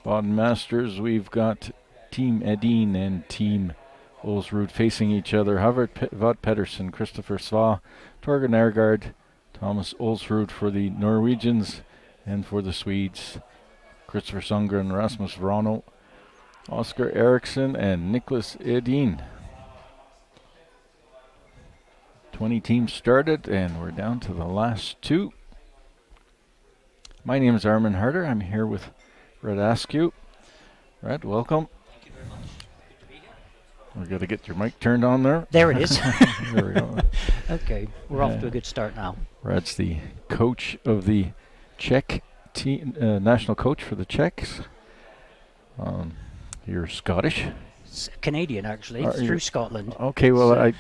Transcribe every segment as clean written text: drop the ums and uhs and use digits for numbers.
Baden Masters, we've got Team Edin and Team Olsrud facing each other. Havert Vod Pedersen, Christopher Sva, Torgen Ergaard, Thomas Olsrud for the Norwegians, and for the Swedes, Christopher Sundgren, Rasmus Vrano, Oscar Eriksson, and Niklas Edin. 20 teams started, and we're down to the last two. My name is Armin Harder. I'm here with Red Askew. Red, welcome. Thank you very much. Good to be here. We've got to get your mic turned on there. There it is. There we go. Okay, we're off to a good start now. Red's the coach of the Czech team, national coach for the Czechs. You're Scottish. Canadian, actually, Are through you? Scotland. Okay, well, So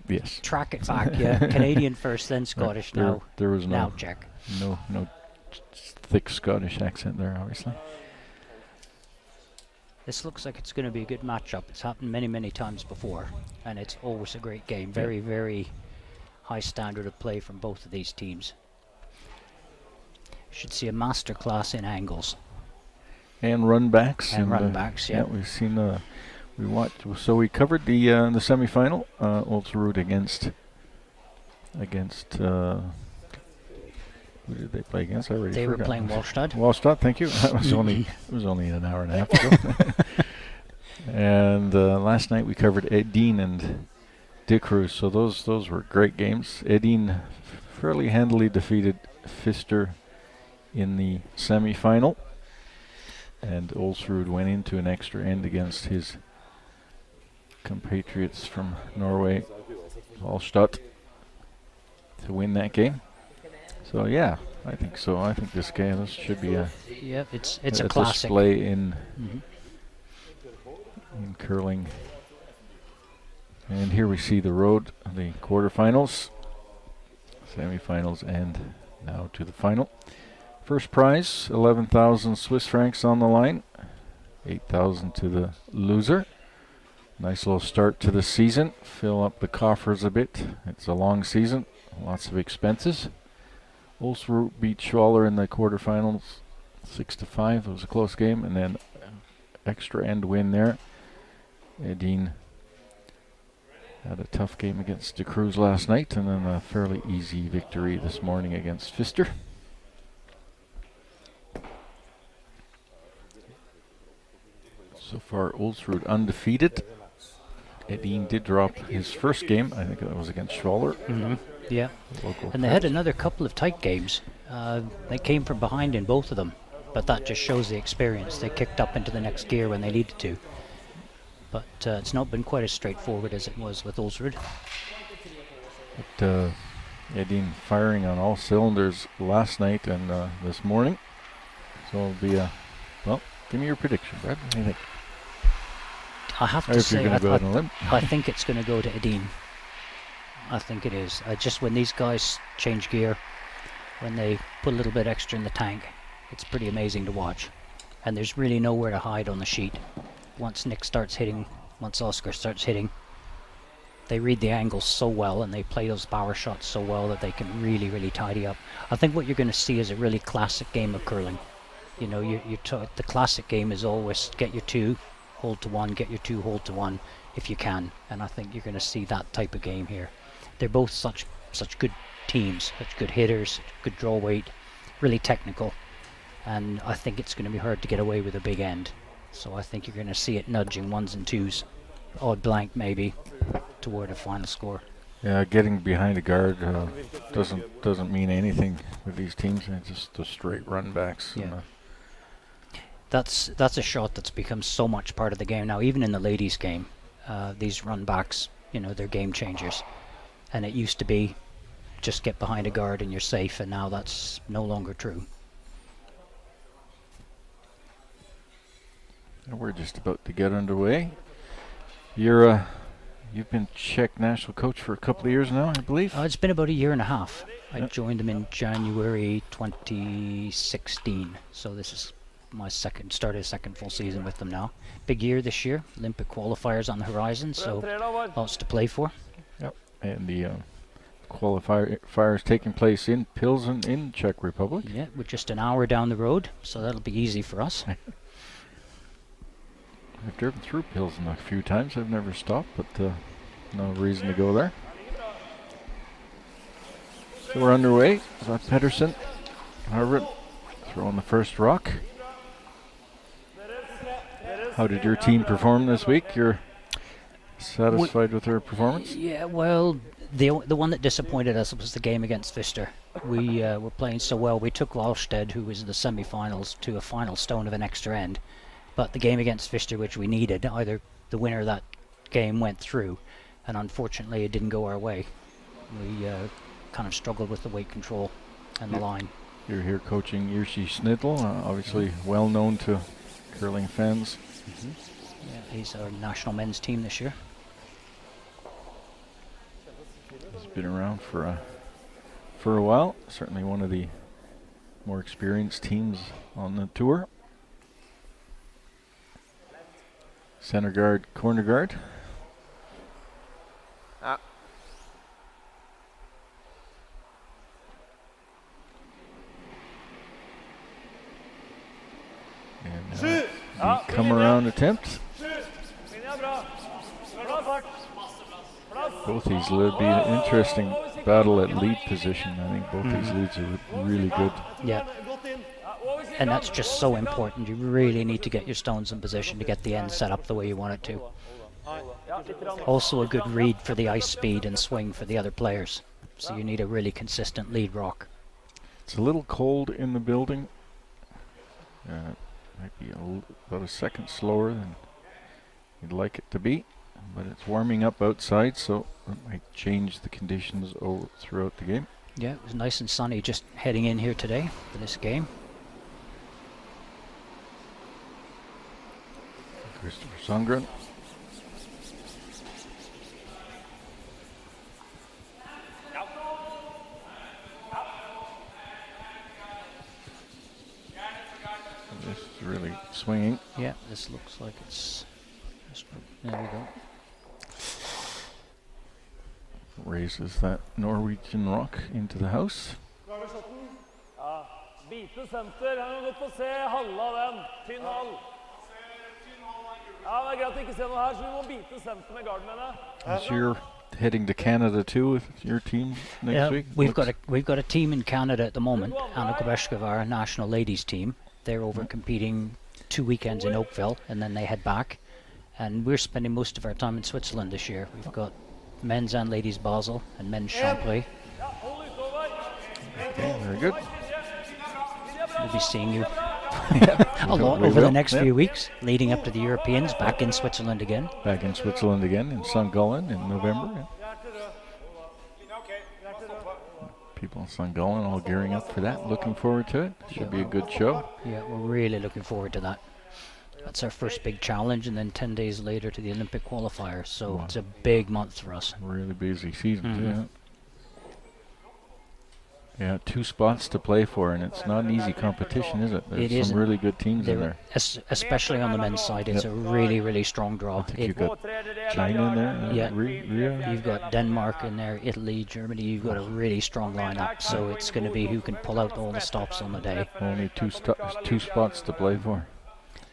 yes. track it back, yeah. Canadian first, then Scottish, now There was now no Czech. thick Scottish accent there, obviously. This looks like it's going to be a good matchup. It's happened many, many times before, and it's always a great game. Very, very high standard of play from both of these teams. Should see a master class in angles. And run backs. And run backs, yeah. We've seen, we watched, so we covered the semi-final, Olsrud against, who did they play against? I already They were forgot. playing Wallstad. Wallstad, thank you. That was only, it was only an hour and a half ago. And last night we covered Edin and De Cruz, so those were great games. Edin fairly handily defeated Pfister in the semi-final, and Olsrud went into an extra end against his compatriots from Norway, Hallstatt, to win that game. So yeah, I think so. I think this should be a It's a classic. display in Mhm. in curling. And here we see the road, the quarterfinals, semifinals, and now to the final. First prize, 11,000 Swiss francs on the line, 8,000 to the loser. Nice little start to the season. Fill up the coffers a bit. It's a long season, lots of expenses. Olsrud beat Schwaller in the quarterfinals, 6-5. It was a close game, and then extra end win there. Edin had a tough game against De Cruz last night, and then a fairly easy victory this morning against Pfister. So far, Olsrud undefeated. Edin did drop his first game. I think that was against Schwaller. Yeah. Local And they had another couple of tight games. They came from behind in both of them, but that just shows the experience. They kicked up into the next gear when they needed to. But it's not been quite as straightforward as it was with Olsrud. But Edin firing on all cylinders last night and this morning. So it'll be a, well, give me your prediction, Brad. What do you think? I have Or to if you're say, going to go out on a limb. I think it's going to go to Edin. I think it is. Just when these guys change gear, when they put a little bit extra in the tank, it's pretty amazing to watch. And there's really nowhere to hide on the sheet. Once Nick starts hitting, once Oscar starts hitting, they read the angles so well and they play those power shots so well that they can really, really tidy up. I think what you're going to see is a really classic game of curling. You know, the classic game is always get your two, hold to one, get your two, hold to one, if you can. And I think you're going to see that type of game here. They're both such good teams, such good hitters, good draw weight, really technical. And I think it's going to be hard to get away with a big end. So I think you're going to see it nudging ones and twos, odd blank maybe, toward a final score. Yeah, getting behind a guard doesn't mean anything with these teams. It's just the straight run backs. Yeah. And, That's a shot that's become so much part of the game now. Even in the ladies' game, these run backs, they're game changers. And it used to be just get behind a guard and you're safe, and now that's no longer true. we're just about to get underway. You've been Czech national coach for a couple of years now, I believe. It's been about a year and a half. I Yep. joined them in January 2016, so this is my second full season with them now. Big year this year, Olympic qualifiers on the horizon, so lots to play for. Yep. And the qualifiers taking place in Pilsen in Czech Republic. Yeah, we're just an hour down the road, so that'll be easy for us. I've driven through Pilsen a few times. I've never stopped, but no reason to go there. So we're underway. Got Pedersen, Harvard, throwing the first rock. How did your team perform this week? You're satisfied with their performance? Yeah, well, the one that disappointed us was the game against Fister. We were playing so well. We took Walsted, who was in the semi-finals, to a final stone of an extra end. But the game against Fister, which we needed, either the winner of that game went through, and unfortunately it didn't go our way. We kind of struggled with the weight control and the line. You're here coaching Irsi Snidl, obviously well known to curling fans. Yeah, he's our national men's team this year. He's been around for a while. Certainly one of the more experienced teams on the tour. Center guard, corner guard. And the come around attempt. Both these will be an interesting battle at lead position. I think both these leads are really good. Yeah. And that's just so important. You really need to get your stones in position to get the end set up the way you want it to. Also a good read for the ice speed and swing for the other players. So you need a really consistent lead rock. It's a little cold in the building. Might be about a second slower than you'd like it to be. But it's warming up outside, so it might change the conditions throughout the game. Yeah, it was nice and sunny just heading in here today for this game. Christopher Sundgren. This is really swinging. Yeah, this looks like it's... There we go. Raises that Norwegian rock into the house. Bite senter, han har gått på se halve av den. Tynn hall. Ja, det greit å ikke se noe her, så vi må bite senter med gardene. So you're heading to Canada too with your team next week? We've got a team in Canada at the moment. Anna Kobreshkova, our national ladies team. They're over competing 2 weekends in Oakville, and then they head back. And we're spending most of our time in Switzerland this year. We've got men's and ladies Basel and men's Champlain. Okay, very good. We'll be seeing you a lot over the next few weeks, leading up to the Europeans, back in Switzerland again. Back in Switzerland again, in St. Gallen in November. People in St. Gallen all gearing up for that, looking forward to it. Should be a good show. Yeah, we're really looking forward to that. That's our first big challenge, and then 10 days later to the Olympic qualifiers. So Wow. it's a big month for us. Really busy season, too. Yeah, 2 spots to play for, and it's not an easy competition, is it? There's It some isn't. really good teams in there. Especially on the men's side, it's a really, really strong draw. I think you've got China in there. Yeah. Ria. You've got Denmark in there, Italy, Germany. You've got a really strong lineup, so it's going to be who can pull out all the stops on the day. Only 2 spots to play for.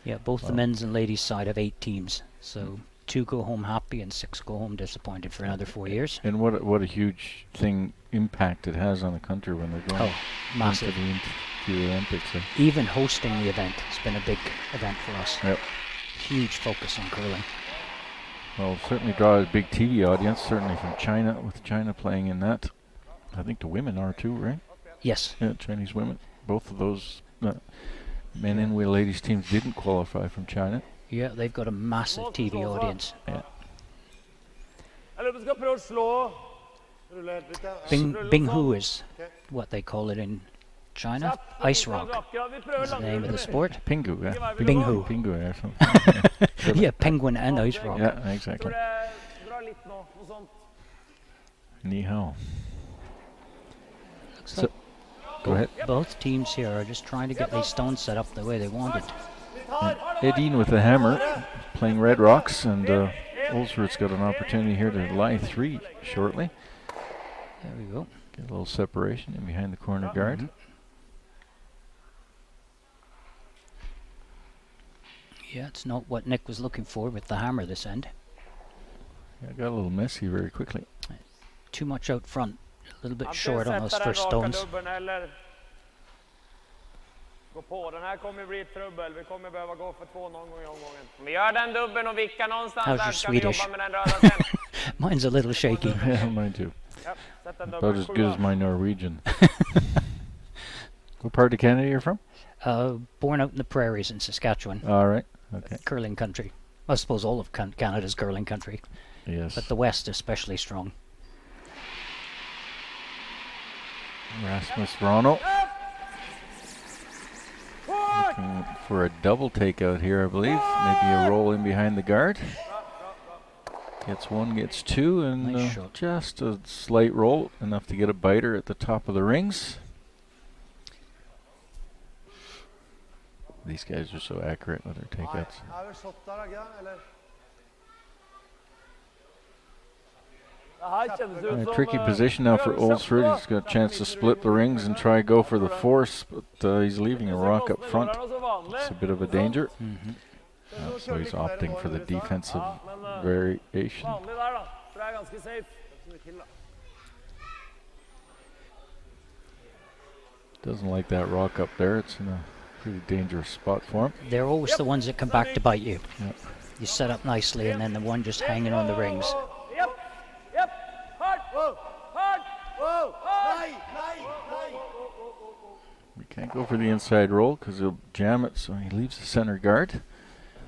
Yeah, both the men's and ladies' side have 8 teams, so 2 go home happy and 6 go home disappointed for another 4 years. And what a huge impact it has on the country when they're going Massive. to the Olympics. Even hosting the event has been a big event for us. Yep. Huge focus on curling. Well, certainly draw a big TV audience, certainly from China, with China playing in that. I think the women are too, right? Yes. Yeah, Chinese women. Both of those men and ladies teams didn't qualify from China. Yeah, they've got a massive TV audience. Yeah. Binghu is what they call it in China. Ice rock is the name of the sport. Pingu, yeah. Binghu. Pingu, yeah. Something. Yeah, penguin and ice rock. Yeah, exactly. Ni hao. So, go ahead. Both teams here are just trying to get these stones set up the way they want it. Edine with the hammer, playing red rocks, and Olsrud's got an opportunity here to lie 3 shortly. There we go. Get a little separation in behind the corner guard. Yeah, it's not what Nick was looking for with the hammer this end. Yeah, got a little messy very quickly. Too much out front. A little bit Antingen short on those sätta den first raka stones. dubben eller gå på. Den här kommer bli trubbel. Vi kommer behöva gå för 2 någon gång i omgången. Om vi gör den dubben och vickar någonstans How's där your ska vi Swedish? jobba med den röda sen. Mine's a little shaky. Yeah, mine too. Ja, sätt den About dubben. as good as my Norwegian. What part of Canada you're from? Born out in the prairies in Saskatchewan, All right. Okay. curling country. I suppose all of Canada's curling country, Yes. but the West especially strong. Rasmus Ronald looking for a double takeout here, I believe. Maybe a roll in behind the guard. Gets one, gets two, and Nice shot. just a slight roll, enough to get a biter at the top of the rings. These guys are so accurate with their takeouts. Det här kändes ut som... Tricky position now for Olsrud. He's got a chance to split the rings and try go for the force, but he's leaving a rock up front. It's a bit of a danger. So he's opting for the defensive variation. Vanlig där då. Så det är ganska safe. Doesn't like that rock up there. It's in a pretty dangerous spot for him. They're always the ones that come back to bite you. Yep. You set up nicely, and then the one just hanging on the rings. Japp, japp, hard, hard, We can't go for the inside roll because he'll jam it, so he leaves the center guard,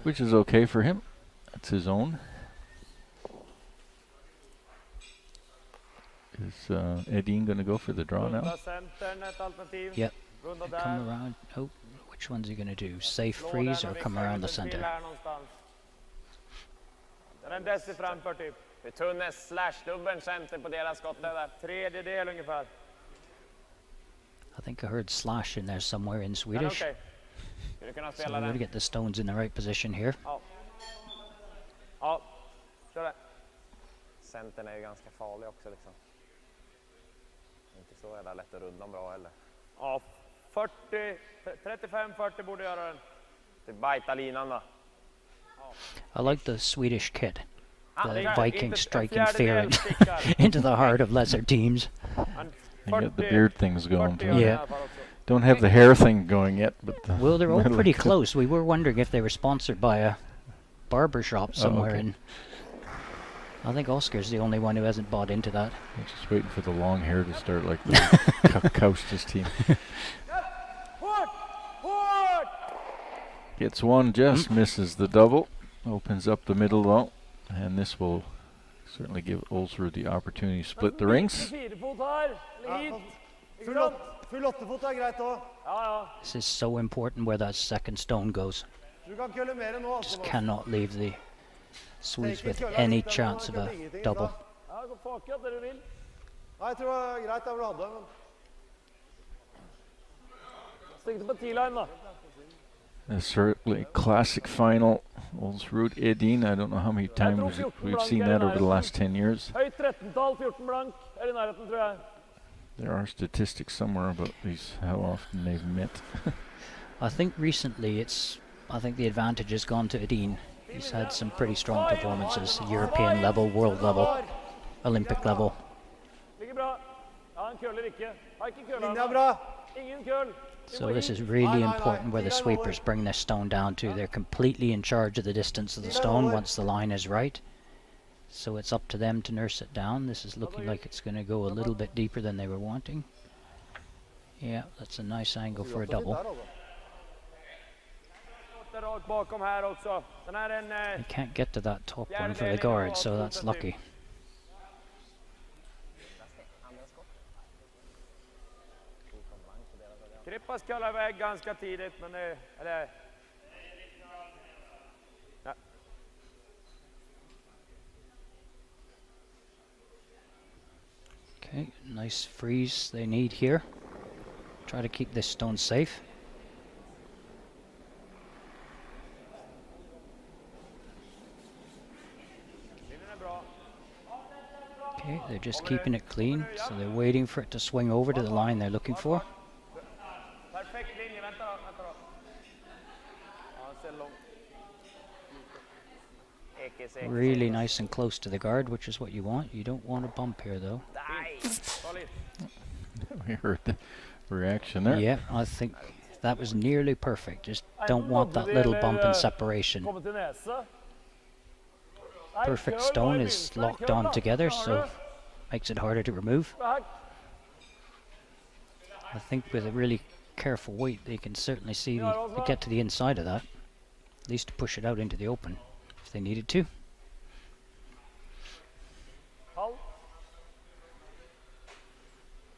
which is okay for him. That's his own. Is Edin going to go for the draw now? Runda centern, ett alternativ. Yep. Runda Come där. around. Oh, which one's he going to do? Safe Slå freeze den or och come vixa around the lite till center? här någonstans. Den är en deci framför typ. Vi tunnar slash-dubben center på deras skott där. Tredjedel ungefär. I think I heard slash in there somewhere in Den är Swedish. okej. Skulle kunna So spela we're going den. to get the stones in the right position here. Ja. Ja, kör det. Centern är ju ganska farlig också liksom. Inte så jävla lätt att runda bra heller. Ja, 35-40 borde göra den. Det bajtar linan då. I like the Swedish kid. Ah, The inte- Viking inte- striking en fear fjärdedel stickar. into the heart of lesser teams. En You got the 40 beard things going 40 too. gör den i Yeah. alla fall också. Don't have the hair thing going yet, but the Well, they're all middle pretty of- close. We were wondering if they were sponsored by a barber shop somewhere okay. in. I think Oscar's the only one who hasn't bought into that. I'm just waiting for the long hair to start like the Kaustis team. Hårt! Hårt! Gets one, just misses the double. Opens up the middle though, and this will certainly give Olsrud the opportunity to split the rings. 24-fot här, eller hit. Ikke sant? Full 8-fot er greit òg. Ja, ja. This is so important where that second stone goes. Du kan kølle mer enn nå. Just cannot leave the Swedes with any chance of a double. Ja, gå på akkurat det du vil. Nei, jeg tror det var greit der hvor du hadde. Men Stikk det på T-line da. A certainly classic final. Olsrud Edin. I don't know how many times we've seen that over the last 10 years. Høyt 13-tall, 14 blank. Er i nærheten, tror jeg. There are statistics somewhere about these how often they've met. I think recently I think the advantage has gone to Edin. He's had some pretty strong performances, European level, world level, Olympic level. Ligger bra. Ja, han køller ikke. Har ikke køller. linja er bra. Ingen køll. Vi So må this hit. is really important where the sweepers bring this stone down to. They're completely in charge of the distance of the stone once the line is right. So it's up to them to nurse it down. This is looking like it's going to go a little bit deeper than they were wanting. Yeah, that's a nice angle for a double. Det är rakt bakom här också. Den här är en... They can't get to that top one for the guard, so that's lucky. Krippas kallar iväg ganska tidigt, men det... Eller... Ja. Okay, nice freeze they need here. Try to keep this stone safe. Linjen är bra. Okay, they're just keeping it clean, so they're waiting for it to swing over to the line they're looking for. Perfekt linje, vänta då, vänta då. Ja, han ser långt. Really nice and close to the guard, which is what you want. You don't want a bump here, though. We heard the reaction there. Yeah, I think that was nearly perfect. Just don't want that little bump in separation. Perfect stone is locked on together, so makes it harder to remove. I think with a really careful weight, they can certainly see get to the inside of that. At least to push it out into the open, if they needed to.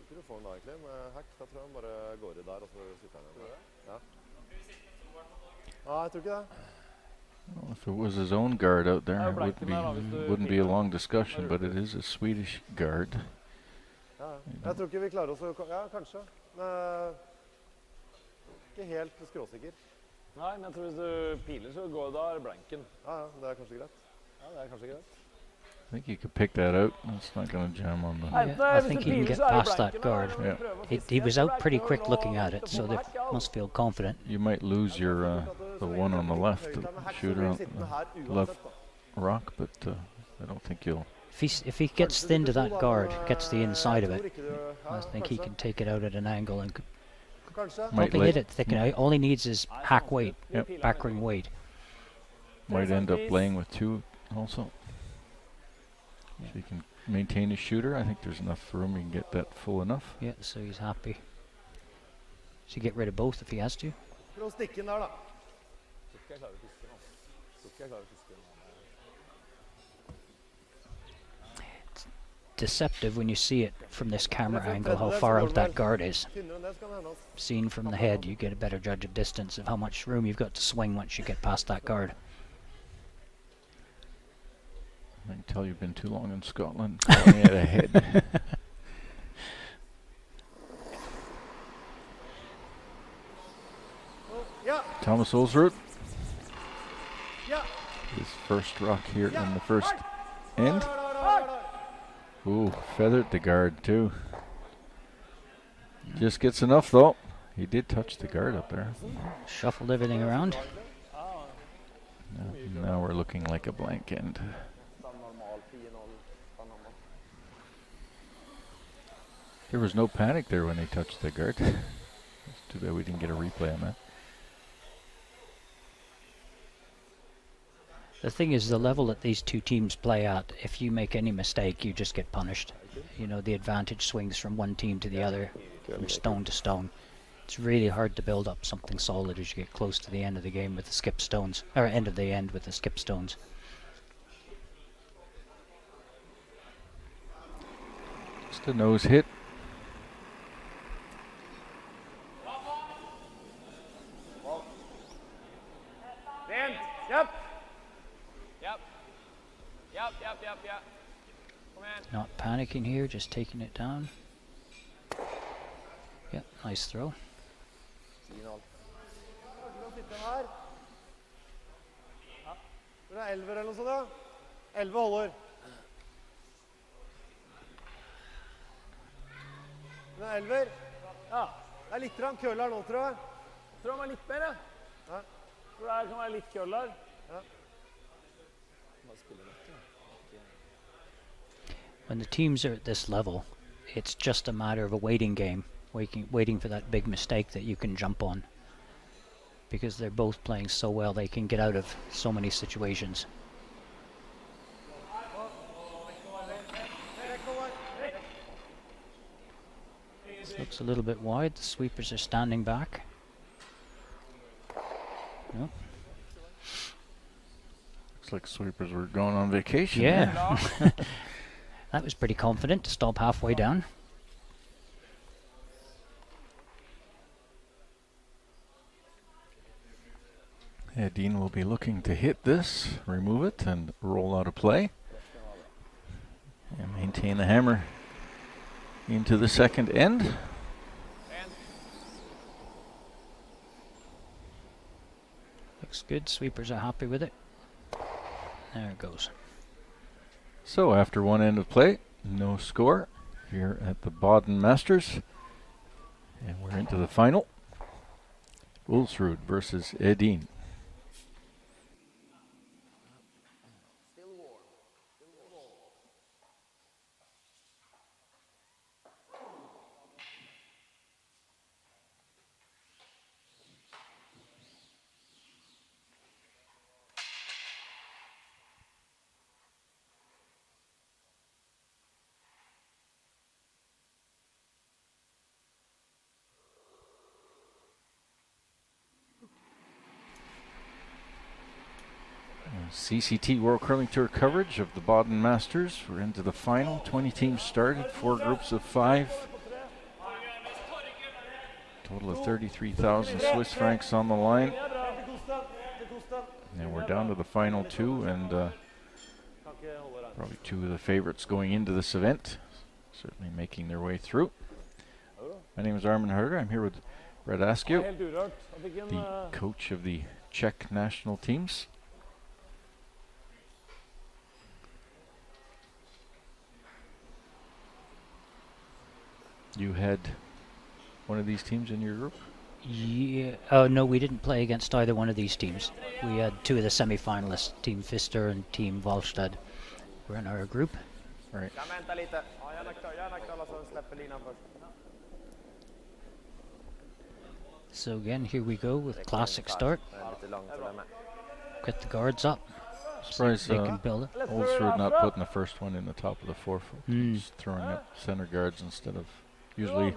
Du får den da egentlig med hack, da tror jeg han bare går i der, og så sitter han igjen. Ja. Ja, jeg tror ikke det. Well, if it was his own guard out there, it wouldn't be a long discussion, but it is a Swedish guard. Ja, jeg tror ikke vi klarer oss å... Ja, kanskje. Men ikke helt skråsikker. Nei, men jeg tror hvis du piler, så går da blanken. Ja, ja, det kanskje greit. Ja, det kanskje greit. I think you could pick that out. It's not going to jam on the... Yeah, I think he can get past that guard. Yeah. He was out pretty quick looking at it, so they must feel confident. You might lose your the one on the left, the shooter on the left rock, but I don't think you'll... If he gets thin to that guard, gets the inside of it, I think he can take it out at an angle and Might probably hit it thick enough. All he needs is hack weight, backring weight. Might end up laying with two also. So you can maintain a shooter. I think there's enough room. You can get that full enough. Yeah, so he's happy. So get rid of both if he has to. Prøv å stikke inn der, da. It's deceptive when you see it from this camera angle, how far out that guard is. Tynnere enn det skal den hende, altså. Seen from the head, you get a better judge of distance of how much room you've got to swing once you get past that guard. I can tell you've been too long in Scotland. Calling it ahead. Ja, Thomas Olsrud, ja. his first rock here in the first end. Der. Ooh, feathered the guard too. Just gets enough though. He did touch the guard up there. Shuffled everything around. Now we're looking like a blank end. There was no panic there when they touched the guard. It's too bad we didn't get a replay on that. The thing is, the level that these two teams play at, if you make any mistake, you just get punished. You know, the advantage swings from one team to the other, from stone to stone. It's really hard to build up something solid as you get close to the end of the game with the skip stones, or end of the end with the skip stones. Just a nose hit. Rent. Yep. Yep. Kom igjen. Not panicking here, just taking it down. Yep, nice throw. Sitte her. Ja. Det er 11 eller noe sånt, ja. 11 holder. Det er 11. Ja, Det er litt grann køll her nå, tror jeg. tror han var litt mer, ja. Ja. Tror det her kan være litt køll her. When the teams are at this level, it's just a matter of a waiting game, waiting for that big mistake that you can jump on. Because they're both playing so well, they can get out of so many situations. This looks a little bit wide. The sweepers are standing back. No. Looks like sweepers were going on vacation. Yeah. That was pretty confident to stop halfway down. Yeah, Dean will be looking to hit this, remove it, and roll out of play. And maintain the hammer into the second end. Looks good. Sweepers are happy with it. There it goes. So after one end of play, no score here at the Baden Masters. And we're into the final. Ulsrud versus Edin. CCT World Curling Tour coverage of the Baden Masters. We're into the final. 20 teams started, 4 groups of 5. Total of 33,000 Swiss francs on the line. And we're down to the final 2, and probably 2 of the favorites going into this event. Certainly making their way through. My name is Armin Harder. I'm here with Brett Askew, the coach of the Czech national teams. You had one of these teams in your group? Yeah. Oh no, we didn't play against either one of these teams. We had 2 of the semi-finalists, Team Pfister and Team Wallstad, were in our group. Right. So again, here we go with classic start. Get the guards up. Surprised They can build it. Olsrud not putting the first one in the top of the forefoot. Just throwing up center guards instead of usually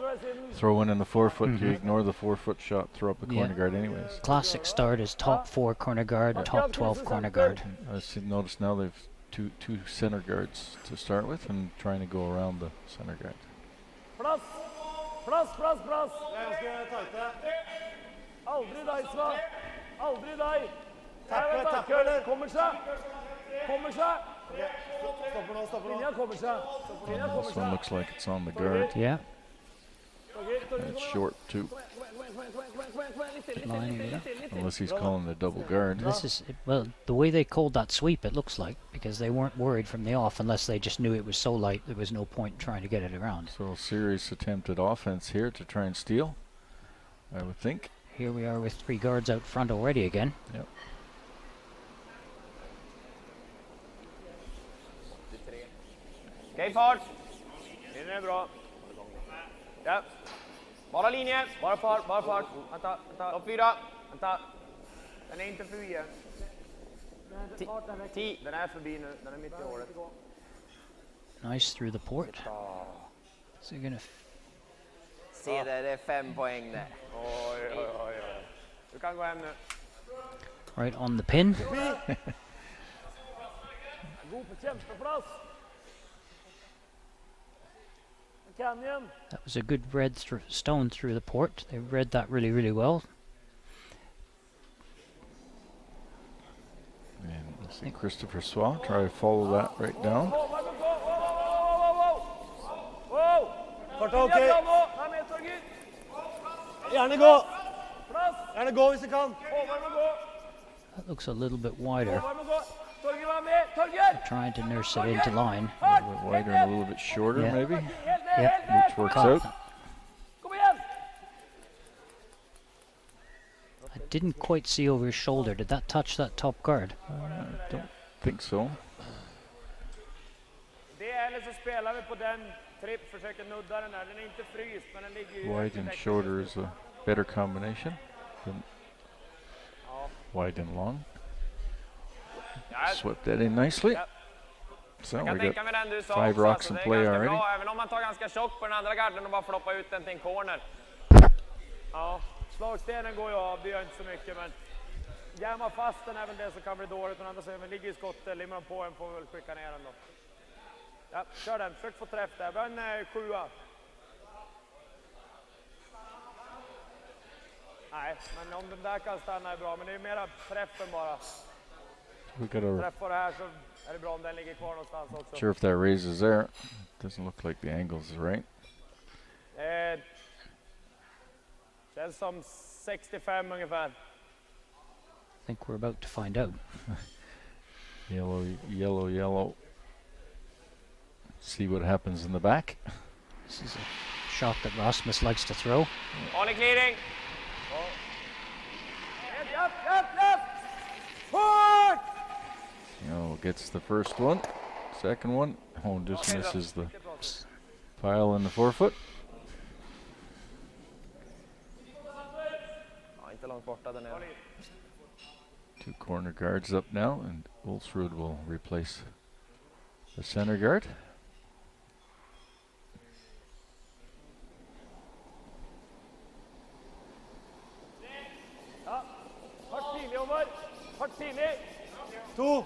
throwing in the forefoot. You ignore the forefoot shot, throw up the corner guard anyways. Classic start is top 4 corner guard, top 12 corner guard. I notice now they've two center guards to start with and trying to go around the center guard. This one looks like it's on the guard. Yeah. And it's short too. Lining it up. Unless he's calling the double guard. This is, well, the way they called that sweep, it looks like, because they weren't worried from the off unless they just knew it was so light there was no point in trying to get it around. So a serious attempt at offense here to try and steal, I would think. Here we are with 3 guards out front already again. Yep. Okej, fart. Linjen är bra. Ja. Bara linje. Bara fart, bara fart. Vänta, vänta. Topp 4. Vänta. Den är inte förbi än. 10. Den är förbi nu. Den är mitt i hålet. Nice through the port. So you're gonna Se där, det är 5 poäng där. Oj, oj, oj, oj. Du kan gå hem nu. right on the pin. God på kämpeplats. That was a good red stone through the port. They read that really, really well. And we'll see Christopher Swa try to follow that right down. Farta okej. Gärna gå. Gärna gå hvis du kan. That looks a little bit wider. They're trying to nurse it into line. A little bit wider and a little bit shorter, Yeah. maybe, Yep. which works out. I didn't quite see over his shoulder. Did that touch that top guard? I don't think so. Det eller så spelar vi på den tripp, försöker nudda den här. Den är inte fryst, men den ligger ju... Wide and shorter is a better combination than wide and long. Swept that in nicely. So Jag we kan got tänka mig den du sa 5 också, rocks alltså, in det är play ganska already. bra, även om man tar ganska tjock på den andra garden och bara floppar ut den till en corner. Ja, slagstenen går ju av, det gör inte så mycket, men jämma fast den är väl det som kan bli dåligt. Men andra sidan, men ligger i skottet, limmar de på en får vi väl skicka ner den då. Ja, kör den, försök få träff där, vi har en 7. Nej, men om den där kan stanna är bra, men det är mera träffen bara. We got a Träffar det här så är det bra om den ligger kvar någonstans också. sure if that raises there. Doesn't look like the angles is right. Känns som 65 ungefär. I think we're about to find out. Yellow, yellow, yellow. See what happens in the back. This is a shot that Rasmus likes to throw. Har ni clearing? Japp, japp, japp! Fort! Gets the first one. Second one. Oh, just misses the pile in the forefoot. Ja, inte långt borta där nere. 2 corner guards up now, and Olsrud will replace the center guard. Fart stilig, Omar. Fart stilig. 2.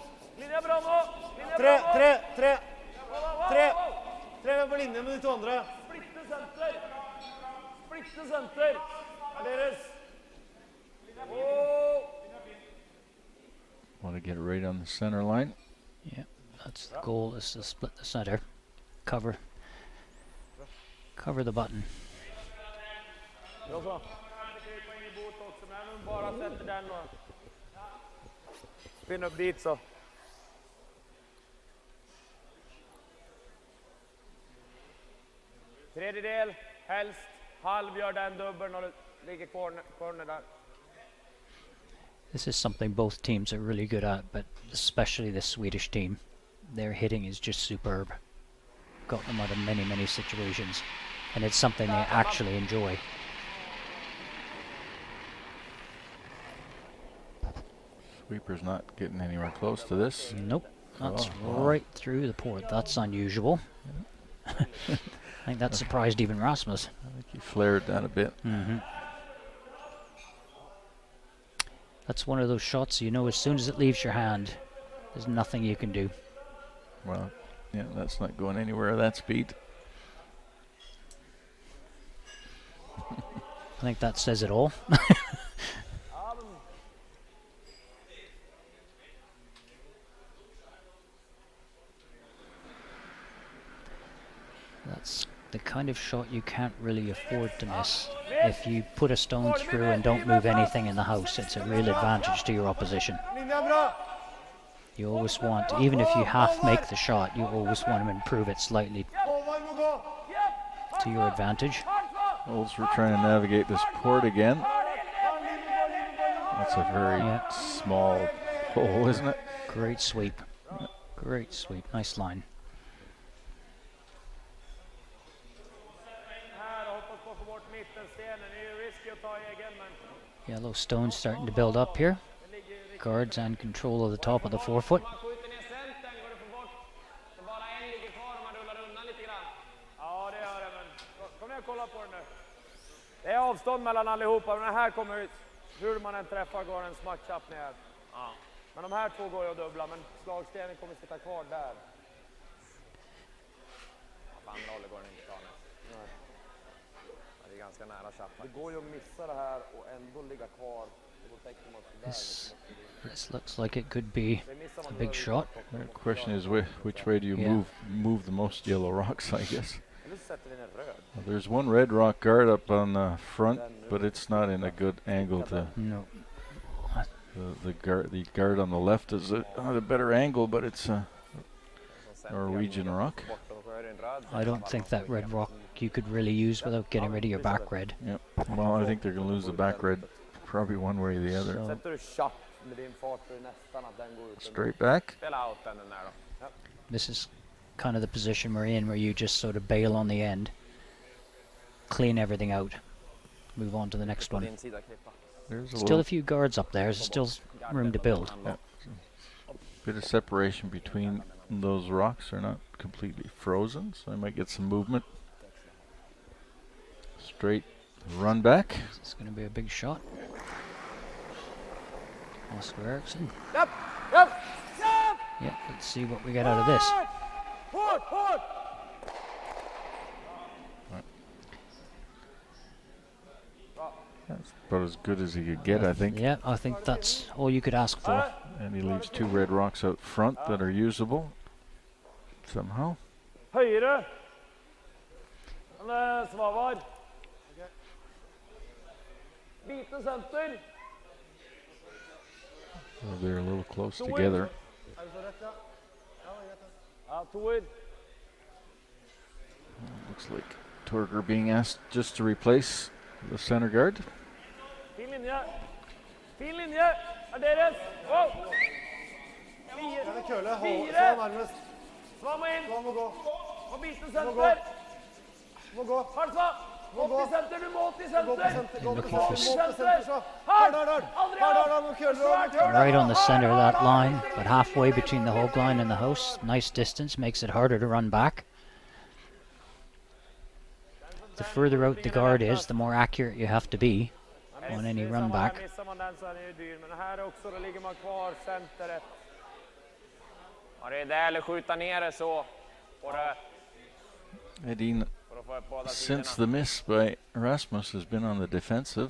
Tre på linje med de to andre. Splitte senter. Splitte senter. Er deres. Want to get it right on the center line. Yeah, that's the goal, is to split the center. Cover the button. Bra så. Poäng i bot också, men även bara sätter den och spinner upp dit så. Tredjedel, helst halv, gör den dubbeln och det ligger corner där. This is something both teams are really good at, but especially the Swedish team. Their hitting is just superb. Got them out of many, many situations. And it's something they actually enjoy. Sweeper's not getting anywhere close to this. Nope. That's Oh, wow. right through the port. That's unusual. I think that surprised even Rasmus. I think he flared that a bit. That's one of those shots, you know, as soon as it leaves your hand, there's nothing you can do. Well, yeah, that's not going anywhere at that speed. I think that says it all. That's the kind of shot you can't really afford to miss. If you put a stone through and don't move anything in the house, it's a real advantage to your opposition. Linja bra. You always want, even if you half make the shot, you always want to improve it slightly Håvard må gå. to your advantage. Olds were trying to navigate this port again. That's a very Yeah. small hole, isn't it? Great sweep. Great sweep. Nice line. Här hoppas på att få bort mittenstenen. Det är ju risky att ta egen, men Yellow stones starting to build up here. det ligger riktigt. Guards and control of the top of the forefoot. Man skjuter ner centern, går det att få bort. Så bara en ligger kvar om man rullar undan lite grann. Ja, det gör det, men kom ner och kolla på den nu. Det är avstånd mellan allihopa, men den här kommer ut. Hur man än träffar går den smatchapp ner. Ja. Men de här två går ju att dubbla, men slagstenen kommer sitta kvar där. Ja, på andra hållet går den inte kvar nu. Nej. Ja, det är ganska nära chappa. Det går ju att missa det här och ändå ligga kvar. Och då täcker man sig där. This looks like it could be a big shot. The question is which way do you Yeah. move the most yellow rocks, I guess. Eller så sätter vi en röd. Well, there's one red rock guard up on the front, but it's not in a good angle to No. the guard on the left is at a better angle, but it's a Norwegian rock. I don't think that red rock you could really use without getting rid of your back red. Yep. Well, I think they're going to lose the back red probably one way or the other. So Sätter du chapp med din fart så är det nästan att den går ut. Straight back. Spela out den där då. Ja. this is kind of the position we're in, where you just sort of bail on the end, clean everything out, move on to the next På one. din sida klippa. There's a Still little a few guards up there. There's still room to build. bit of separation between those rocks. They're not completely frozen, so I might get some movement. Straight run back. It's going to be a big shot. Oscar Eriksson. Japp! Japp! Yeah, let's see what we get out of this. Hårt! Hårt! That's about as good as he could get, I think. Yeah, I think that's all you could ask for. And he leaves two red rocks out front that are usable somehow. Höjre! Svavar. Biten center. So they're a little close together. Er det så rett, ja? Ja, greit. Ja, toer. Looks like Torger being asked just to replace the center guard. Fin linje. Fin linje. Er deres. Wow! Den er køle. Fire. Svan nærmest. Sva må inn. Svan må gå. Og biten Må gå. senter. Må gå. Hard Sva. Må gå. 80 senter. Du må 80 Gå på senter. senter. Gå på Looking for senter. Gå på senter, så. Hard! Hard. Aldri Hard, av! nå køler du. Right on the center of that line, but halfway between the hog line and the house. Nice distance, makes it harder to run back. The further out the guard is, the more accurate you have to be on any run back. Missar man den så är den ju dyr, men här också då ligger man kvar centret. Ja, det är det, eller skjuta ner det så. På det, Edin, för att få upp båda since sidorna. the miss by Rasmus, has been on the defensive.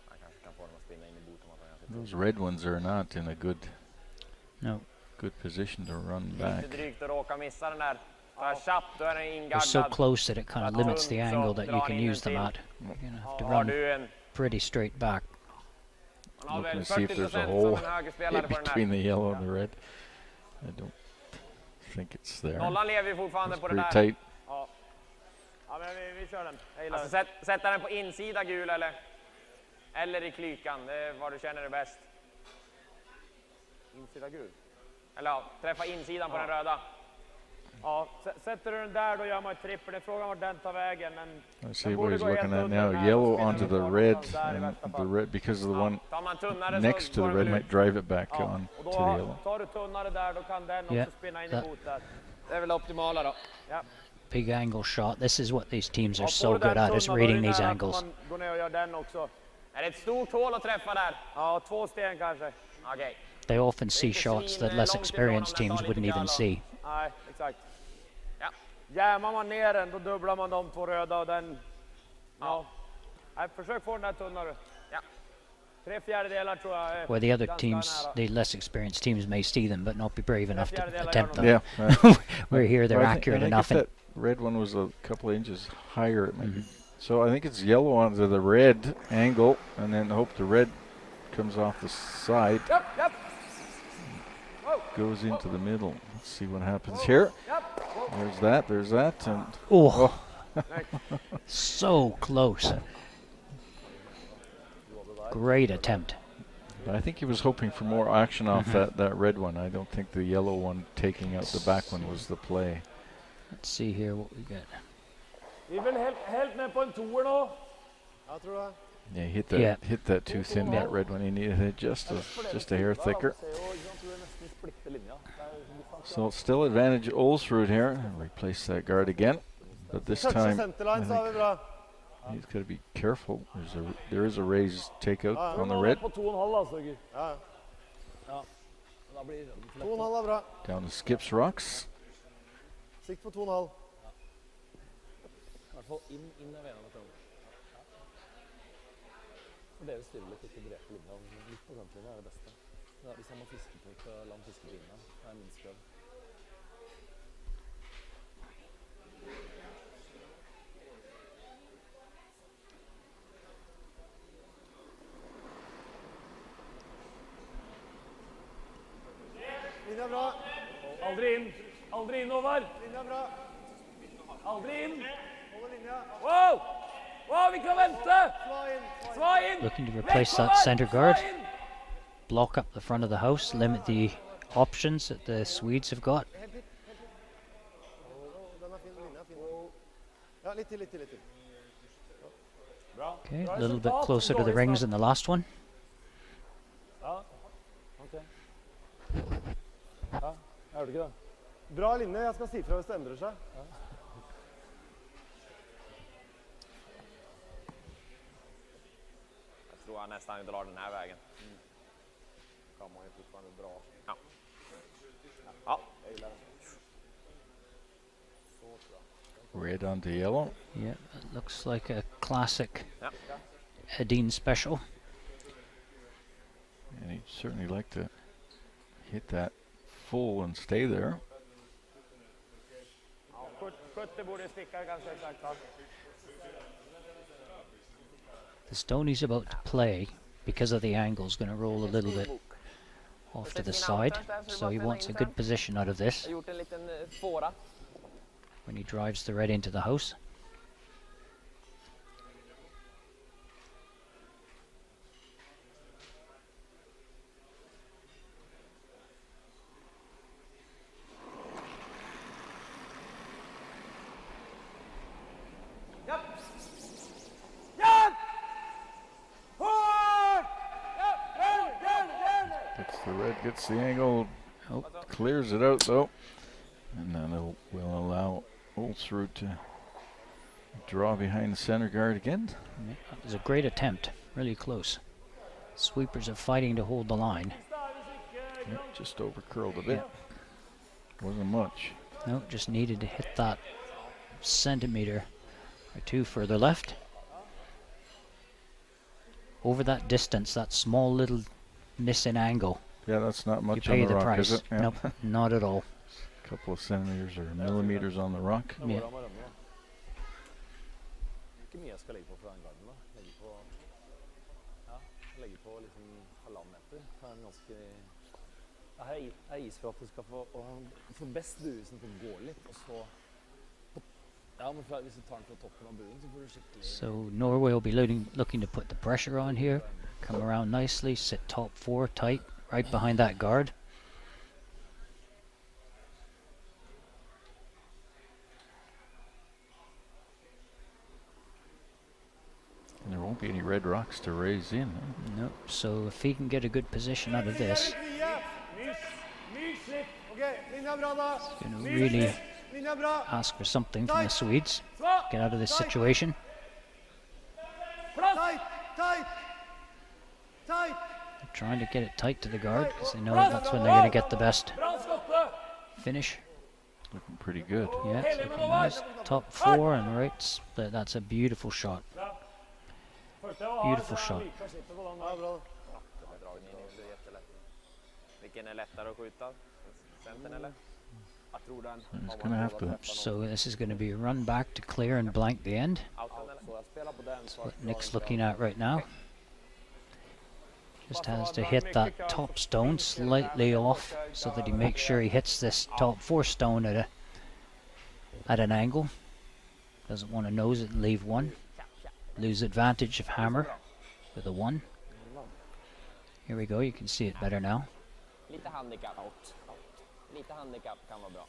Han kanske kan få dem att spinna in i boten. Att han kanske Those red ones are not in a No. good position to run lite back. drygt att råka missa den där. Tar chapp, då är den They're so ingaddad. close that it kind of limits the angle that you can use them at. You're gonna have to Har run du en... pretty straight back. Han har Looking väl to see if 40% there's a som hole en högerspelare på den between här. the yellow and the red. I don't think it's there. Nollan lever ju fortfarande It's på den pretty där. tight. Ja. Ja, men vi kör den. Alltså sätta den på insida gul eller i klykan. Det är vad du känner är bäst. Insida gul. Eller ja, träffa insidan på den röda. Ja, sätter du den där då gör man ett trippel. Det är frågan vart den tar vägen. Men Let's see what he's looking at now. Yellow onto the red, and the red, because of the one Tar man tunnare next to så the går red, den väl might ut. drive it back ja, on och to då the yellow. tar du tunnare där då kan den också Yeah, spinna in i that- bot där. Det är väl det optimala då. Ja. Big angle shot. This is what these teams are Ja, so får du good den at, is tunna, då är det reading these nära att angles. Man går ner och gör den också. Är det ett stort hål att träffa där? Ja, 2 sten kanske. Okej. They often see inte shots that svin, less långt ifrån experienced om den teams tar wouldn't lite even grann see. Nej, exakt. Ja. Jammar man ner den då dubblar man de 2 röda och den... Ja. Nej, försök få den där tunnare. Ja. 3/4 tror jag är Where the other ganska teams, nära. the less experienced teams may see them but not be brave enough to fjärdedelar attempt gör them. Yeah. We're here, they're Well, accurate I think enough. if And that red one was a couple of inches higher, it might be. Mhm. So I think it's yellow onto the red angle, and then hope the red comes off the side, Japp, japp, goes into the middle. Let's see what happens here. japp. There's that, and oh, so close. Great attempt. I think he was hoping for more action off that red one. I don't think the yellow one taking out the back one was the play. Let's see here what we get. Vi är väl helt med på en toer nu? Jag tror det. Yeah, hit that too thin, that red one. He needed it just a hair thicker. So still advantage Olsrud here. Replace that guard again, but this Touch the time center line I så har vi bra. he's got to be careful. There is a raised takeout on the red. På 2,5 alltså. Ja. Ja. 2,5 är bra. Down to Skips Rocks. Sikt på 2,5. I hvert fall inn av veien av tråden. For dere styrer litt ikke drepe linja. Litt på kantlinja er det beste. Ja, hvis han må fiske på ikke la han fiske på linja, det er minst prøv. Linja bra. Aldrig in. Aldrig in over. Linja bra. Aldrig in. Håller linja. Wow! Wow, vi kan vänta! Sva in. Sva in! Looking to replace that center guard. Block up the front of the house, limit the options that the Swedes have got. Helt hit. Den är fin. Linja fin. Ja, lite till. Okay, a little bit closer to the rings than the last one. Ja, ok. Ja, jeg hørte ikke det. Bra linje. Jag ska si fra hvis det ändrar sig. Jag tror han nästan drar den här vägen. Kan man ju fortfarande dra. Ja. Ja. Jag gillar den. Red onto yellow. Yeah, it looks like a classic Ja. Edin special. And he'd certainly like to hit that full and stay there. Ja, 70 borde sticka ganska exakt. Ja. The stone he's about to play, because of the angle, is going to roll a little bit off to the side. So he wants a good position out of this Jag har gjort en liten fåra. when he drives the red into the house. Japp! Japp! Hårt! Gets the red, gets the angle, Oh, clears it out though. And then it will allow Olsrud to draw behind the center guard again. yeah, that was a great attempt, really close. Sweepers are fighting to hold the line. Yep, just over curled a bit. Wasn't much. No, just needed to hit that centimeter or two further left. Over that distance, that small little miss in angle, Yeah, that's not you much pay on the the rock, price. is it? Yeah. Nope, not at all. A couple of centimeters or millimeters on the rock. Yeah. Hvordan var den da? Ikke mye jeg skal legge på fra den garden da. Legge på liksom 1,5 meter. Det er en ganske... Her er is for at du skal få best buesen til å gå litt, og så... Ja, men hvis du tar den fra toppen av buen, så får du skikkelig... So Norway will be looking to put the pressure on here. Come around nicely, sit top 4 tight, right behind that guard. And there won't be any red rocks to raise in. Huh? Nope, so if he can get a good position out of this, Ok, linja bra da. he's going to really Linja bra. ask for something from the Swedes. Get out of this situation. Tight, tight, tight. They're trying to get it tight to the guard because they know that's when they're going to get the best finish. Looking pretty good. Yeah, it's looking nice. Top 4 and right. That's a beautiful shot. Beautiful shot. Ja, bra. Vilken är lättare att skjuta? Centern eller? Jag tror den. He's going to have to. So this is going to be a run back to clear and blank the end. Outen eller? Så jeg spiller på den, så... What Nick's looking at right now. Just has to hit that top stone slightly off so that he makes sure he hits this top 4 stone at an angle. Doesn't want to nose it and leave one. Lose advantage of hammer with a 1. Here we go, you can see it better now. Lite handikapp. Lite handikapp kan vara bra.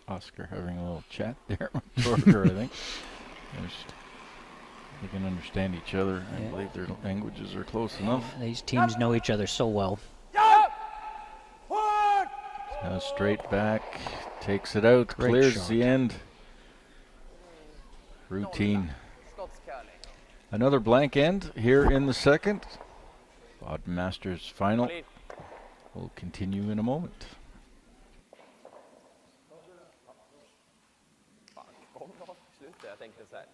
Oscar having a little chat there with Torger, I think. They can understand each other. I Yeah. believe their languages are close enough. These teams know each other so well. Now straight back, takes it out, Great clears shot. the end. Routine. Another blank end here in the second. Baden Masters final will continue in a moment. Kom då, slutet. Jag tänkte så här.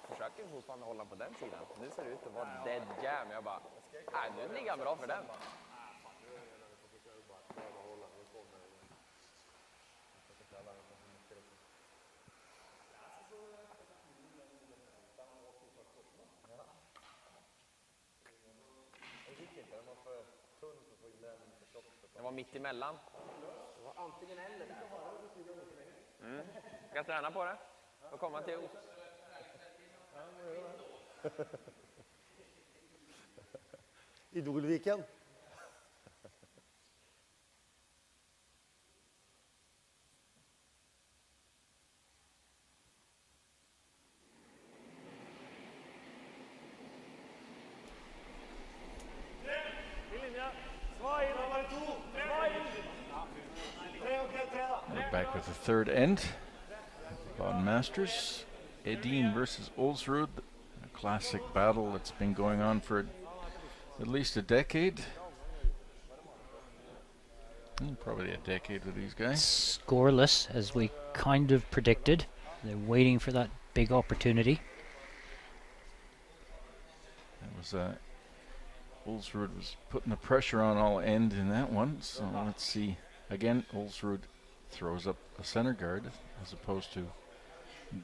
Försöker fortfarande hålla på den sidan. Nu ser det ut att vara dead jam. Jag bara, nej, nu ligger han bra för den. Det var mitt emellan. Det var antingen eller där. Ska träna på det. Och komma till Idolviken. We're back with the third end. Baden Masters. Edin versus Olsrud. A classic battle that's been going on for at least a decade. Probably a decade with these guys. Scoreless, as we kind of predicted. They're waiting for that big opportunity. That was Olsrud was putting the pressure on all end in that one. So let's see. Again, Olsrud throws up a center guard as opposed to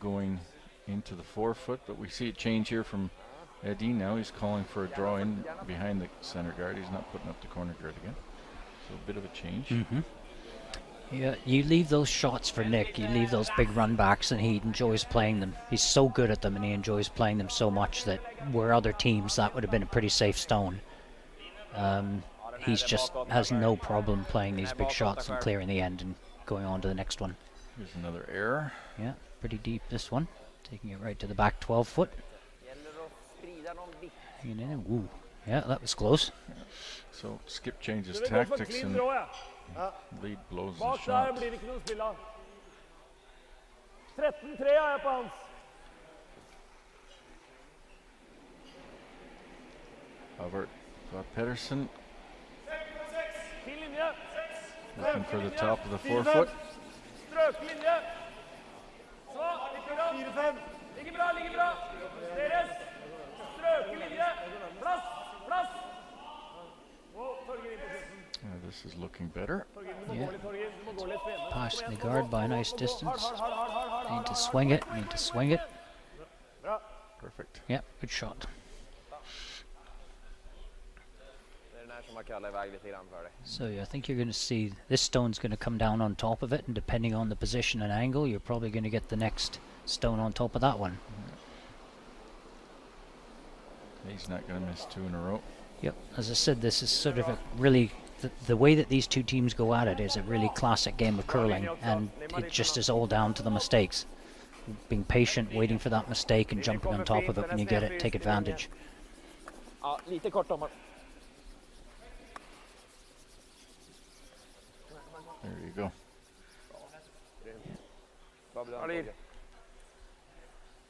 going into the 4-foot. But we see it change here from Edin now. He's calling for a draw in behind the center guard. He's not putting up the corner guard again. So a bit of a change. Yeah, you leave those shots for Nick. You leave those big run backs, and he enjoys playing them. He's so good at them, and he enjoys playing them so much that where other teams that would have been a pretty safe stone. He's just has no problem playing these big shots and clearing the end and going on to the next one. Here's another error. Yeah, pretty deep this one. Taking it right to the back 12-foot. Hanging in. Woo. Yeah, that was close. So Skip changes tactics and lead blows the shot. 13-3 har jeg på hans. Albert Pedersen Fin linje. looking for the top of the forefoot. Strøk linje. Så, litt grann. 4-5. Ligger bra, ligger bra. Deres. Strøke linje. Plass, plass. Torger inn på slutten. This is looking better. Torger, du må Yeah. gå litt, Torger. Du må gå litt spennende. Passing the guard by a nice distance. Hard. Need to swing it. Need to swing it. Perfect. Yeah, good shot. Det är den här som har kallat iväg lite grann för dig. So I think you're going to see this stone's going to come down on top of it, and depending on the position and angle, you're probably going to get the next stone on top of that one. He's not going to miss 2 in a row. Yep. As I said, this is sort of a really the way that these two teams go at it is a really classic game of curling, and it just is all down to the mistakes. Being patient, waiting for that mistake, and jumping on top of it when you get it. Take advantage. Ja, lite kort domar. There you go.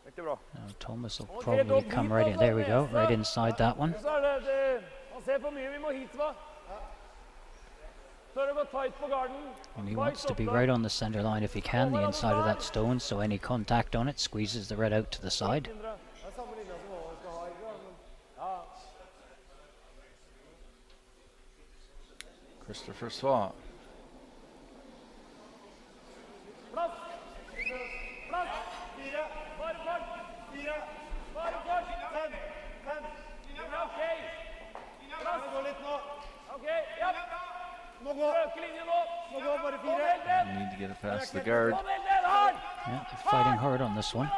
Mycket bra. Now Thomas will probably come right in. There we go, right inside that one. Så är det, han ser för mycket, vi må hit va? Så är det gå tight på garden. And he wants to be right on the center line if he can, the inside of that stone, so any contact on it squeezes the red out to the side. Det er samme linja som man skal ha, ikke sant? Christopher Svaw. Plass! Plass! 4! Bare fart! 4! Bare fart! 5! 5! Okej! Plass! Gå litt nå. Okej, ja! Må gå. Øke linjen nå! Må gå bare Kom 4. helt ned! You need to get it past the guard. Kom helt ned! Hard! Yeah, they're fighting hard on this one.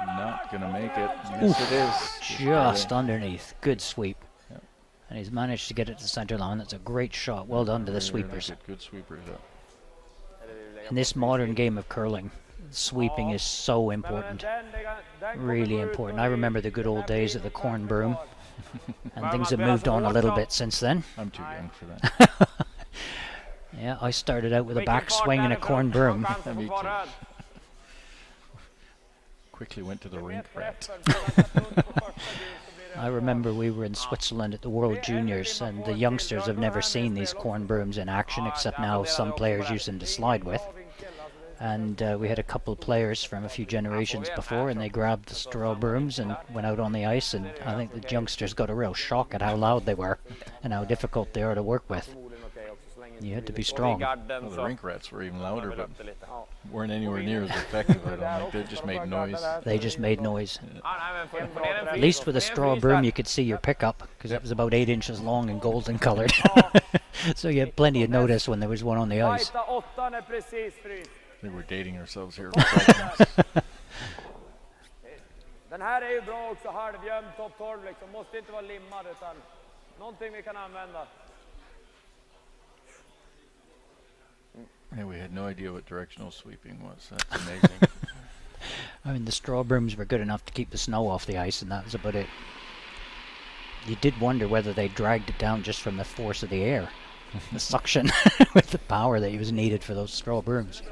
Not going to make it. Yes, it is. Just underneath. Good sweep. Yep. And he's managed to get it to center line. That's a great shot. Well done to the Really sweepers. good sweepers. In this modern game of curling, sweeping is so important. Really important. I remember the good old days of the corn broom. And things have moved on a little bit since then. I'm too young for that. Yeah, I started out with a backswing and a corn broom. Me too. Quickly went to the rink rat. I remember we were in Switzerland at the World Juniors, and the youngsters have never seen these corn brooms in action, except now some players use them to slide with. And we had a couple of players from a few generations before, and they grabbed the straw brooms and went out on the ice, and I think the youngsters got a real shock at how loud they were and how difficult they are to work with. You had to be strong. Well, the rink rats were even louder, but weren't anywhere near as effective. I don't think. They just made noise. They just made noise. At least with a straw broom you could see your pickup, because it was about 8 inches long and golden colored. So you had plenty of notice when there was one on the ice. They were dating ourselves here. Den här är ju bra också, halvjämn topp 12 liksom. Måste inte vara limmad utan någonting vi kan använda. Yeah, we had no idea what directional sweeping was. That's amazing. I mean, the straw brooms were good enough to keep the snow off the ice, and that was about it. You did wonder whether they dragged it down just from the force of the air, the suction, with the power that was needed for those straw brooms.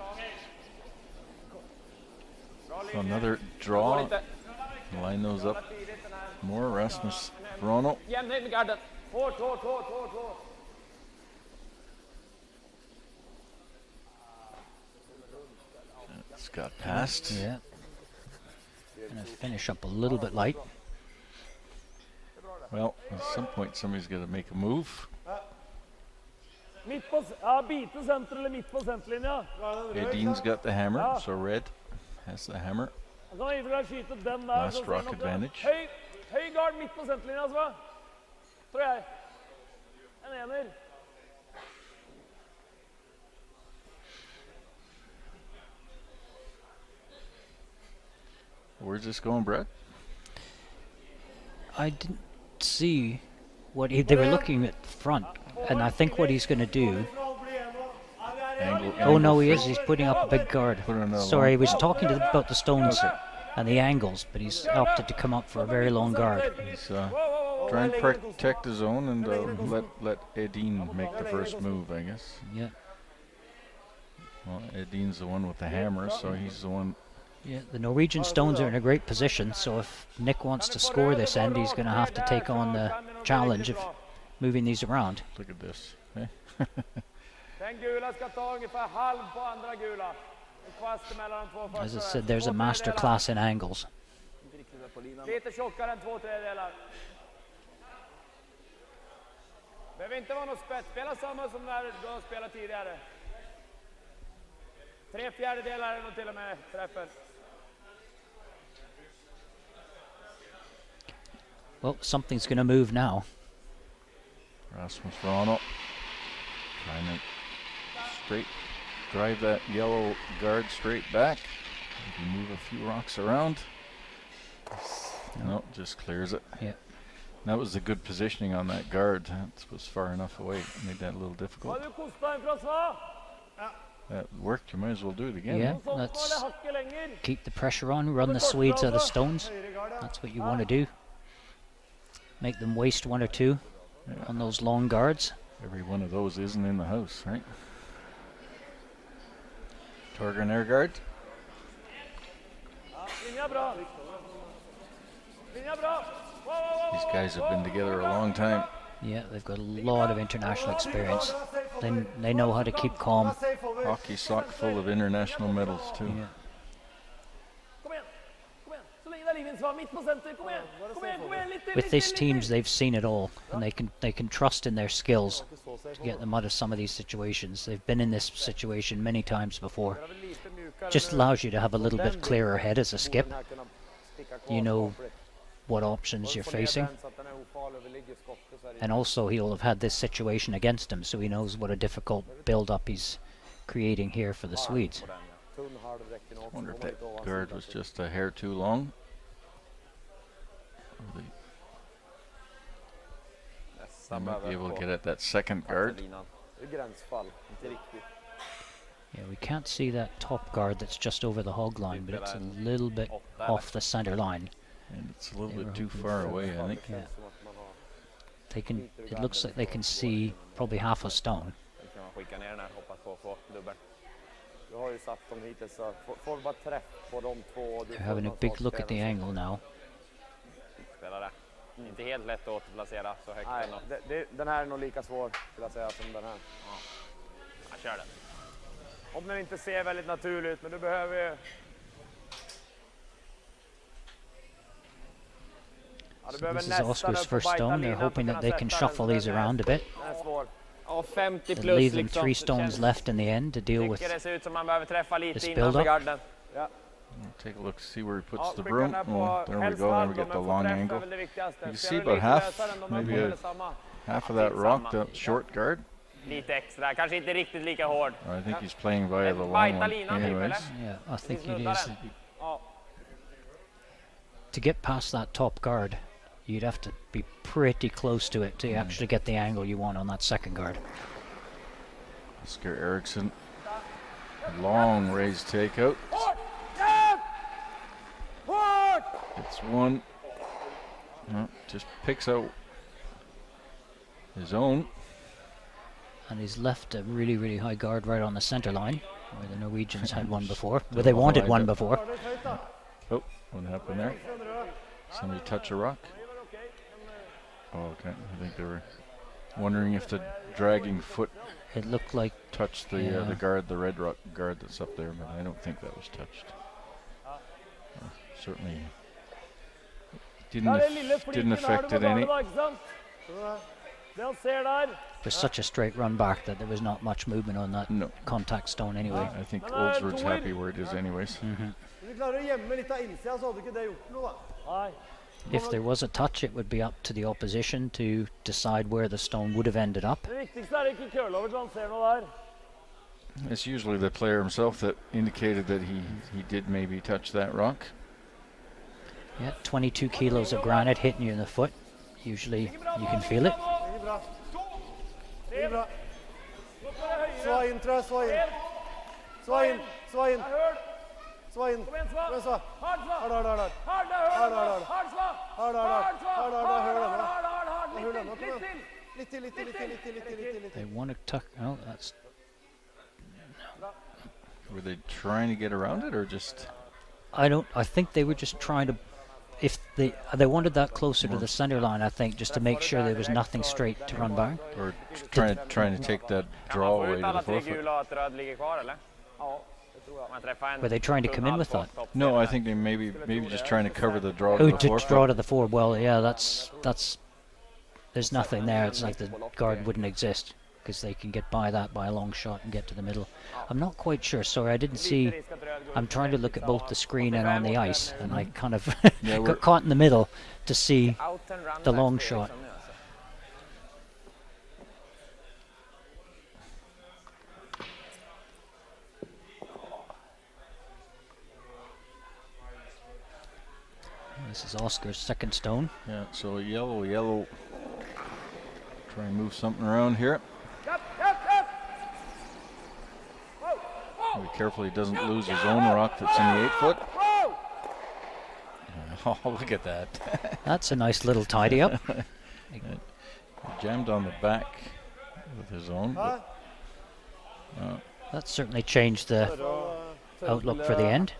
So another draw. Line those up more. Rasmus Vrono. Jämnhet med garden. Hårt. It's got past. Yeah. Gonna finish up a little bit light. Well, at some point somebody's got to make a move. Mitt på, ja, biten center eller mitt på centerlinja. Dean's got the hammer, so red has the hammer. Han kan ifrån skyta den där. Last rock advantage. Höj gard mitt på centerlinja alltså. Tror jag. En ener. Where's this going, Brett? I didn't see what they were looking at the front, and I think what he's going to do. Oh no, he is. He's putting up a big guard. Sorry, he was talking about the stones and the angles, but he's opted to come up for a very long guard. He's trying to protect his own and let Dean make the first move, I guess. Yeah. Well, Edin's the one with the hammer, so he's the one. Yeah, the Norwegian stones are in a great position, so if Nick wants to score this end, he's going to have to take on the challenge of moving these around. Look at this. Eh? Den gula ska ta ungefär halv på andra gula. En kvast mellan de två första. As I said, there's a master class in angles. Lite tjockare än 2/3. Behöver inte vara något spets. Spela samma som när du har spelat tidigare. 3/4 är nog till och med träffen. Well, something's going to move now. Rasmus Ronald trying to straight drive that yellow guard straight back. Maybe move a few rocks around. No, just clears it. Yeah. That was the good positioning on that guard. That was far enough away. Made that a little difficult. That worked. You might as well do it again. Yeah, let's keep the pressure on, run the Swedes out of stones. That's what you want to do. Make them waste one or two on those long guards. Every one of those isn't in the house, right? Torgren air guard. These guys have been together a long time. Yeah, they've got a lot of international experience. They know how to keep calm. Hockey sock full of international medals too. Yeah. With these teams, they've seen it all, and they can trust in their skills to get them out of some of these situations. They've been in this situation many times before. Just allows you to have a little bit clearer head as a skip. You know what options you're facing. And also he'll have had this situation against him, so he knows what a difficult build-up he's creating here for the Swedes. I wonder if that guard was just a hair too long. They might be able to get at that second guard. Yeah, we can't see that top guard that's just over the hog line, but it's a little bit off the center line. And it's a little bit too far away, I think. Yeah. They can. It looks like they can see probably half a stone. They're having a big look at the angle now. Inte helt lätt att placera så högt. Nej, den här är nog lika svår skulle jag säga som den här. Ja. Jag kör den. Om den inte ser väldigt naturlig ut, men du behöver ju... So this is Oscar's first stone. They're hoping that they can shuffle these around a bit. They'll leave them 3 stones left in the end to deal with this build-up. Take a look, see where he puts the broom. Oh, there we go, there we get the long angle. You can see about half, maybe half of that rock, the short guard. Lite extra, kanske inte riktigt lika hård. I think he's playing via the long one anyways. Yeah, I think it is. To get past that top guard, you'd have to be pretty close to it to actually get the angle you want on that second guard. Oscar Eriksson, long raised takeout. It's one. No, just picks out his own. And he's left a really, really high guard right on the center line, where the Norwegians had one before. Where they wanted one before. Oh, what happened there? Somebody touch a rock? Oh, okay. I think they were wondering if the dragging foot It looked like touched the guard, the red rock guard that's up there, but I don't think that was touched. Certainly didn't affect it any. there's such a straight run back that there was not much movement on that contact stone anyway. I think Oldsword's happy where it is anyways. If there was a touch, it would be up to the opposition to decide where the stone would have ended up. It's usually the player himself that indicated that he did maybe touch that rock. Yeah, 22 kilos of granite hitting you in the foot. Usually you can feel it. Svå in, tror jag, svå in. Svå in, svå in. Svå in. Men så. They want to tuck. Oh, that's. Were they trying to get around it or just? I think they were just trying to. If they wanted that closer to the center line, I think, just to make sure there was nothing straight to run by. Or trying to take that draw away to the forefoot? Were they trying to come in with that? No, I think they maybe just trying to cover the draw to Oh, the to forefoot. draw to the forward. Well, yeah, that's. There's nothing there. It's like the guard wouldn't exist because they can get by that by a long shot and get to the middle. I'm not quite sure. Sorry, I didn't see. I'm trying to look at both the screen and on the ice, and I kind of Yeah, got caught in the middle to see the long shot. This is Oscar's second stone. Yeah, so yellow. Try and move something around here. Be careful he doesn't lose his own rock that's in the 8 foot. Oh, look at that. That's a nice little tidy up. Jammed on the back with his own. That certainly changed the outlook for the end.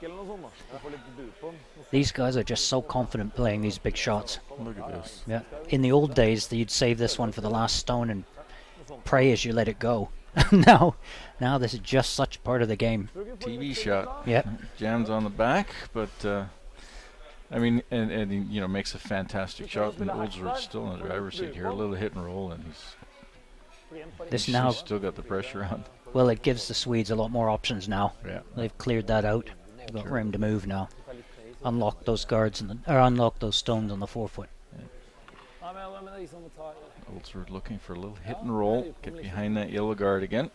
These guys are just so confident playing these big shots. Look at this. Yeah. In the old days, you'd save this one for the last stone and pray as you let it go. now this is just such part of the game. TV shot. Yep. Jams on the back, but I mean, and he, you know, makes a fantastic shot. And Oldsworth's still in the driver's seat here. A little hit and roll, and This he's now, still got the pressure on. well, it gives the Swedes a lot more options now. Yeah. They've cleared that out. They've got room to move now. Unlock those guards or unlock those stones on the forefoot. Oldsworth looking for a little hit and roll. Get behind that yellow guard again.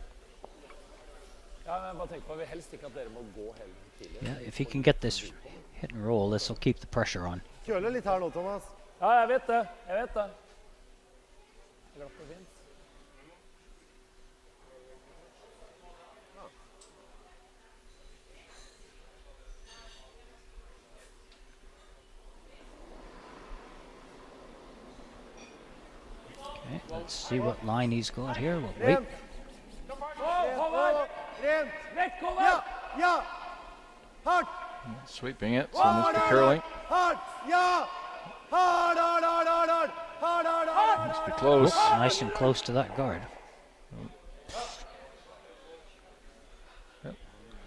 Yeah, if he can get this hit and roll, this will keep the pressure on. Køler litt her nå, Thomas. Ja, jeg vet det. Jeg vet det. Glatt og fint. Okay, let's see what line he's got here. We'll wait. Rent. Rent. Ja, ja. Hardt. Sweeping it, so must be curling. Hardt. Ja. Hard, hard, hard, hard, hard. Hard, hard, hard. Must be close. Nice and close to that guard.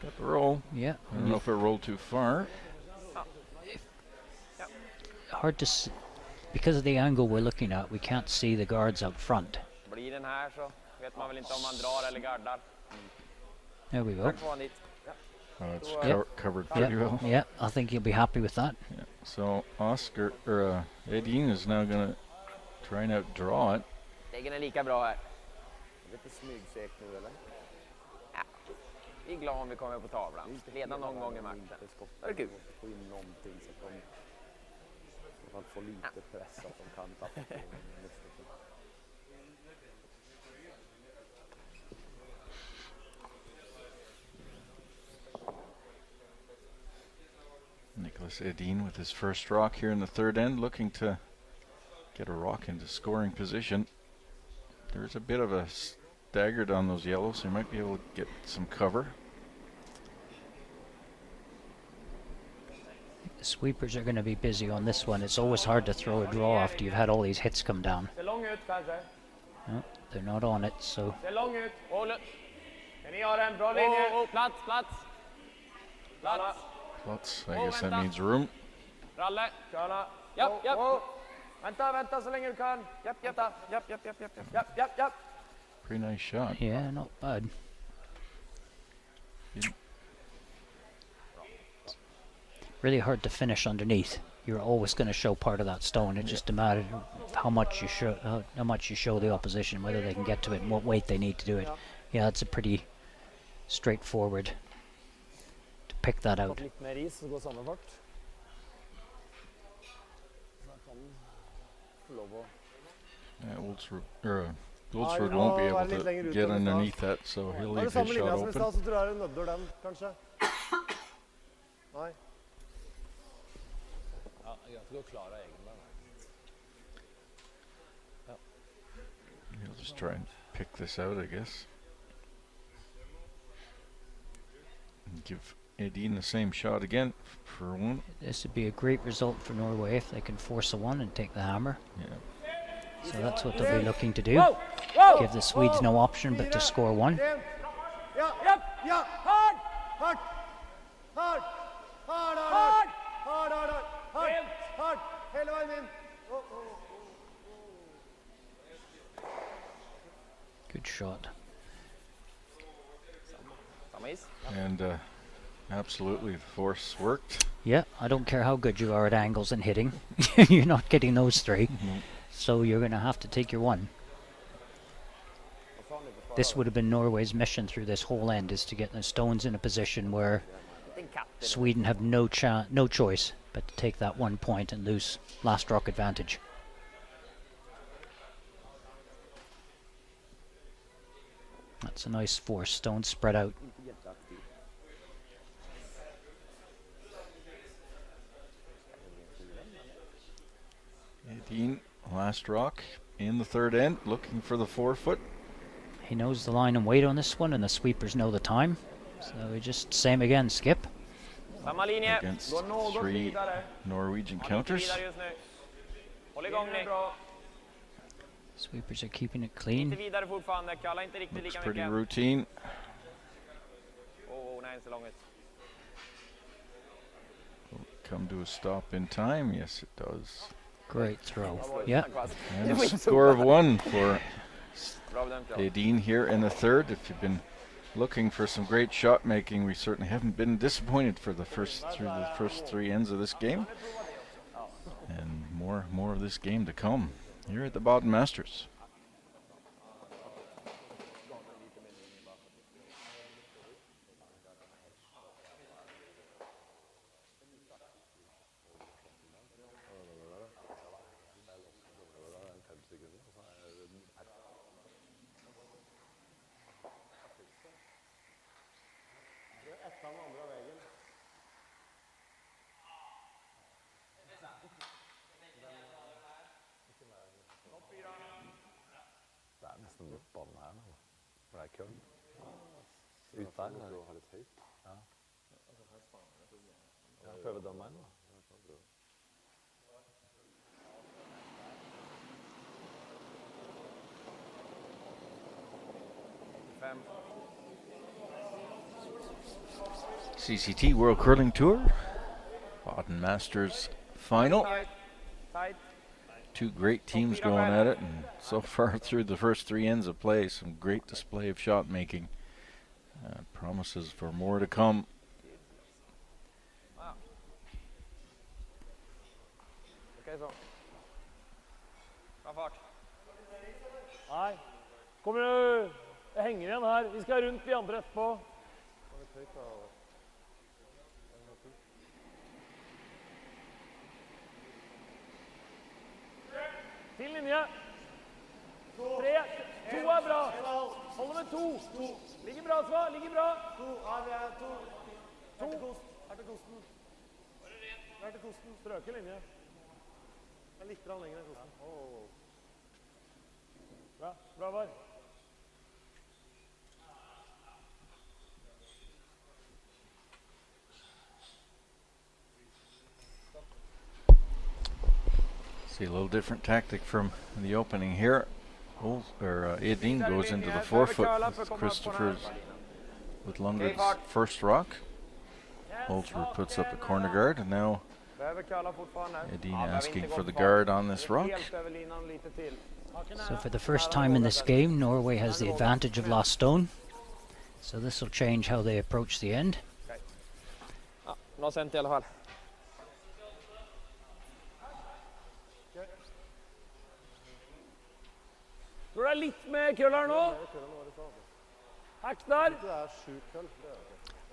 Got the roll. Yeah. I don't know if it rolled too far. Hard to see. Because of the angle we're looking at, we can't see the guards out front. Blir den här så vet man väl inte om man drar eller gardar. There we go. Tack för dit. Oh, it's Yeah. covered pretty well. Yeah, I think you'll be happy with that. Yeah. So Oscar or Edin is now going to try and outdraw it. Lägger den lika bra här. Lite smygsek nu eller? Vi är glada om vi kommer på tavlan. Leda någon gång i matchen. Det är kul. Få in någonting så att de i alla fall får lite press att de kan tappa på nästa tid. Nicholas Edin with his first rock here in the third end, looking to get a rock into scoring position. There's a bit of a staggered on those yellows, so he might be able to get some cover. The sweepers are going to be busy on this one. It's always hard to throw a draw after you've had all these hits come down. Ser lång ut kanske. No, they're not on it, so Ser lång ut. Håll. Kan ni ha den? Bra linje. Plats, plats. Plats. Lots, I guess that means room. Ralle. Köra. Japp, japp. Vänta så länge du kan. Japp, japp. Japp. Pretty nice shot. yeah, not bad. Really hard to finish underneath. You're always going to show part of that stone. It's just a matter of how much you show the opposition, whether they can get to it, and what weight they need to do it. Yeah, it's a pretty straightforward to pick that out. Litt mer is og gå samme fart. Så da kan få lov å Oldsworth won't be able to get underneath that, so he'll Har leave du his samme shot linja som i open. stad, så tror jeg du nødder den, kanskje? Nei. Ja, det er greit å gå klar av egen der. He'll just try and pick this out, I guess. Give Edin the same shot again for one. This would be a great result for Norway if they can force a one and take the hammer. Yeah. So that's what they'll be looking to do. Whoa! Whoa! Give the Swedes no option but to score one. Ja, Yep! ja, Hard! hard, hard, hard, Hard! hard, hard, hard, hard, hele veien inn. Good shot. Samma is. And absolutely, the force worked. Yeah, I don't care how good you are at angles and hitting. You're not getting those three. So you're going to have to take your one. This would have been Norway's mission through this whole end, is to get the Stones in a position where Sweden have no choice but to take that 1 point and lose last rock advantage. That's a nice force. Stones spread out. Edin, last rock in the third end, looking for the 4-foot. He knows the line and weight on this one, and the sweepers know the time. So we just same again, skip. Samma linje. Against Går något 3 vidare. Norwegian Lite counters. vidare just nu. Håll igång ni. Sweepers are keeping it Lite clean. vidare fortfarande. Kalla inte riktigt Looks lika pretty mycket. routine. Nej, inte så långt ut. Come to a stop in time. Yes, it does. Great throw. Yeah, And a score of 1 for Bra bedömt, ja. Edin here in the third. If you've been looking for some great shot making, we certainly haven't been disappointed for the first 3 ends of this game. And more of this game to come here at the Baden Masters. Det er nesten bort banen her nå, for det er køll. Ut der. Ja. Ja, prøve dommeren da. CCT World Curling Tour, Baden Masters final. Tight. Tight. 2 great teams going at it, and so far through the first 3 ends of play, some great display of shot making. Promises for more to come. Okej så. Bra fart. Nei. Kommer du? Jeg henger igjen her. Vi skal rundt de andre etterpå. Til linje. 3. 2 er bra. Holder med 2. Ligger bra, Sva. Ligger bra. 2. Her til kosten. Her til kosten. Strøke linje. Litt lenger enn kosten. Bra. Bra var. See a little different tactic from the opening here. Edin goes into the 4-foot with Christopher's with Lundgren's first rock. Holdsworth puts up a corner guard, and now Behöver kalla fortfarande. Edin Ja, behöver asking inte for gå the kvar. guard on this rock. Helt över linan lite till. So for the first time in this game, Norway has the advantage of last stone. So this will change how they approach the end. Ja, något cent i alla fall. Tror du det er litt med køll her nå? Hakk der. Det er 7 køll. Det er det.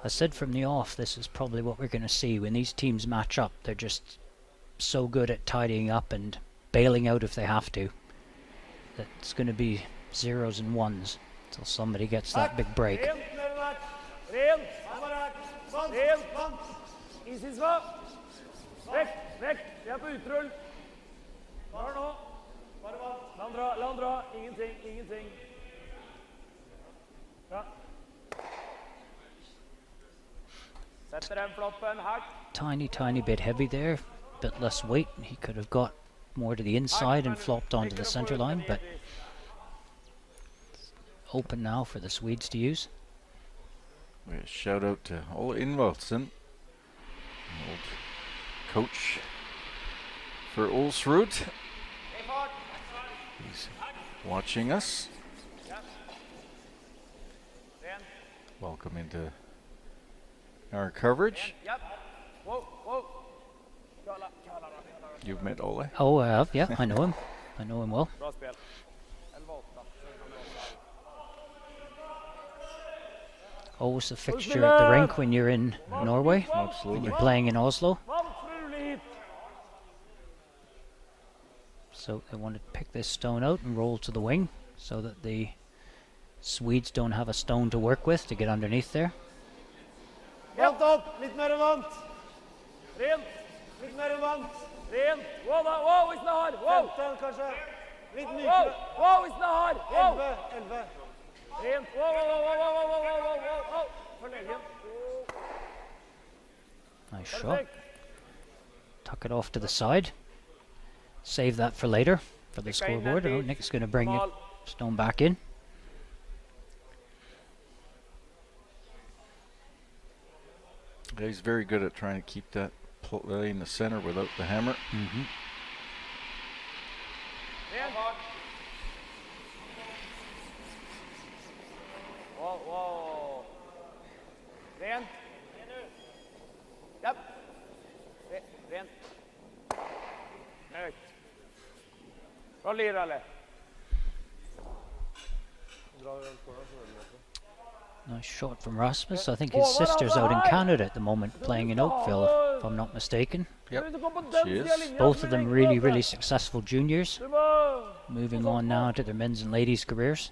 I said from the off, this is probably what we're going to see. When these teams match up, they're just so good at tidying up and bailing out if they have to. That it's going to be 0s and 1s until somebody gets that big break. Rent nede der. Rent. Rent. Is i Sva. Vekk. Vekk. Vi er på utrull. Klar nå. La han dra. Ingenting. Ingenting. Ja. Sätter den floppen, hack. Tiny bit heavy there, bit less weight. He could have got more to the inside and flopped onto the center line, but open now for the Swedes to use. A shout out to Ola Ingvaldsson, old coach for Ulsrud. He's watching us. Welcome into our coverage. Japp. Wow, wow. You've met Ola. Oh, I have, yeah, I know him. I know him well. Bra spel. 11-8. Always a fixture at the rink when you're in Norway, when Absolutely. you're playing in Oslo. Valsfrulig hit. So they want to pick this stone out and roll to the wing so that the Swedes don't have a stone to work with to get underneath there. Vant opp! Litt mer vant! Rent. Litt mer vant! Rent. Wow, wow, it's not hard. Wow. 15 kanskje. Litt Wow, mykere. wow, it's not hard. Wow. 11. Rent. Wow, wow, wow, wow, wow, wow, wow, wow, wow. For legen. Nice shot. Perfekt. Tuck it off to the side. Save that for later for the Skicka in scoreboard. den Oh, dit. Nick's going to bring it Ball. stone back in. He's very good at trying to keep that play in the center without the hammer. Hmm. Rent. Wow, wow. Rent. Japp. Rent. Snyggt. Bra lirare. Nice shot from Rasmus. I think his sister's out in Canada at the moment playing in Oakville, if I'm not mistaken. Yep, Du kom på den she is. sida linjen, Both så of blir them det really, inte really öppet. successful juniors, Du må- moving on now to their men's and ladies' careers.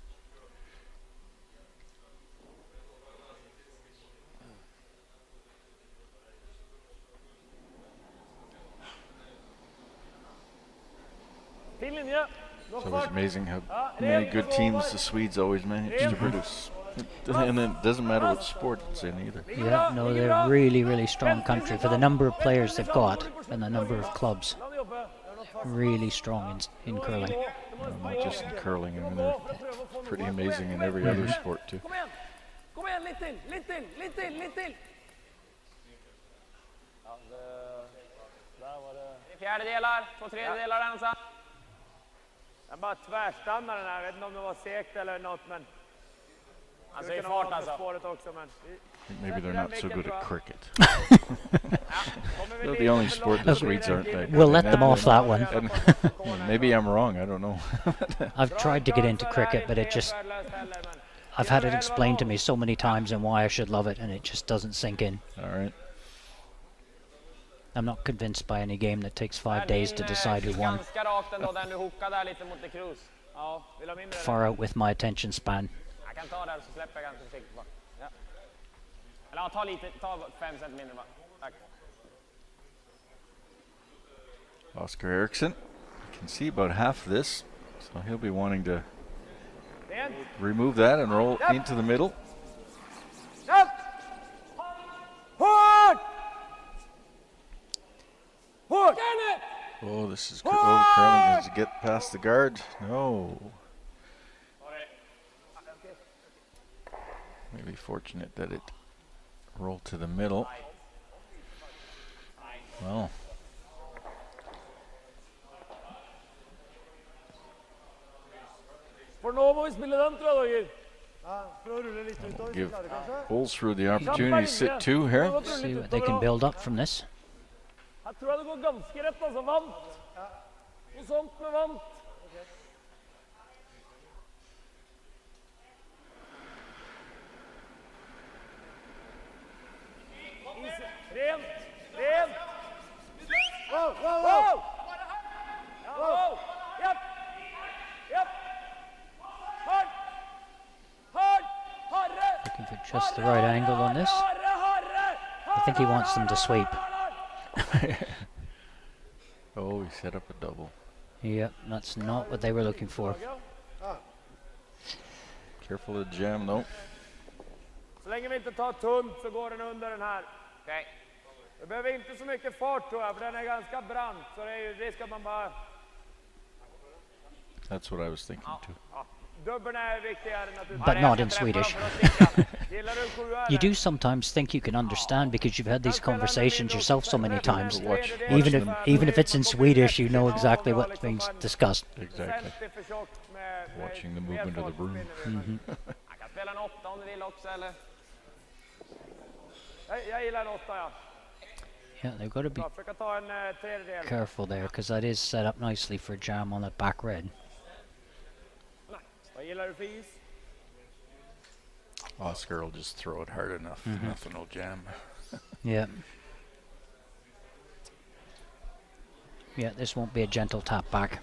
Fin linje. It's always amazing how many good teams the Swedes always manage to produce. And it doesn't matter what sport it's in either. Yeah, no, they're a really, really strong country for the number of players they've got and the number of clubs. Land uppe. Really strong in curling. Not just in curling, I mean, they're pretty amazing in every other sport too. Kom igen. Kom igen, lite till, lite till, lite till, lite till. Ja, där var det... 3/4, 2/3 där någonstans. Jag bara tvärstannar den här. Jag vet inte om det var segt eller något, men... Alltså i fart alltså. Spåret också, men... Maybe they're not so good at cricket. Kommer vi They're lite the only för sport långt the så blir Swedes det aren't that lite- good. We'll let them off that one. And maybe I'm wrong, I don't know. I've tried to get into cricket, but it just, I've had it explained to me so many times and why I should love it, and it just doesn't sink in. All right. I'm not convinced by any game that takes 5 days to decide who won. Ganska rakt ändå, den du hookade där lite mot the cruise. Ja, vill du ha mindre? Far out with my attention span. Jag kan ta där så släpper jag ganska försiktigt bara. Ja. Eller ja, ta lite, ta 5 cent mindre bara. Tack. Oscar Eriksson. You can see about half of this, so he'll be wanting to Rent. remove that and roll into the middle. Upp! Hårt! Hårt! Oh, this is curling has to get past the guard. No. Maybe fortunate that it rolled to the middle. Well, Får Novo spela den tror jag då, Gil. Ja, prøv å rulle litt utover. give Klarer kanskje? Ulsrud the opportunity to sit two here. See what they can build up from this. Jag tror det går ganska rätt alltså, vant. Och sånt med vant. Rent, rent. Wow, wow, wow! Wow! Ja, wow! Japp! Japp! Hard! Hard! Harre! Looking for just the right angle on this. Harre, harre! I think he wants them to sweep. Oh, he set up a double. Yep, that's not what they were looking for. Careful of the jam, though. Så länge vi inte tar tunt så går den under den här. Okej. Du behöver inte så mycket fart tror jag, för den är ganska brant. Så det är ju risk att man bara... That's what I was thinking too. Ja, dubbeln är viktigare naturligtvis. But Ja, not jag in ska träffa dem Swedish. för att sticka. Gillar du 7 eller? You do sometimes think you can understand because you've had these conversations yourself so many times. Watch Even if it's in Swedish, you know exactly what's being discussed. Exactly. Watching the movement of the broom. Jag kan spela en 8 om du vill också eller? Jag gillar en 8 ja. Yeah, they've got to be Jag försöker ta en tredjedel. careful there because that is set up nicely for a jam on that back red. Vad gillar du för is? Oscar will just throw it hard enough. Nothing will jam. Yeah. Yeah, this won't be a gentle tap back.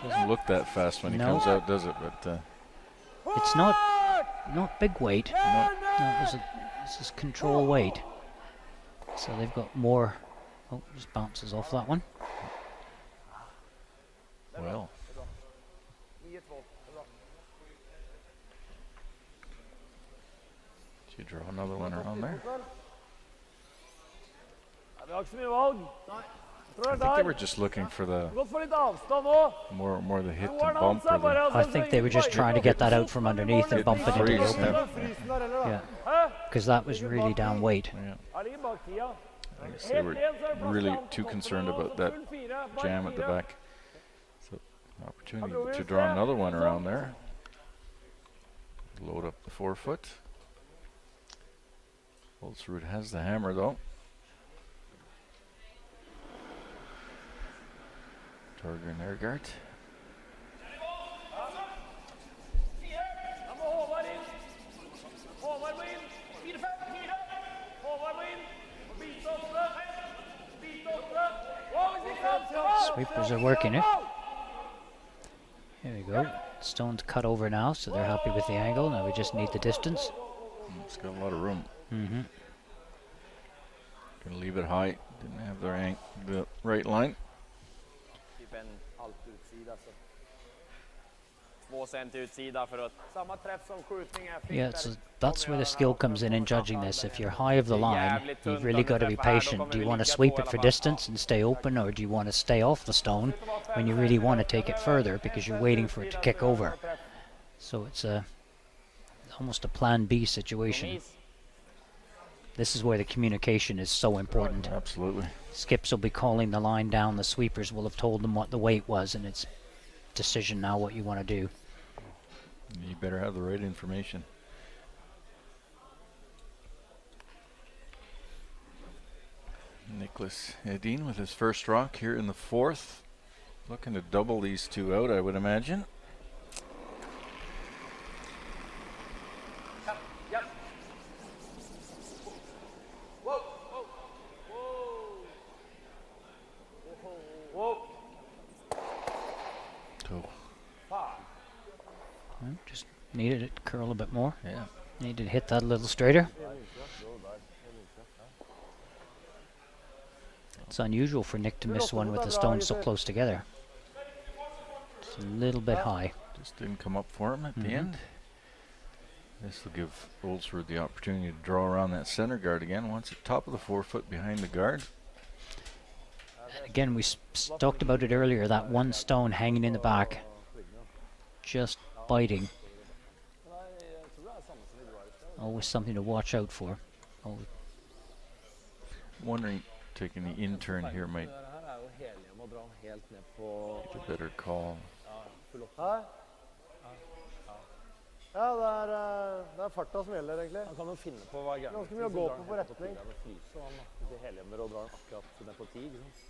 Doesn't look that fast when he No. comes out, does it? But It's not big weight. no. No, this is control weight. So they've got more. Oh, just bounces off that one. Well, 9-2. Bra. did you draw another one around there? Ja, vi har inte så mycket valg. Jag tror I det think they där. were just looking for the Gått för lite avstånd nå. more the hit Johan and bump Hansen or bara, the, alltså, I think they were just trying to get that out from underneath and bump it into the Freeze, open. yeah. Frysen der heller, da. Yeah, because that was really down weight. yeah. Ja, ligger bak 10. I guess they were really too concerned about that jam at the back. So opportunity to draw another one around there. Load up the 4-foot. Olsrud has the hammer though. Torger Nergart. Han må Håvard in. Håvard må in. 4-5. Håvard må in. Og bit 8. Bit 8. Og hvis vi kan. Sweepers are working it. Here we go. Stone's cut over now, so they're happy with the angle. Now we just need the distance. It's got a lot of room. Mm-hmm. Gonna leave it high. Didn't have the right line. Typ en halv utsida så. 2 cent utsida för att... Samma träff som skjutning är Yeah, so that's where the skill comes in judging this. If you're high of the line, you've really got to be patient. Do you want to sweep it for distance and stay open, or do you want to stay off the stone when you really want to take it further because you're waiting for it to kick over? So it's almost a plan B situation. This is where the communication is so important. Absolutely. Skips will be calling the line down. The sweepers will have told them what the weight was, and it's decision now what you want to do. You better have the right information. Nicholas Edin with his first rock here in the 4th. Looking to double these two out, I would imagine. So, Just needed it to curl a bit more. yeah. Needed to hit that a little straighter. It's unusual for Nick to miss one with the stones so close together. It's a little bit high. Just didn't come up for him at the end. This will give Olsrud the opportunity to draw around that center guard again. Wants it top of the 4-foot behind the guard. Again, we talked about it earlier, that one stone hanging in the back. Just biting. Always something to watch out for. Oh, Wondering, taking the in turn here might Det her er jo helhjem og dra den helt ned på be a better call. full opp. Hæ? Ja, det er farta som gjelder, egentlig. Han kan jo finne på hva gærent. Ganske mye å gå på retning. Så han hvis de helhjemmer og drar den akkurat ned på 10, ikke sant?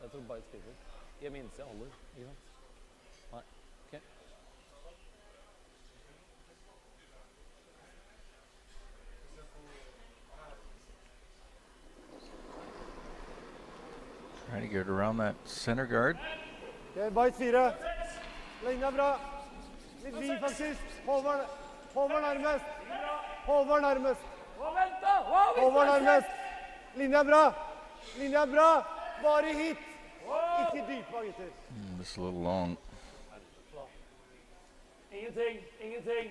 Jeg tror bare spiller. I min innsida holder, ikke sant? Nei, ok. Trying to get around that center guard. Ok, bite 4. Linja er bra. Litt vid, faktisk. Håvard nærmest. Håvard nærmest. Håvard nærmest. Linja er bra. Linja er bra. Bare hit. Ikke dypa, gutter. This is a little long. Ingenting. Ingenting.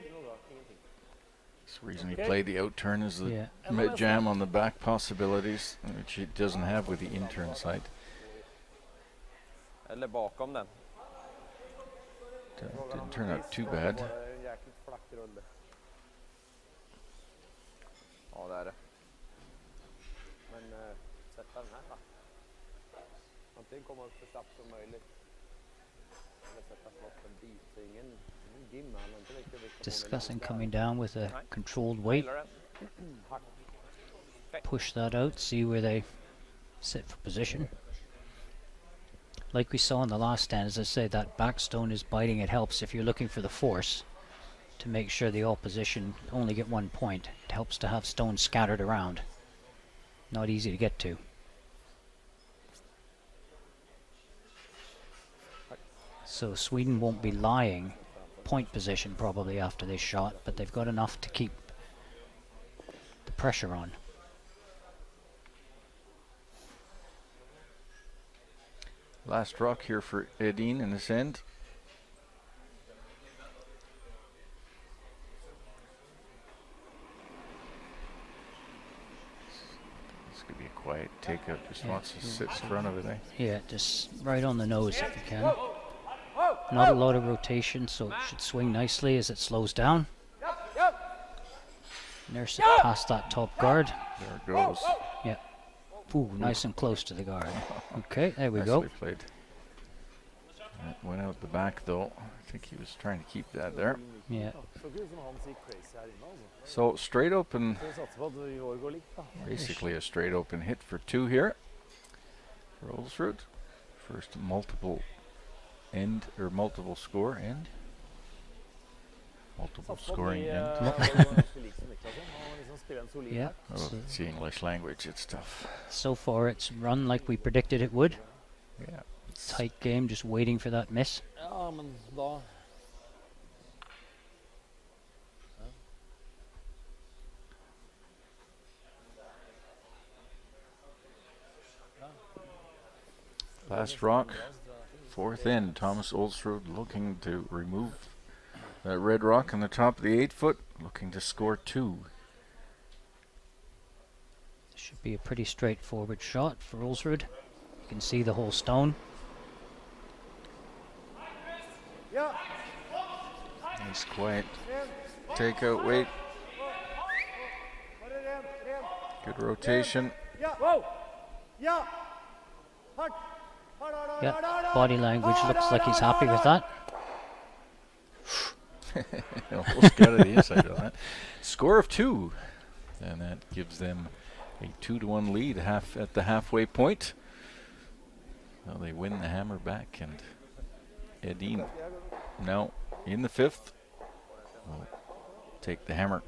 This reason he Okay. played the outturn is the Yeah. mid-jam on the back possibilities, which he doesn't have with the in-turn side. Eller bakom den. Didn't turn out too bad. Bare en jäkligt flack rulle. Ja, det är det. Men sätta den här då. Antingen komma upp så snabbt som möjligt. Eller sätta slott en bit. Så ingen gim. Han har inte riktigt viktat på Discussing coming down with a controlled weight. Push that out, see where they sit for position. Like we saw in the last stand, as I say, that back stone is biting. It helps if you're looking for the force to make sure the opposition only get 1 point. It helps to have stones scattered around. Not easy to get to. So Sweden won't be lying point position probably after this shot, but they've got enough to keep the pressure on. Last rock here for Edin in this end. This could be a quiet takeout. Just wants to sit in front of it, eh? Yeah, just right on the nose if you can. Not a lot of rotation, so it should swing nicely as it slows down. Nurse it past that top guard. There it goes. Yeah. Ooh, nice and close to the guard. Okay, there we Nicely go. played. That went out the back though. I think he was trying to keep that there. Yeah. Så ikke ut som han sier crazy her inne, altså. So straight open, Så vi satser på at vi år går likt, da. basically a straight open hit for 2 here for Olsrud. First multiple end or multiple score end. Multiple Satser på at scoring vi end. år går ganske likt som Niklas. Han liksom spiller en solid Yeah. her. Oh, So, it's the English language, it's tough. so far it's run like we predicted it would. Yeah. Tight game, just waiting for that miss. Ja, men da... Last rock, 4th end. Thomas Olsrud looking to remove that red rock on the top of the 8 foot, looking to score 2. Should be a pretty straightforward shot for Ulsrud. You can see the whole stone. Ja. Nice quiet takeout weight. Bare ren, ren. Good rotation. Ja. Wow! Ja. Hardt. Hardt, hardt, hardt, Yeah, hardt, hardt. body language looks like he's happy with that. Almost got to the inside of that. Score of 2. And that gives them a 2-1 lead at the halfway point. Well, they win the hammer back, and Edin now in the 5th will take the hammer.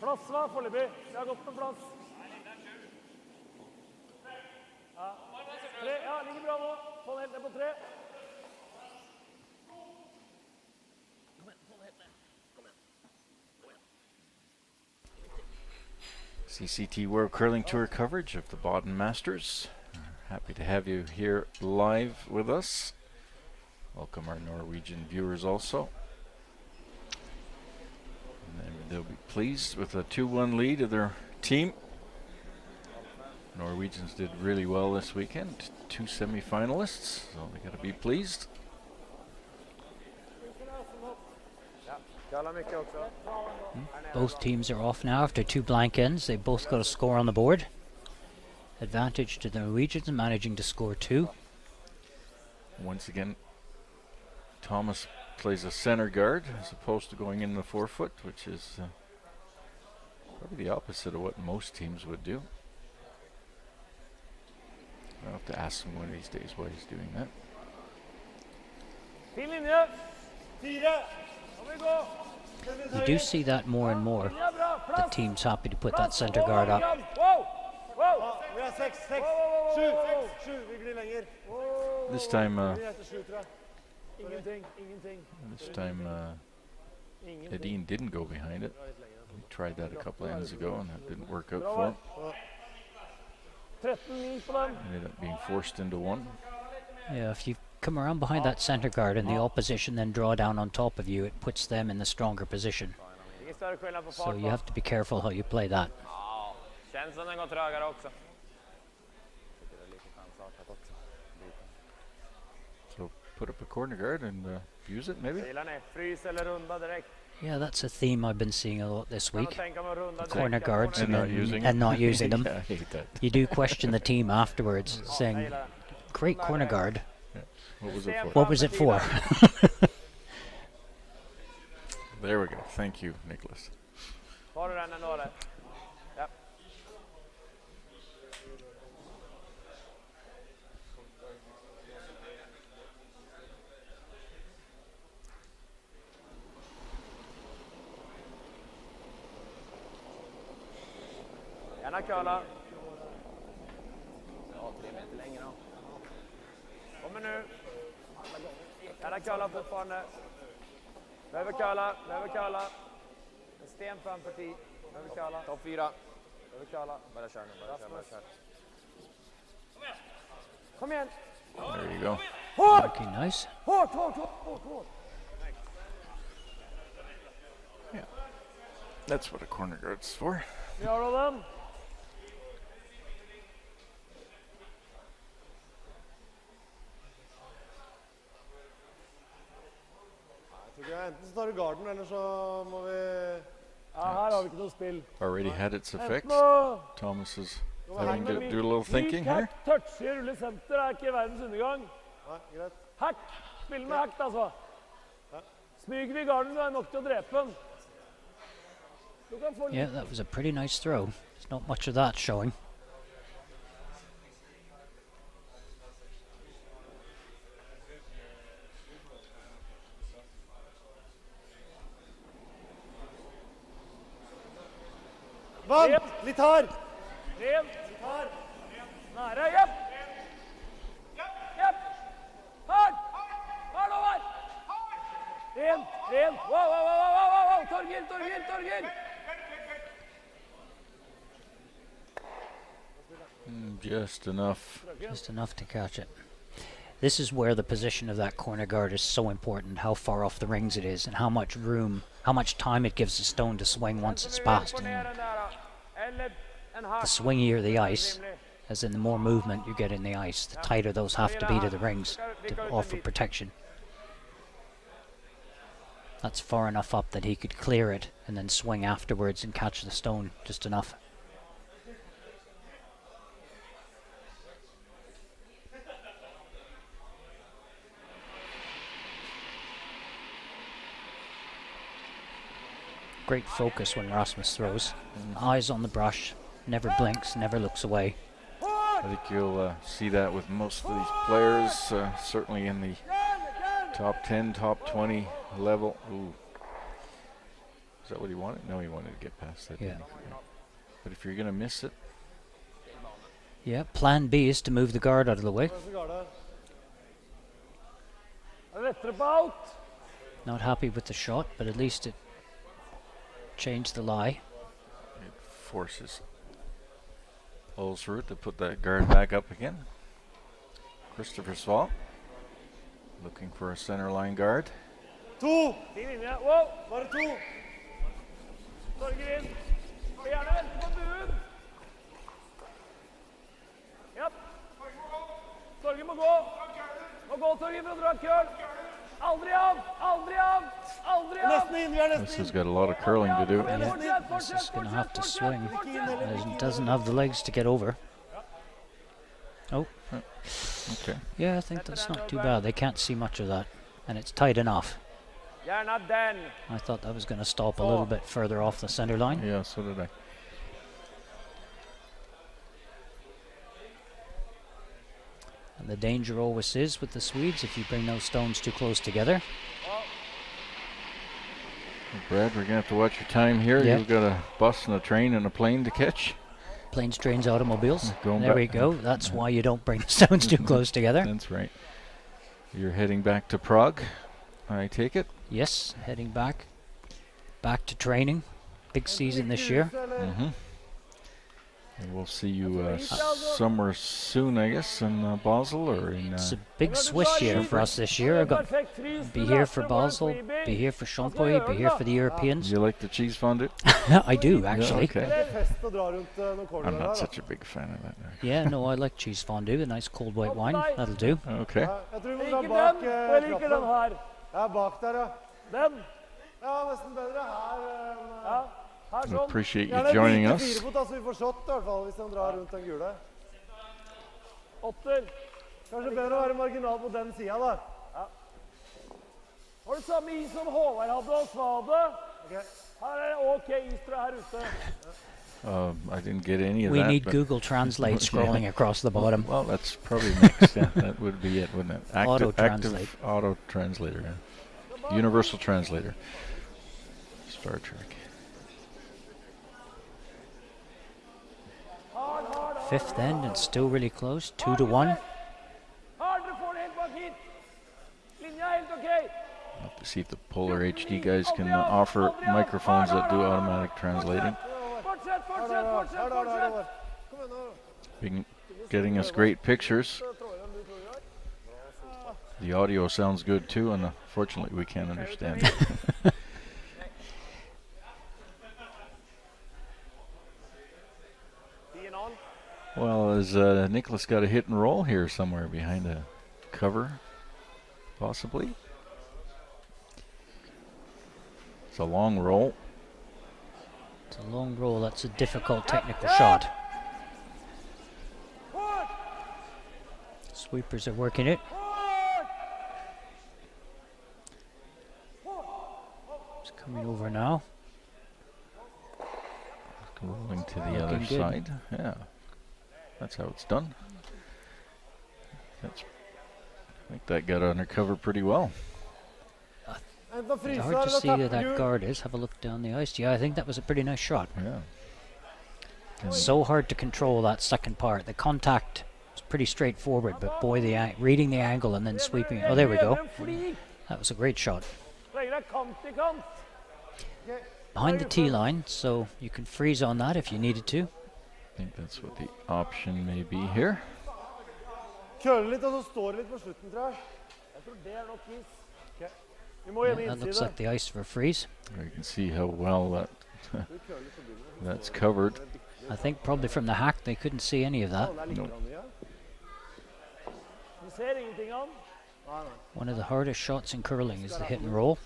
Plass va, foreløpig. Vi har gått med plass. Ja. 3, ja, ligger bra nå. Få den helt ned på 3. CCT World Curling Tour coverage of the Baden Masters. Happy to have you here live with us. Welcome our Norwegian viewers also. And they'll be pleased with a 2-1 lead of their team. Norwegians did really well this weekend. 2 semi-finalists, so they got to be pleased. Kalla mycket också. Both teams are off now after 2 blank ends. They both got a score on the board. Advantage to the Norwegians, managing to score 2. Once again, Thomas plays a center guard as opposed to going in the forefoot, which is probably the opposite of what most teams would do. I'll have to ask him one of these days why he's doing that. Fin linje. 4. Kom vi gå. You do see that more and more. Linja bra. The Plats. team's happy to put that Plats. center guard up. Wow. Wow. Ja, vi har 6, 6, 7. Vi glir lenger. This time, Vi er etter 7, tror jeg. Ingenting. Ingenting. Ingenting. Edin didn't go behind it. He tried that a couple of ends ago and that didn't work out for him. 13-9 på dem. Ended up being forced into one. Yeah, if you come around behind that center guard and the opposition then draw down on top of you, it puts them in the stronger position. Ingen större skillnad på So fart. you have to be careful how you play that. Ja, känns som den går trögare också. So put up a corner guard and use it maybe. Filar ner. Frys eller runda direkt. Yeah, that's a theme I've been seeing a lot this Kan man week. tänka mig att runda direkt. Corner guards And not using and not using them. Yeah, I hate that. You do question the team afterwards, Jag saying, gillar den. great corner guard. What was it for? What was it for? There we go. Thank you, Nicholas. Tar du den ändå eller? Ja. Gärna curla. Ja, 3 meter längre då. Kommer nu. Gärna curla fortfarande. Behöver curla, behöver curla. En sten framför tid. Behöver curla. Topp 4. Behöver curla. Bara kör nu, bara kör. Kom igen. There you go. Hårt! Looking nice. Hårt, hårt, hårt, hårt, hårt. That's what a corner guard's for. Gör du den? Jeg tror ikke enten så tar du garden, eller så må vi... Ja, här har vi inte något spill. Already had its effects. Nå! Thomas is having to do a little thinking here. Toucher, rulle senter er ikke verdens undergang. Nei, greit. Hack! Spill med hack, altså. Smyger vi garden, så er det nok til å drepe den. Du kan få Yeah, that was a pretty nice throw. There's not much of that showing. Vann! Litt hard! Ren. Nære, jepp. Jepp. Hard. Hard over. Ren, ren. Wow, wow, wow, wow, wow, wow. Torgill, Torgill, Torgill. Just enough. Just enough to catch it. This is where the position of that corner guard is so important, how far off the rings it is and how much room, how much time it gives the stone to swing once it's passed. Få ner den där, då. Eller en hack. The swingier the ice, as in the more movement you get in the ice, the tighter those have to be to the rings to offer protection. That's far enough up that he could clear it and then swing afterwards and catch the stone just enough. Great focus when Rasmus throws. Eyes on the brush, never blinks, never looks away. I think you'll see that with most of these players, certainly in the top 10, top 20 level. Ooh. Is that what he wanted? No, he wanted to get past that. Yeah. Didn't he? But if you're going to miss it, Yeah, plan B is to move the guard out of the way. Hva er det som garde? Er det lettere på out? Not happy with the shot, but at least it changed the lie. it forces Ulsrud to put that guard back up again. Christopher Svall looking for a center line guard. 2! Fin linje. Wow. Bare 2! Torgill inn. Og gjerne vente på buen. Ja. Torgill må gå. Må gå, Torgill, for å dra køl. Aldri av! Aldri av! Aldri av! Nesten inn, vi er This nesten has inn. got a lot of curling to do. Yeah, this is going to have to swing. It doesn't have the legs to get over. Oh, Okay. yeah, I think that's not too bad. They can't see much of that, and it's tight enough. Gärna den. I thought that was going to stop a little bit further off the center line. Yeah, so did I. And the danger always is with the Swedes if you bring those stones too close together. Brad, we're going to have to watch your time here. Yeah. You've got a bus and a train and a plane to catch. Planes, trains, automobiles. Going There back- we go. That's why you don't bring the stones too close together. That's right. You're heading back to Prague, I take it? Yes, heading back to training. Big season this year. Mm-hmm. And we'll see you somewhere soon, I guess, in Basel or in... It's a big Swiss year for us this year. I've got be here for Basel, be here for Champoy, be here for the Europeans. you like the cheese fondue? I do actually. Okay. Det er fest å dra rundt noen I'm corner not der. such a big fan of that. Yeah, no, I like cheese fondue. A nice cold white wine, that'll do. Okay. Ja, jeg tror vi må Jeg dra liker bak den, og jeg liker den trappen. her. Ja, bak der, ja. Den. Ja, nesten bedre her. Ja, her We sånn. appreciate you Gjerne joining like us. firefot, da, så vi får shot i hvert fall, hvis de drar rundt den gule. Åtter. Kanskje bedre å være marginal på den siden, da. Har du samme is som Håvard hadde og Svade? Ok. Her er det OK is tror jeg her ute. I didn't get any of We that. need but- Google Translate scrolling across the bottom. Well, that's probably next. Yeah, that would be it, wouldn't it? Auto-translate. Active auto translator. Yeah. Universal translator. Star Trek. Fifth end and still really close. 2-1. Hardere får det helt bak hit. Linja er helt OK. I'll have to see if the Polar HD guys can offer microphones that do automatic translating. Fortsett, Her, fortsett, der, fortsett, her, der, fortsett. Håvard. Kom igjen nå. Being, getting us great pictures. The audio sounds good too, and unfortunately we can't understand it. Well, has Nicholas got a hit and roll here somewhere behind a cover, possibly? It's a long roll. It's a long roll. That's a difficult technical shot. Sweepers are working it. It's coming over now. Rolling to the Looking other good. side. Yeah, that's how it's done. I think that got under cover pretty well. Hent noen It's fryser, hard to da see who tapper that gul. guard is. Have a look down the ice. Yeah, I think that was a pretty nice shot. Yeah. So hard to control that second part. The contact was pretty straightforward, but boy, reading the angle and then sweeping it. Oh, there we go. That was a great shot. Legger deg kant i kant. Behind the tee line, so you can freeze on that if you needed to. I think that's what the option may be here. Køler litt, og så står det litt på slutten, tror jeg. Jeg tror det er nok is. Vi må Yeah, hjem that looks innside. like the ice for a freeze. You can see how well that's covered. I think probably from the hack they couldn't see any of that. Å, det er litt No. grann, ja. Vi ser ingenting av den. Nei, nei. One of the hardest shots in curling is the hit and roll.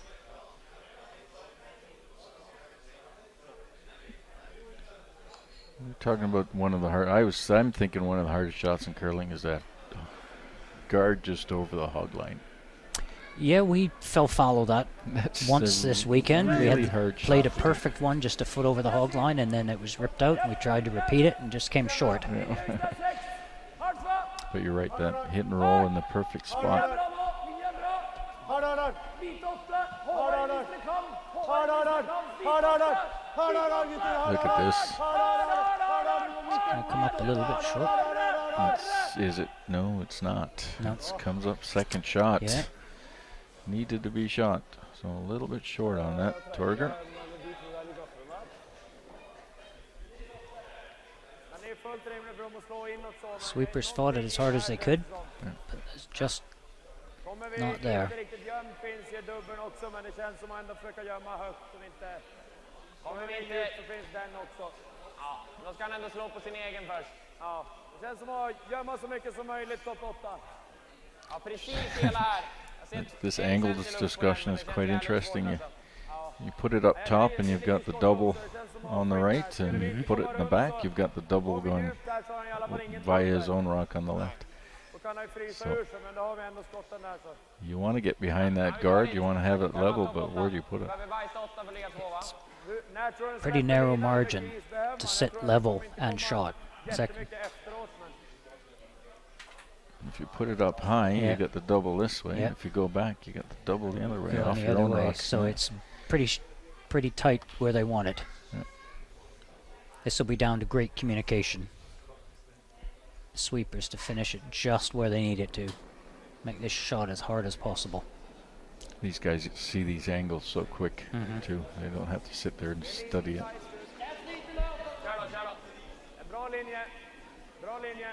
We're talking about one of the I'm thinking one of the hardest shots in curling is that guard just over the hog line. Yeah, we fell foul of that That's once a this weekend. We really had hard played a shot. perfect one just a foot over the hog line, and then it was ripped out. And we tried to repeat it and just came short. Yeah. Hardt fra. But you're right, that hit and roll in the perfect Linja er spot. bra nå. Linja er bra. Her, der, der. Bit åtte. Håvard hvis dere kan. Her, Håvard der, hvis der. dere kan. Bit Her, der, der. åtte. Her, der, der, gutter. Her, Look der, at der. this. Her, der, der. Her, der, der. Gonna come up a little bit short. Is it? No, it's not. No. It comes up second shot. Yeah. Needed to be shot. So a little bit short on that, Torger. Den er fullt rimelig for dem å slå inn og så. Sweepers fought it as hard as they could, but it's just Kommer vi Not there. inte riktigt gömt finns ju dubbeln också, men det känns som att ändå försöka gömma högt som inte... Kommer vi inte ut så finns den också. Ja, då ska han ändå slå på sin egen först. Ja, det känns som att gömma så mycket som möjligt topp 8. Ja, precis hela här. This angle, this discussion is quite interesting. You put it up top and you've got the double on the right, and you put it in the back, you've got the double going via his own rock on the left. So you want to get behind that guard, you want to have it level, but where do you put it? Pretty narrow margin to sit level and shot. Second. If you put it up high, Yeah. you get the double this way. Yeah. If you go back, you get the double the other way Going off the your other own way, rock. so it's pretty tight where they want it. Yeah. This will be down to great communication. Sweepers to finish it just where they need it to. Make this shot as hard as possible. These guys see these angles so quick Mhm. too. They don't have to sit there and study it. Bra linje. Bra linje.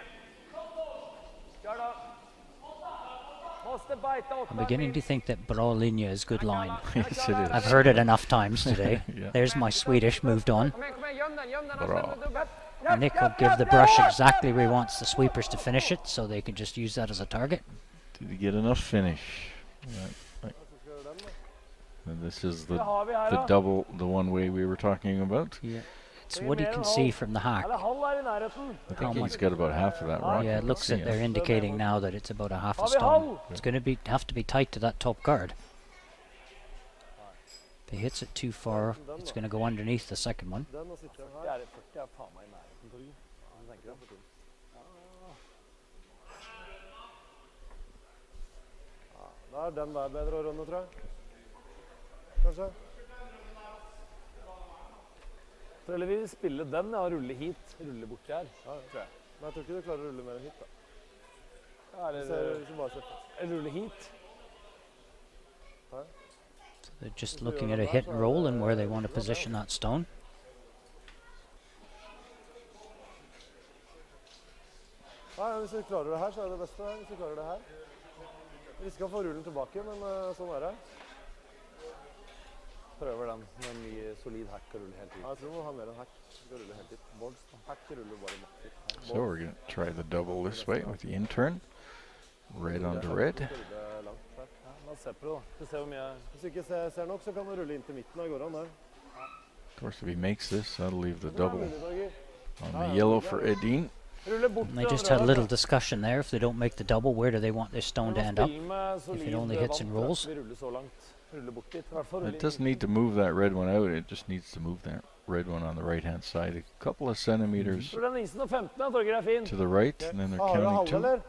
Kör då. Måste bajta åtta. I'm beginning to think that bra linje is good line. Yes, it is. I've heard it enough times today. Yeah. There's my Swedish moved on. Kom igen, göm den, göm den. Bra. Nick will give the brush exactly where he wants the sweepers to finish it, so they can just use that as a target. Did he get enough finish? Right. And this is the double, the one way we were talking about. Yeah. It's what he can see from the hack. Eller halv er i nærheten. I How think much? he's got about half of that rock. Yeah, it you looks can like see they're indicating now that it's about a half a Har vi stone. halv? It's going to have to be tight to that top guard. If he hits it too far, it's going to go underneath the second one. Den og sitter Det her. er 40 er faen meg i nærheten, Torgeir. Hva tenker du? Da er den der bedre å runde, tror jeg. Kanskje? Så eller vi spille den, ja, rulle hit, rulle borti her, Ja, ja. tror jeg. Men jeg tror ikke du klarer å rulle mer hit, da. Ja, Det ser ut som bare ser fast. eller rulle hit. They're just looking at a hit and roll and where they want to position that stone. Ja, ja, hvis du klarer det her, så er det beste. Hvis du klarer det her. Vi skal få rullen tilbake, men sånn er det. Prøver den med en mye solid hack og rulle helt Ja, ut. jeg tror du må ha mer enn hack. Du skal rulle helt hit. Boards, da. Hack ruller bare maks hit. So we're going to try the double this way with the intern. Red onto red. Du skal rulle langt her. Ja, la oss se på det da. Skal vi se hvor mye... Hvis du ikke ser nok, så kan du rulle inn til midten av gården der. Of course, if he makes this, that'll leave the Det er double mulig, Torgeir. on the yellow for Edin. Rulle bort. And they just had a little discussion there. If they don't make the double, where do they want their stone to end up? If it only hits and rolls. Vi ruller så langt. Rulle bort dit. I hvert fall rulle It doesn't need to move that red one out, it just needs to move that red one on the right hand side a couple of centimeters Tror den isen og 15, da, Torgeir, er fin. to the right, and then they're Har du counting halve, two. eller?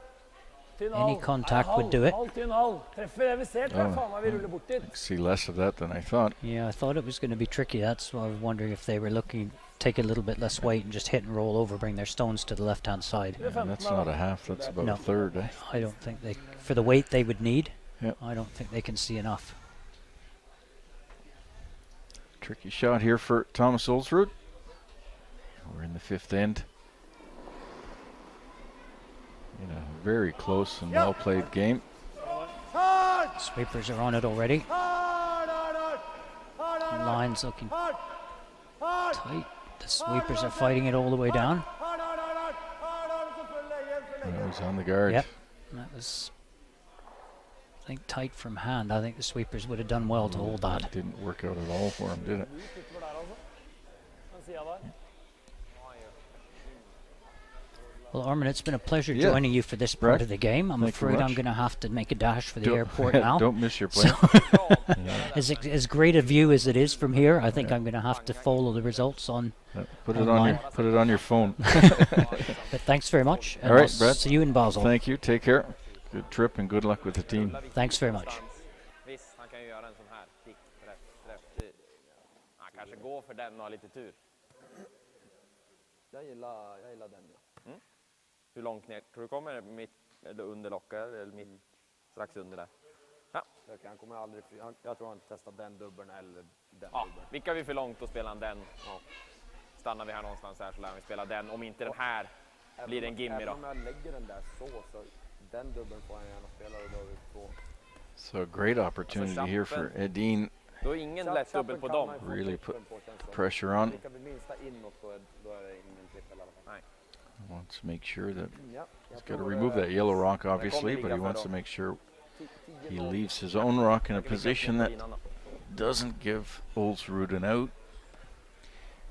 Tynn Any halv. contact Nei, would do it. Halv, tynn halv. Treffer det vi ser, tror jeg Oh. faen meg vi ruller bort dit. I see less of that than I thought. Yeah, I thought it was going to be tricky. That's why I was wondering if they were looking take a little bit less weight and just hit and roll over, bring their stones to the left-hand side. And that's not a half, that's about No. a third. Eh? I don't think they, for the weight they would need, Yep. I don't think they can see enough. Tricky shot here for Thomas Olsrud. We're in the fifth end. In a very close and well played game. Hard! Sweepers are on it already. Hard, hard, hard! Hard, hard, hard! Lines looking Hard! Hard! tight. The sweepers are fighting it all the way down. Hard, hard, hard, hard! Hard, hard! Så følg leggen, følg That leggen. was on the guard. Yep. That was, I think, tight from hand. I think the sweepers would have done well to hold that. It didn't work out at all for him, did it? Utover der, altså. Den siden der. Well, Armin, it's been a pleasure Yeah. joining you for this part Right. of the game. I'm Thank you afraid I'm much. going to have to make a dash for the Don't- airport now. Don't miss your plane. As great a view as it is from here, I think I'm going to have to follow the results on. Put it on Online. put it on your phone. But thanks very much. And All right, I'll Brad. see you in Basel. Thank you. Take care. Good trip and good luck with the team. Thanks very much. Visst, han kan ju göra en sån här. Tick, träff. Han kanske går för den och har lite tur. Jag gillar den, ja. Hur långt ner? Tror du kommer mitt, eller under locket eller mitt, strax under där? Han kommer aldrig... Jag tror han inte testar den dubbeln eller den Ja, dubbeln. vickar vi för långt och spelar han den. Ja. Stannar vi här någonstans här så lär vi spela den. Om inte den här blir det en gimme Även då. om jag lägger den där så den dubbeln får han gärna spela och då har vi två. So a great opportunity here for Edin. Då är ingen lätt dubbel på dem. Really put pressure on. Det kan bli minsta inåt då är det ingen trippel i alla fall. Nej. Wants to make sure that Ja, he's got to remove that yellow rock, obviously, but he wants to make sure He leaves his own rock in a position that doesn't give Olsrud an out.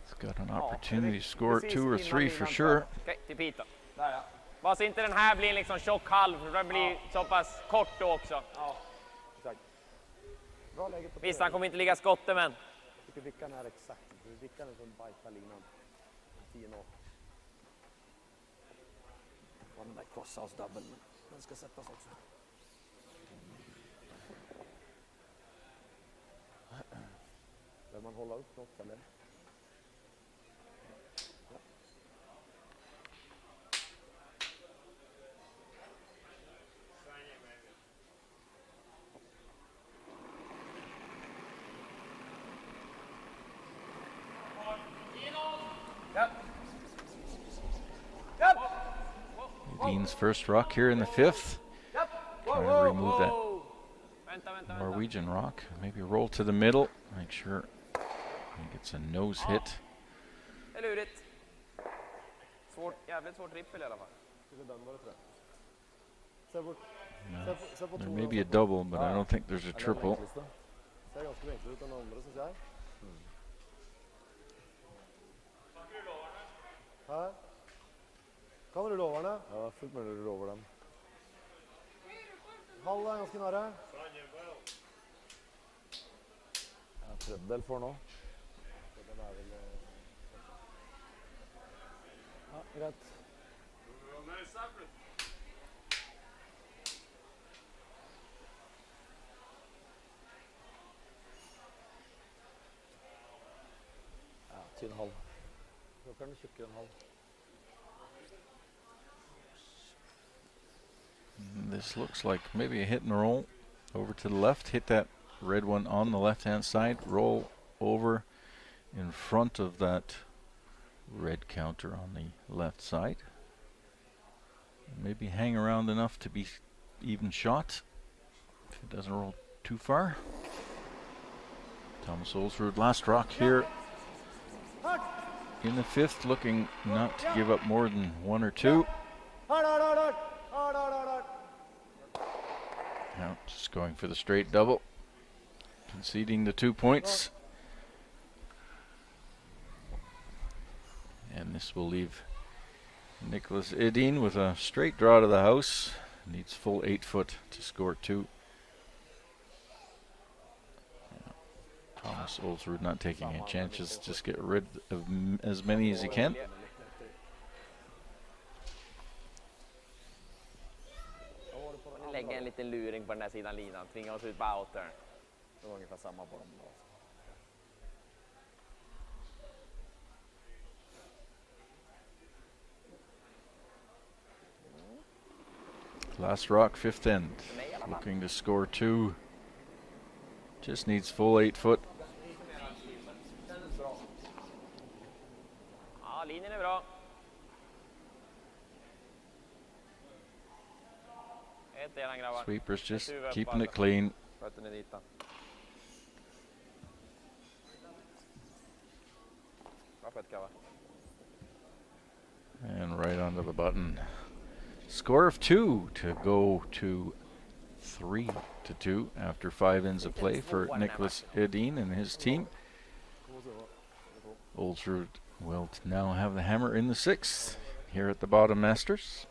He's got an opportunity to score 2 or 3 for sure. Okej, till Pete då. Bara så inte den här blir liksom tjock halv, för den blir så pass kort då också. Ja, exakt. Bra läge på Visst, han kommer inte ligga skotte, men... Jag tycker vickan är exakt. Vickan är som bajtar linan. 10-0. Och den där crosshouse double, men den ska sättas också. Vill man hålla upp något eller? Dean's first rock here in the 5th. Trying to remove that Norwegian rock. Maybe roll to the middle. Make sure he gets a nose hit. Det är lurigt. Jävligt svårt trippel i alla fall. There may be a double, but I don't think there's a triple. Ser ganska enkelt ut den andra, syns jag. Här. Kan du lova den? Ja, fullt möjligt att lova den. Halv är ganska nära. Ja, tredjedel får nå. Ja, greit. Ja, 10,5. Klokeren er tjukkere enn halv. This looks like maybe a hit and roll over to the left. Hit that red one on the left-hand side. Roll over in front of that red counter on the left side. Maybe hang around enough to be even shot if it doesn't roll too far. Thomas Olsrud, last rock here in the 5th, looking not to give up more than 1 or 2. Now just going for the straight double, conceding the 2 points. And this will leave Nicholas Edin with a straight draw to the house. Needs full 8 foot to score 2. Thomas Olsrud not taking any chances, just get rid of as many as he can. Lägga en liten luring på den där sidan linan, tvinga oss ut på outer. Det var ungefär samma på dem. Last rock, 5th end. Looking to score 2. Just needs full 8 foot. Ja, linjen är bra. Ett eran grabbar. Sweepers just keeping it clean. Fötterna dit då. Bra skött grabbar. And right onto the button. Score of 2 to go to 3-2 after 5 ends of play for Nicholas Edin and his team. Olsrud will now have the hammer in the 6th here at the Baden Masters.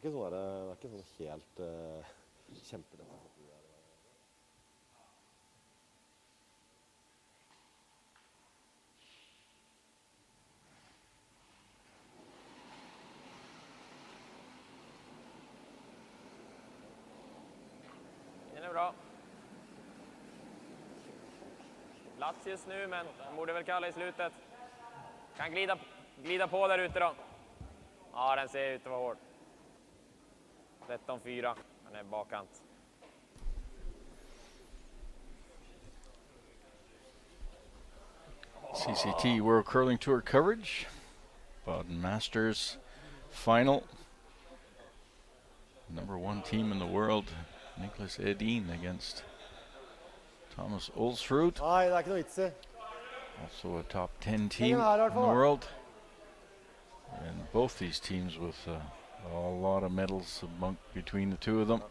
Det er ikke sånn helt kjempelett. Den är bra. Plats just nu, men de borde väl kalla i slutet. Kan glida på där ute då. Ja, den ser ut att vara hård. 13-4. Han är bakkant. CCT World Curling Tour coverage. Baden Masters final. Number 1 team in the world, Niklas Edin against Thomas Olsrud. Nei, det er ikke noe vits i. Also a top 10 team in the world. And both these teams with a lot of medals between the two of them.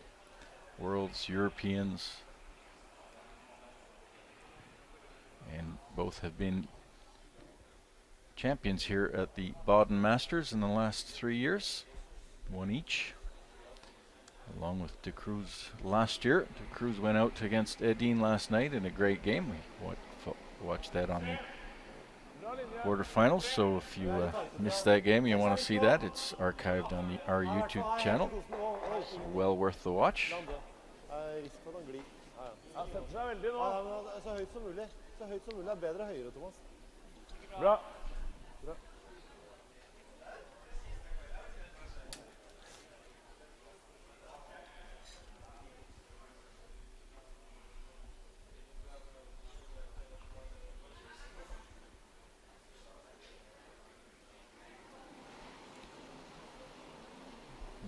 Worlds, Europeans. And both have been champions here at the Baden Masters in the last 3 years. One each. Along with De Cruz last year. De Cruz went out against Edin last night in a great game. We watched that on the quarterfinals, so if you missed that game and you want to see that, it's archived on our YouTube channel. So well worth the watch. Risk for at han glir. Han setter seg veldig nå. Ja, men så høyt som mulig. Så høyt som mulig er bedre høyere, Thomas. Bra.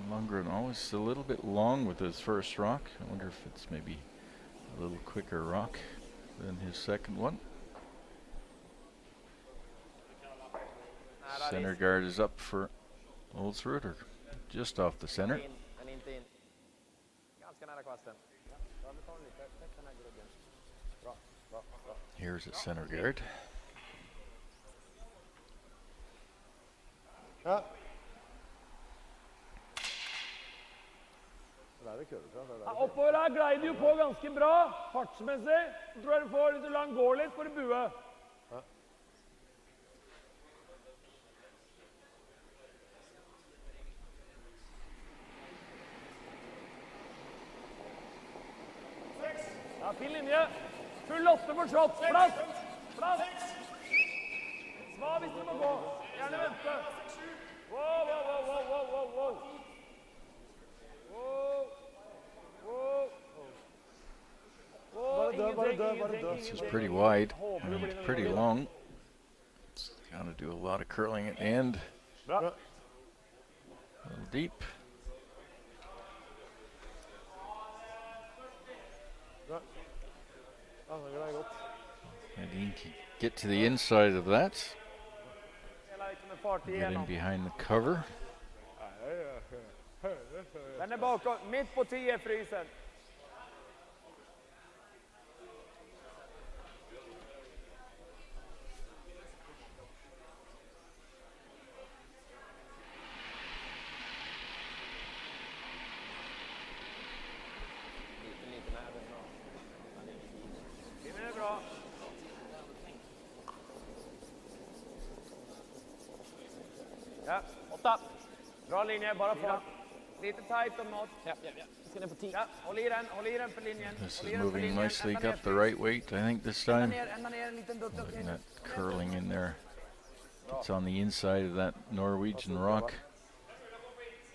Lundgren always a little bit long with his first rock. I wonder if it's maybe a little quicker rock than his second one. Center guard is up for Olsrud, or just off the center. Men inte in. Ganska nära kvasten. Here's at center guard. Ja. Ja, oppover her glei du jo på ganske bra, fartsmessig. Så tror jeg du får litt lang gå litt for å bue. Ja, fin linje. Full 8 for shot. Plass. Plass. Sva hvis du må gå. Gjerne vente. Wow, wow, wow, wow, wow, wow, wow. Wow. Wow. Wow. This is pretty wide. I mean, it's pretty long. It's got to do a lot of curling at the end. Bra. A little deep. Edin can get to the inside of that. Get in behind the cover. Den är bakom, mitt på 10 frysen. Lite nära bra. Det är bra. Ja, 8. Bra linje, bara fart. Lite tight om något. Ja. Ska ner på 10. Ja, håll i den för linjen. This is moving nicely. Got the right weight, I think, this time. Ända ner en liten dutt. Letting that curling in there. It's on the inside of that Norwegian rock.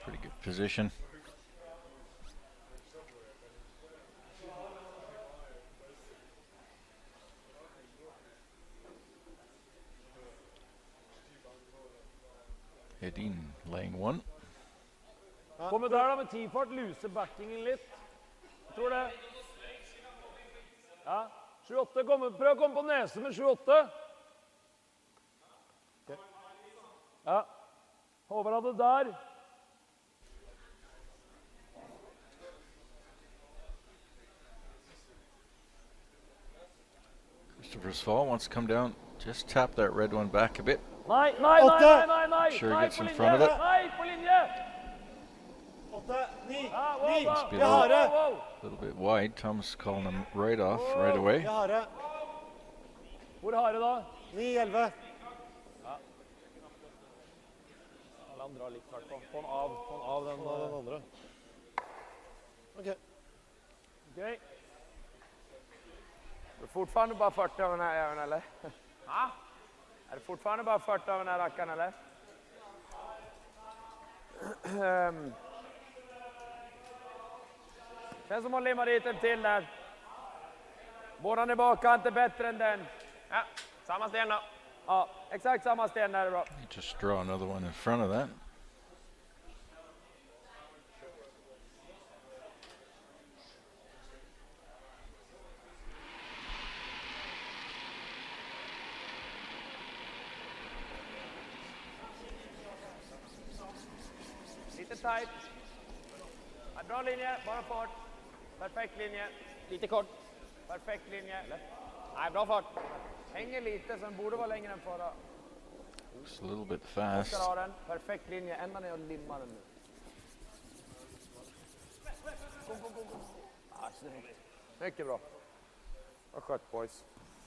Pretty good position. Edin laying one. Kommer der da med 10 fart, luse backingen litt. Jeg tror det. Ja, 7-8, prøv å komme på nese med 7-8. Ja, Håvard hadde der. Christopher Svall wants to come down. Just tap that red one back a bit. Nei. Sure he gets in front of it. Nei, på linje. 8, 9, Ja, 9. Must be Jeg har det. a little bit wide. Thomas calling him right off right away. Jeg har det. Hvor har det da? 9, 11. La han dra litt fart på. Få han av den andre. Ok. Ok. Är det fortfarande bara 40 av den här jäveln eller? Ja? Är det fortfarande bara 40 av den här rackaren eller? Känns som att limma dit en till där. Båda i bakkant är bättre än den. Ja, samma sten då. Ja, exakt samma sten där är bra. Just draw another one in front of that. Lite tight. Ja, bra linje, bara fart. Perfekt linje. Lite kort. Perfekt linje. Nej, bra fart. Hänger lite så den borde vara längre än förra. It's a little bit fast. Ska ha den. Perfekt linje. Ända ner och limma den nu. Ah, snyggt. Mycket bra. Vad skött boys.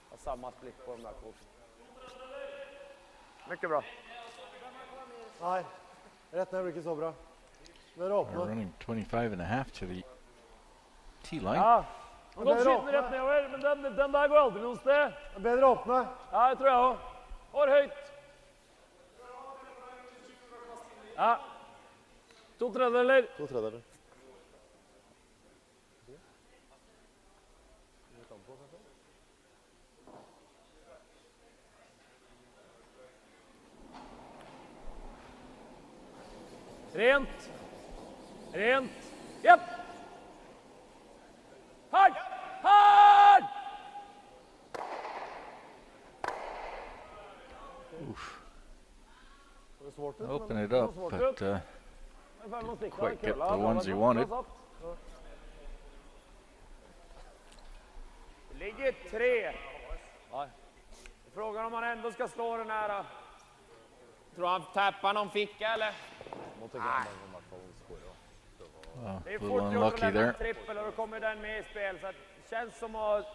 Har samma split på de där korten. Mycket bra. Nej, rätt när rycker så bra. Nu är det We're öppna. running 25.5 to the tee line. Ja, De går skitten rätt nedover, men den där går aldrig någonstans. Bättre öppna. Ja, det tror jag också. Har höjt. Ja. 2 tredjedelar. 2 tredjedelar. Rent. Rent. Japp. Hard. Hard. Det är svårt ut. Open it up, but quite get the ones he wanted. det ligger 3. Frågan om han ändå ska slå den här. Tror han tappar någon ficka eller? Det är A fort little gjort att unlucky lämna en there. trippel och då kommer den med i spel. Så att det känns som att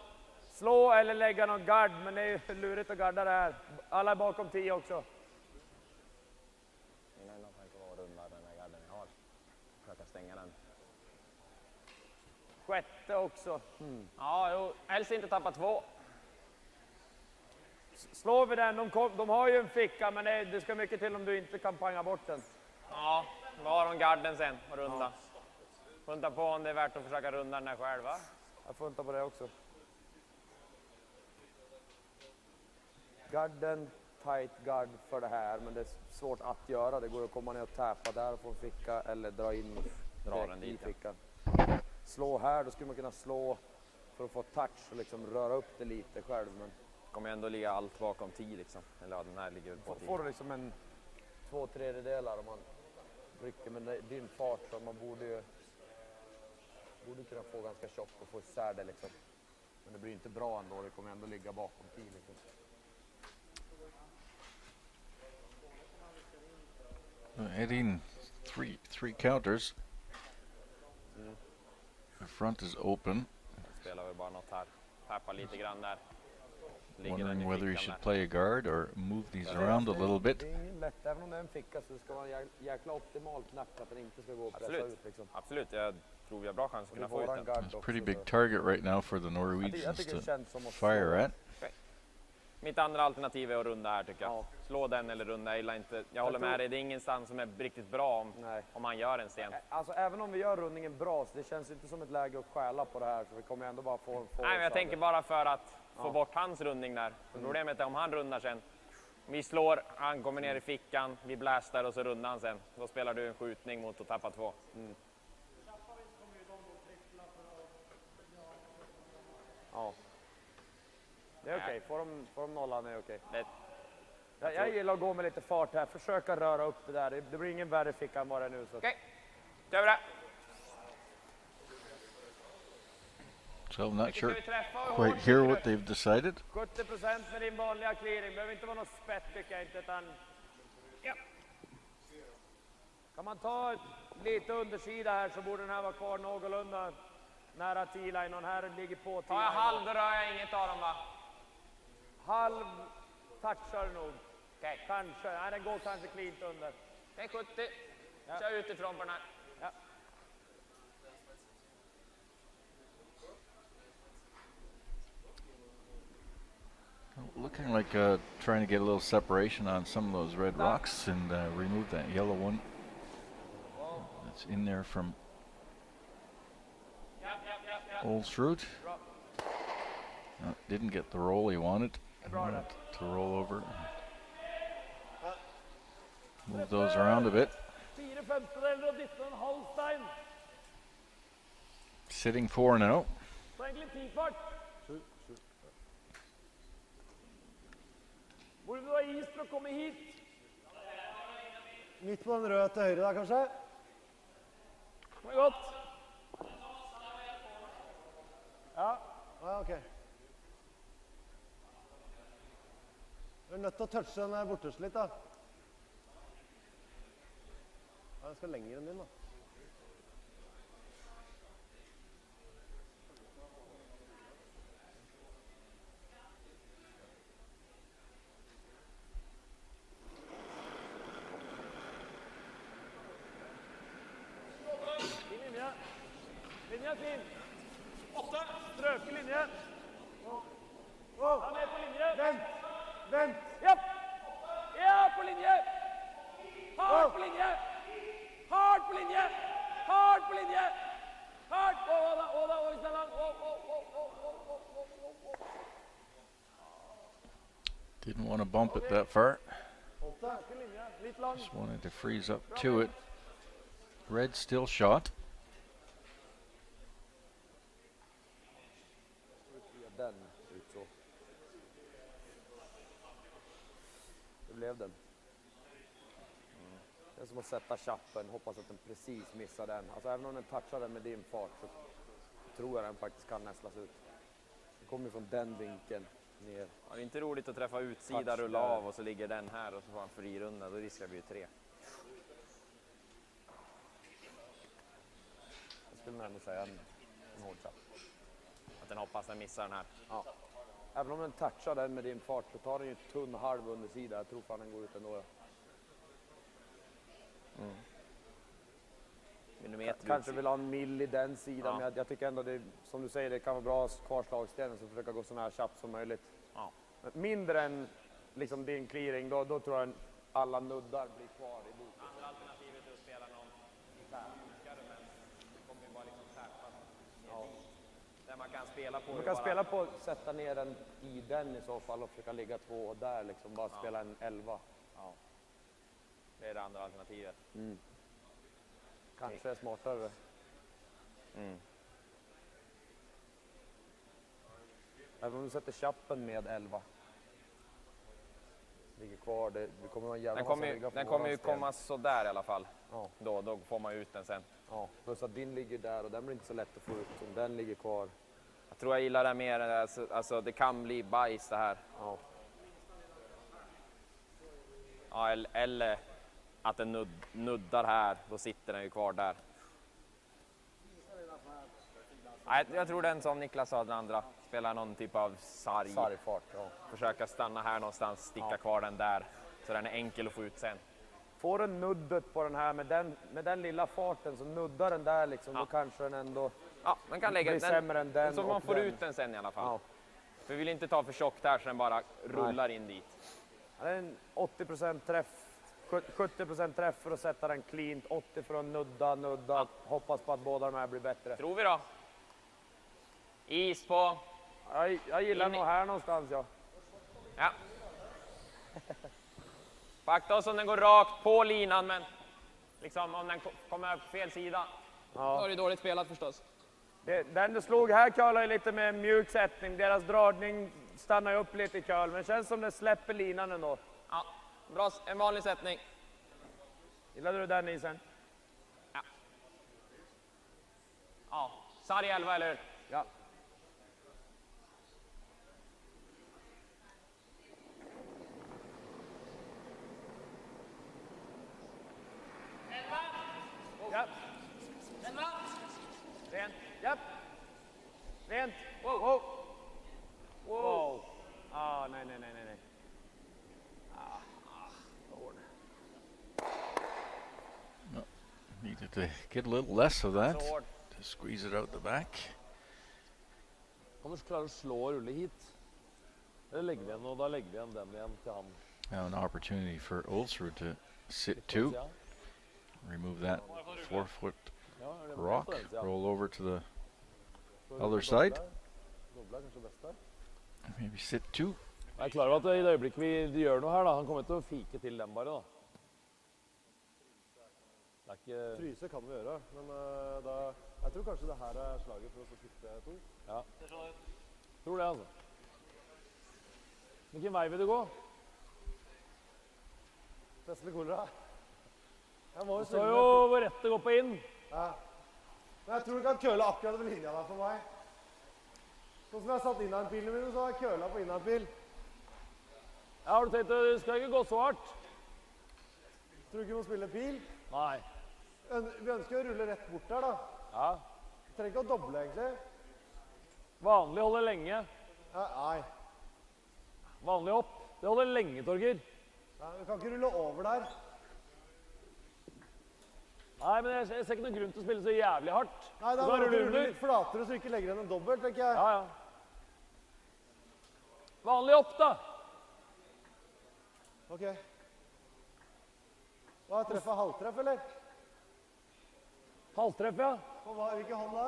slå eller lägga någon gard, men det är ju lurigt att garda det här. Alla är bakom 10 också. Innan de kan gå runda den här garden jag har. Försöka stänga den. Sjätte också. Ja, jo. Helst inte tappa 2. Slår vi den, de har ju en ficka, men det ska mycket till om du inte kan panga bort den. Ja, då har de garden sen och runda. Funta på om det är värt att försöka runda den här själv, va? Jag funtar på det också. Garden, tight guard för det här, men det är svårt att göra. Det går att komma ner och täpa där och få en ficka eller dra in Dra den i dit, ja. fickan. Slå här, då skulle man kunna slå för att få touch och liksom röra upp det lite själv. Men Kommer ändå ligga allt bakom 10 liksom. Eller ja, den här ligger väl på 10. får du liksom en 2/3 om man rycker med din fart, så man borde kunna få ganska tjock och få isär det liksom. Men det blir inte bra ändå, det kommer ändå ligga bakom 10 liksom. Hitting three counters. The front is open. Spelar vi bara något här. Tappa lite grann där. Ligger den Wondering i whether he fickan should där. play a guard or move these around a little bit. Det är ingen lätt, även om det är en ficka så ska man jäkla optimal knapp att den inte ska gå och pressa Absolut. ut liksom. Absolut, jag tror vi har bra chans att kunna få ut den. It's a pretty big target right now for the Jag Norwegians tycker det to känns som att fire at. Mitt andra alternativ är att runda här tycker jag. Ja. Slå den eller runda. Jag gillar inte. Jag håller med dig, det är ingenstans som är riktigt bra Nej. om han gör en sten. Alltså även om vi gör rundningen bra, så det känns inte som ett läge att stjäla på det här, så vi kommer ändå bara få Nej, men jag oss tänker av bara för att få bort hans rundning där. För problemet är om han rundar sen. Vi slår, han kommer ner i fickan, vi blastar och så rundar han sen. Då spelar du en skjutning mot att tappa 2. Ja. Det är okej, får de nollan är det okej. Det- Jag gillar att gå med lite fart här, försöka röra upp det där. Det blir ingen värre ficka än vad det är nu. Så. Okej, kör vi det. So I'm not Ska sure vi träffa och quite hårt, here tycker what du? they've decided. 70% med din vanliga clearing, behöver inte vara något spett tycker jag inte. Utan... Ja. Kan man ta lite undersida här så borde den här vara kvar någorlunda nära T-line, och den här ligger på Tar jag T-line. halv, då rör jag inget av dem va? Halv touchar nog. Okej, Kanske, nej den går kanske cleant under. det är 70. Ja. Kör utifrån på den här. Ja. Looking like trying to get a little separation on some of those red rocks and remove that yellow one that's in there from Olsrud. Didn't get the roll he wanted. He wanted to roll over. Move those around a bit. 4/5 och dytta en halv stein. Sitting 4 now. Så egentlig 10 fart. Hvor vil du ha is for å komme hit? Midt på den røde til høyre der, kanskje? Det er godt. Ja, ok. Du er nødt til å touche den der bortest litt, da. Ja, den skal lenger enn din, da. Fin linje. Linje er fin. 8. Strøke linje. Ta med på linje. Vent! Ja! Ja, på linje! Hardt på linje! Hardt på linje! Hardt på linje! Hardt! Å da, hvis den er lang. Didn't want to bump it that far. Strøke linje. Litt lang. Just wanted to freeze up to it. Red still shot. Den ut så. Det blev den. Det är som att sätta chappen, hoppas att den precis missar den. Alltså även om den touchar den med din fart så tror jag den faktiskt kan nästlas ut. Den kommer från den vinkeln ner. Ja, det är inte roligt att träffa utsida, rulla av och så ligger den här och så får han frirunda. Då riskerar vi ju 3. Jag skulle nog säga en hård chapp. Att den hoppas den missar den här. Ja. Även om den touchar den med din fart så tar den ju tunn halv undersida. Jag tror fan den går ut ändå. Millimeter Kanske vill ha en mill i den sidan, men jag tycker ändå det, som du säger, det kan vara bra kvarslagstenen så försöka gå så nära chapp som möjligt. Ja. Men mindre än liksom din clearing, då tror jag alla nuddar blir kvar i boken. Andra alternativet är att spela någon gitarrkare, men det kommer ju bara liksom skärpa. Där man kan spela på. Man kan spela på att sätta ner den i den i så fall och försöka ligga 2 där liksom, bara spela en 11. Ja. Det är det andra alternativet. Kanske är smartare. Även om du sätter chappen med 11. Ligger kvar, det kommer vara en jävla massa ligga på Den kommer ju våran sten. komma så där i alla fall. Ja. Då får man ut den sen. Ja, plus att din ligger där och den blir inte så lätt att få ut som den ligger kvar. Jag tror jag gillar det mer, alltså det kan bli bajs det här. Ja. Ja, eller att den nuddar här, då sitter den ju kvar där. Nej, jag tror den som Niklas sa, den andra, spelar någon typ av Sargfart, ja. Försöka stanna här någonstans, sticka kvar den där. Så den är enkel att få ut sen. Får du nuddet på den här med den lilla farten så nuddar den där liksom, då kanske den ändå Ja, man kan lägga blir sämre än den. så man och får den. ut den sen i alla fall. Ja. För vi vill inte ta för tjockt här så den bara rullar in dit. Ja, det är en 80% träff, 70% träff för att sätta den cleant, 80 för att nudda. Hoppas på att båda de här blir bättre. Tror vi då. Is på. Jag gillar nog här någonstans, ja. Ja. Fakta oss om den går rakt på linan, men liksom om den kommer på fel sida. Ja. Då är det dåligt spelat förstås. Den du slog här curlar ju lite med mjuk sättning. Deras dragning stannar ju upp lite i curl, men det känns som det släpper linan ändå. Ja, bra, en vanlig sättning. Gillade du den isen? Ja, sarg 11 eller hur? Ja. Ja. Rent. Ja. Rent. Wow. Wow. Ah, nej. Needed to get a little less of that Så hårt. to squeeze it out the back. Anders klarer å slå og rulle hit. Eller legger vi igjen, og da legger vi igjen den igjen til han. Now an opportunity for Olsrud to sit 2. Ja, Remove that 4-foot ja, er det rock. på den siden? Roll over to the Other side. Doble kanskje best der. Maybe sit two. Jeg er klar over at i det øyeblikket vi gjør noe her, da, han kommer til å fike til dem bare, da. Det er ikke... Fryse kan vi gjøre, men jeg tror kanskje det her er slaget for oss å sikte 2. Ja. Tror det, altså. Hvilken vei vil du gå? Vesle kolera. Jeg må jo Så jo hvor rett det går på inn. Ja. Men jeg tror du kan køle akkurat ved linja der for meg. Sånn som jeg har satt innhandpilene mine, så har jeg køla på innhandpil. Ja, har du tenkt at du skal ikke gå så hardt? Tror du ikke vi må spille pil? Nei. Vi ønsker å rulle rett bort der, da. Ja. Vi trenger ikke å doble, egentlig. Vanlig holder lenge. Ja, nei. Vanlig opp. Det holder lenge, Torger. Ja, vi kan ikke rulle over der. Nei, men jeg ser ikke noen grunn til å spille så jævlig hardt. Nei, da Du må kan du rulle rulle under. litt flatere, så du ikke legger igjen en dobbelt, tenker jeg. Ja, ja. Vanlig opp, da. Ok. Hva er treffet? Halvtreff, eller? Halvtreff, ja. På hvilken hånd da?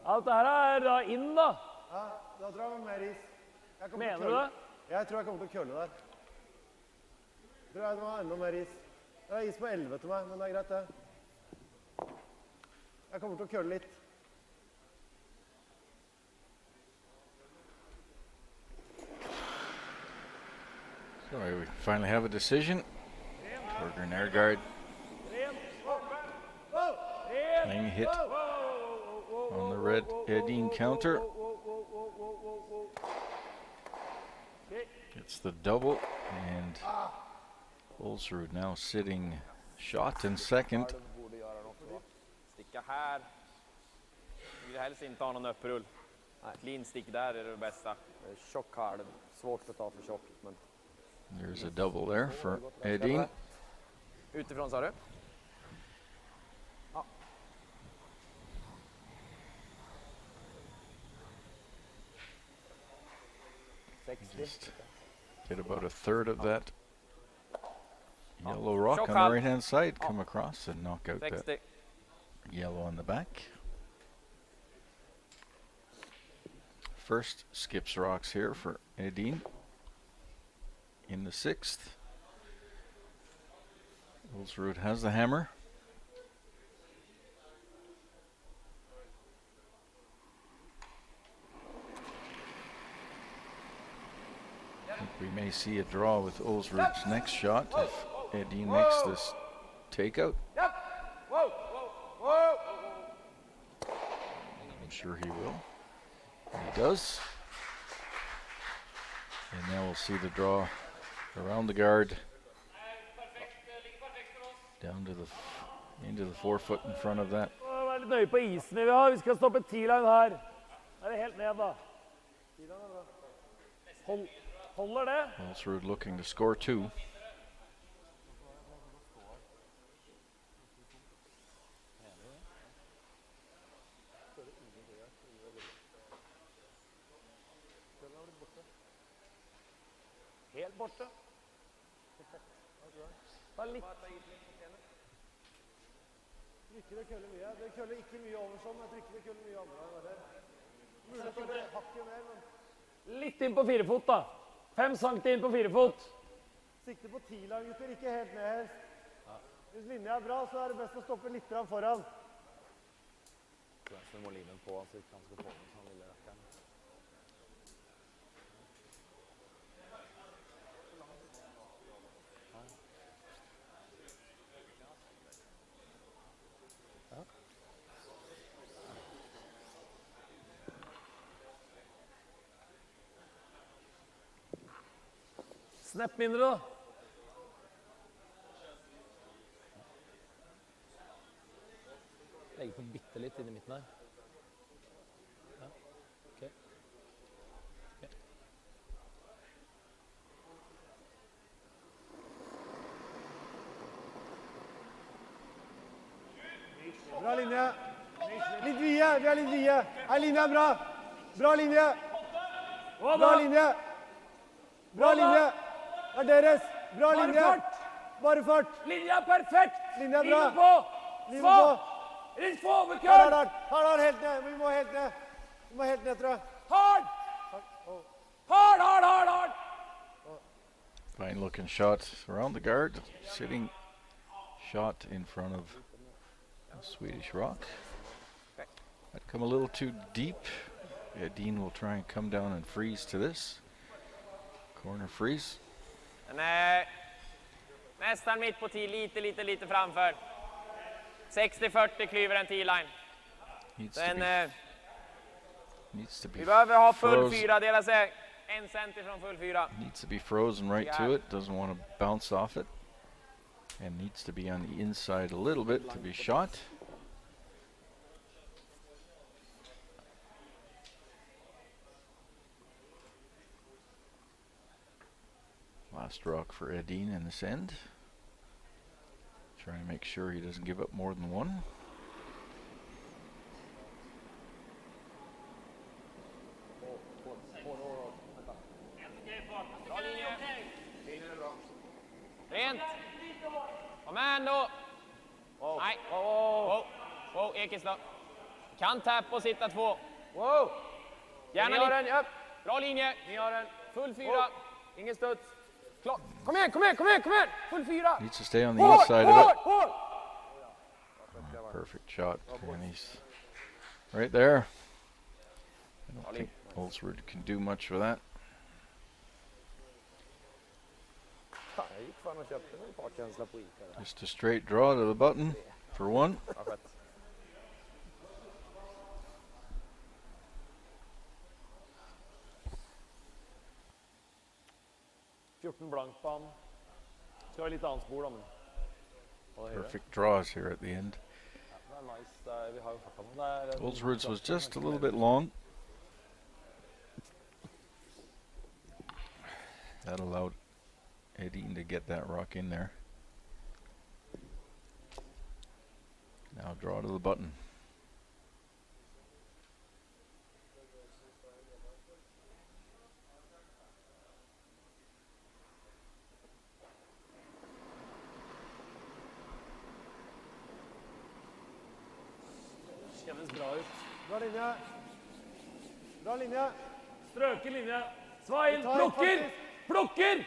Ja, dette her er da inn, da. Ja, da tror jeg det var mer is. Mener du det? Jeg tror jeg kommer til å køle der. Jeg tror det var enda mer is. Det er is på 11 til meg, men det er greit det. Jeg kommer til å køle litt. So we finally have a decision. Torger Nergard playing a hit on the red Edin counter. Gets the double, and Olsrud now sitting shot in second. Sticka här. Vill helst inte ha någon upprull. Clean stick där är det bästa. Tjokk her, det er svårt å ta for tjokk, men... There's a double there for Edin. Utifrån sa du? Just get about a third of that yellow rock on Shot. the right-hand side, come across and knock out that 60. yellow on the back. First skips rocks here for Edin in the 6th. Olsrud has the hammer. I think we may see a draw with Olsrud's next shot if Edin makes this takeout. I'm sure he will. He does. And now we'll see the draw around the guard, down to the into the 4 foot in front of that. Vær litt nøye på isen vi har. Vi skal stoppe T-line her. Er det helt ned, da? Holder det? Olsrud looking to score 2. Helt borte. Ta litt. Trykker det køller mye. Det køller ikke mye over sånn, men trykker det køller mye andre der. Mulig at det hakker mer, men... Litt inn på 4 fot, da. 5 cm inn på 4 fot. Sikte på T-line, gutter, ikke helt ned helst. Hvis linja er bra, så er det best å stoppe litt foran. Så må limen på, så ikke han skal få med sånn lille rakkeren. Snap mindre, da. Legge på bitte litt inn i midten her. Ja, ok. Bra linje. Litt vide, vi er litt vide. Er linja bra? Bra linje. Bra linje. Bra linje. Det er deres. Bra linje. Bare fart. Linja er perfekt! Linja er bra. Limen på! Limen på. Rich få med Hard, køll! helt ned. Vi må helt ned. Vi må helt ned, tror jeg. Hard! Hard, hard, hard, hard! Fine looking shot around the guard. Sitting shot in front of a Swedish rock. That come a little too deep. Dean will try and come down and freeze to this. Corner freeze. Den är nästan mitt på tee, lite framför. 60-40 klyver en tee-line. Needs to be Vi behöver ha full frozen. fyra, dela sig 1 centi från full fyra. Needs to be frozen right to it. Doesn't want to bounce off it. And needs to be on the inside a little bit to be shot. Last rock for Edin in this end. Trying to make sure he doesn't give up more than one. Bra linje. Rent. Kom igen då. Nej. Wow, Ekis då. Kan tappa och sitta 2. Wow! Gärna Ni har lite. den, ja. Bra linje. Ni har den. Full 4. Oh. Ingen studs. Klart. Kom igen! Full 4! Needs to stay on the inside of it. Hård! Perfect shot. And he's right there. I don't think Olsrud can do much for that. Jag gick fan och köpte en fartkänsla på Ica. Just a straight draw to the button for one. Ja, fett. Blank på han. Ska ha lite anspår då, men. Perfect draws here at the end. Det är nice. Vi har ju faktiskt den där. Olsrud's was just a little bit long. That allowed Edin to get that rock in there. Now draw to the button. Känns bra ut. Bra linje. Bra linje. Strøken linje. Svaj in. Vi tar Plukker! faktisk. Plukker!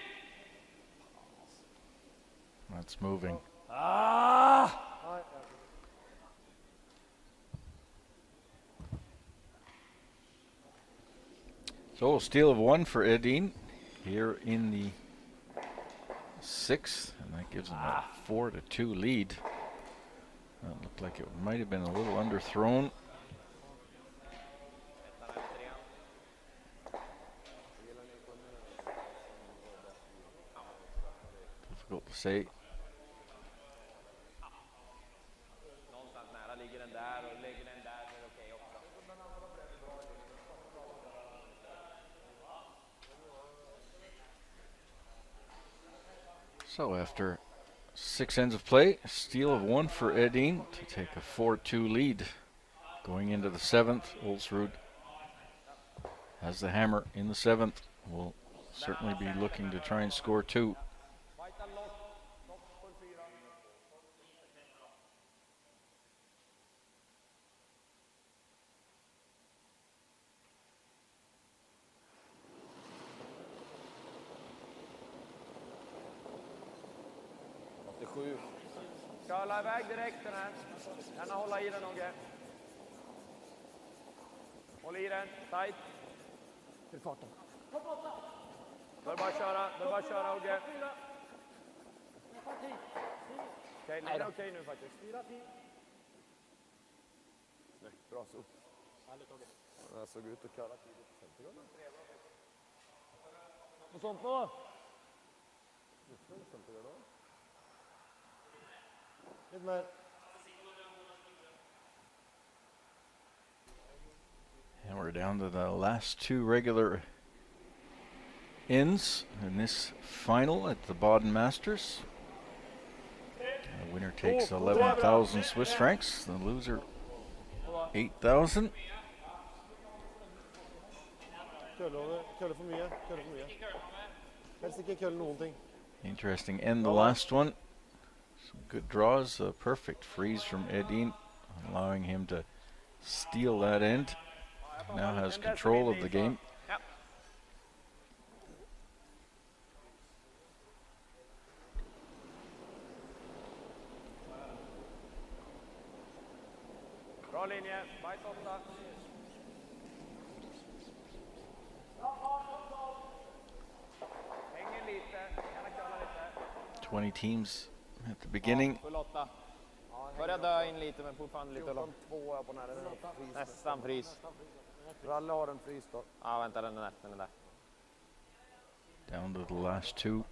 That's moving. Ah! So a steal of one for Edin here in the 6th, and that gives him a 4-2 lead. That looked like it might have been a little underthrown. Difficult to say. Någonstans nära ligger den där och lägger den där så är det okej också. So after 6 ends of play, a steal of one for Edin to take a 4-2 lead. Going into the 7th, Olsrud has the hammer in the 7th. Will certainly be looking to try and score 2. Curla iväg direkt den här. Gärna hålla i den, Ogge. Håll i den, tight. Till farten. Bör bara köra, Ogge. Okej, nu är det okej nu faktiskt. Snyggt, bra så. Det såg ut att köra tidigt. Något sånt då? Litt mer. And we're down to the last 2 regular ends in this final at the Baden Masters. The winner takes 11,000 Swiss francs. The loser 8,000. Kølle for mye. Helst ikke kølle noen ting. Interesting. And the last one. Some good draws. A perfect freeze from Edin on allowing him to steal that end. Now has control of the game. Ja. Bra linje, bite 8. Hänger lite, gärna kalla lite. 20 teams at the beginning. Full 8. Börjar dö in lite men fortfarande lite långt. 2 på nära. Nästan frys. Ralle har en frys då. Ja, vänta, den är där. Down to the last two.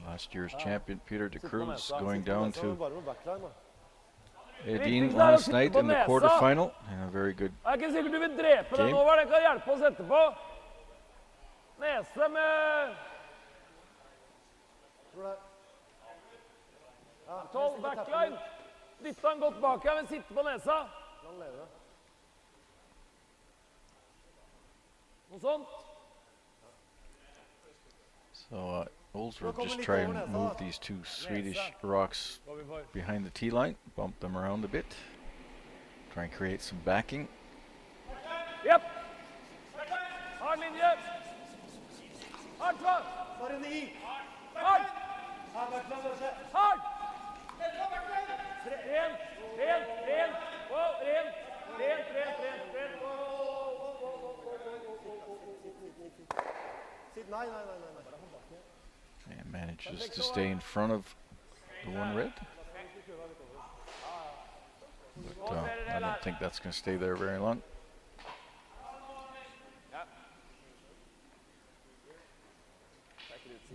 Last year's champion Peter de Cruz going down to Edin last night in the quarterfinal. And a very good Jeg er ikke sikkert du vil drepe den Game. over, den kan hjelpe oss etterpå. Nese med Tror det. Ja, 12 backline. Dytta den godt bak her, men sitte på nesa. Han lever. Noe sånt. So Olds will just try and move these two Swedish rocks Hva vi får. behind the tee line, bump them around a bit, try and create some backing. Jepp. Hard linje. Hardt fra. Var inne i. Hardt. Ja, backland kanskje. Hardt. Ren. Wow, ren. Sitt, nei. And manages to stay in front of the one red. But I don't think that's going to stay there very long.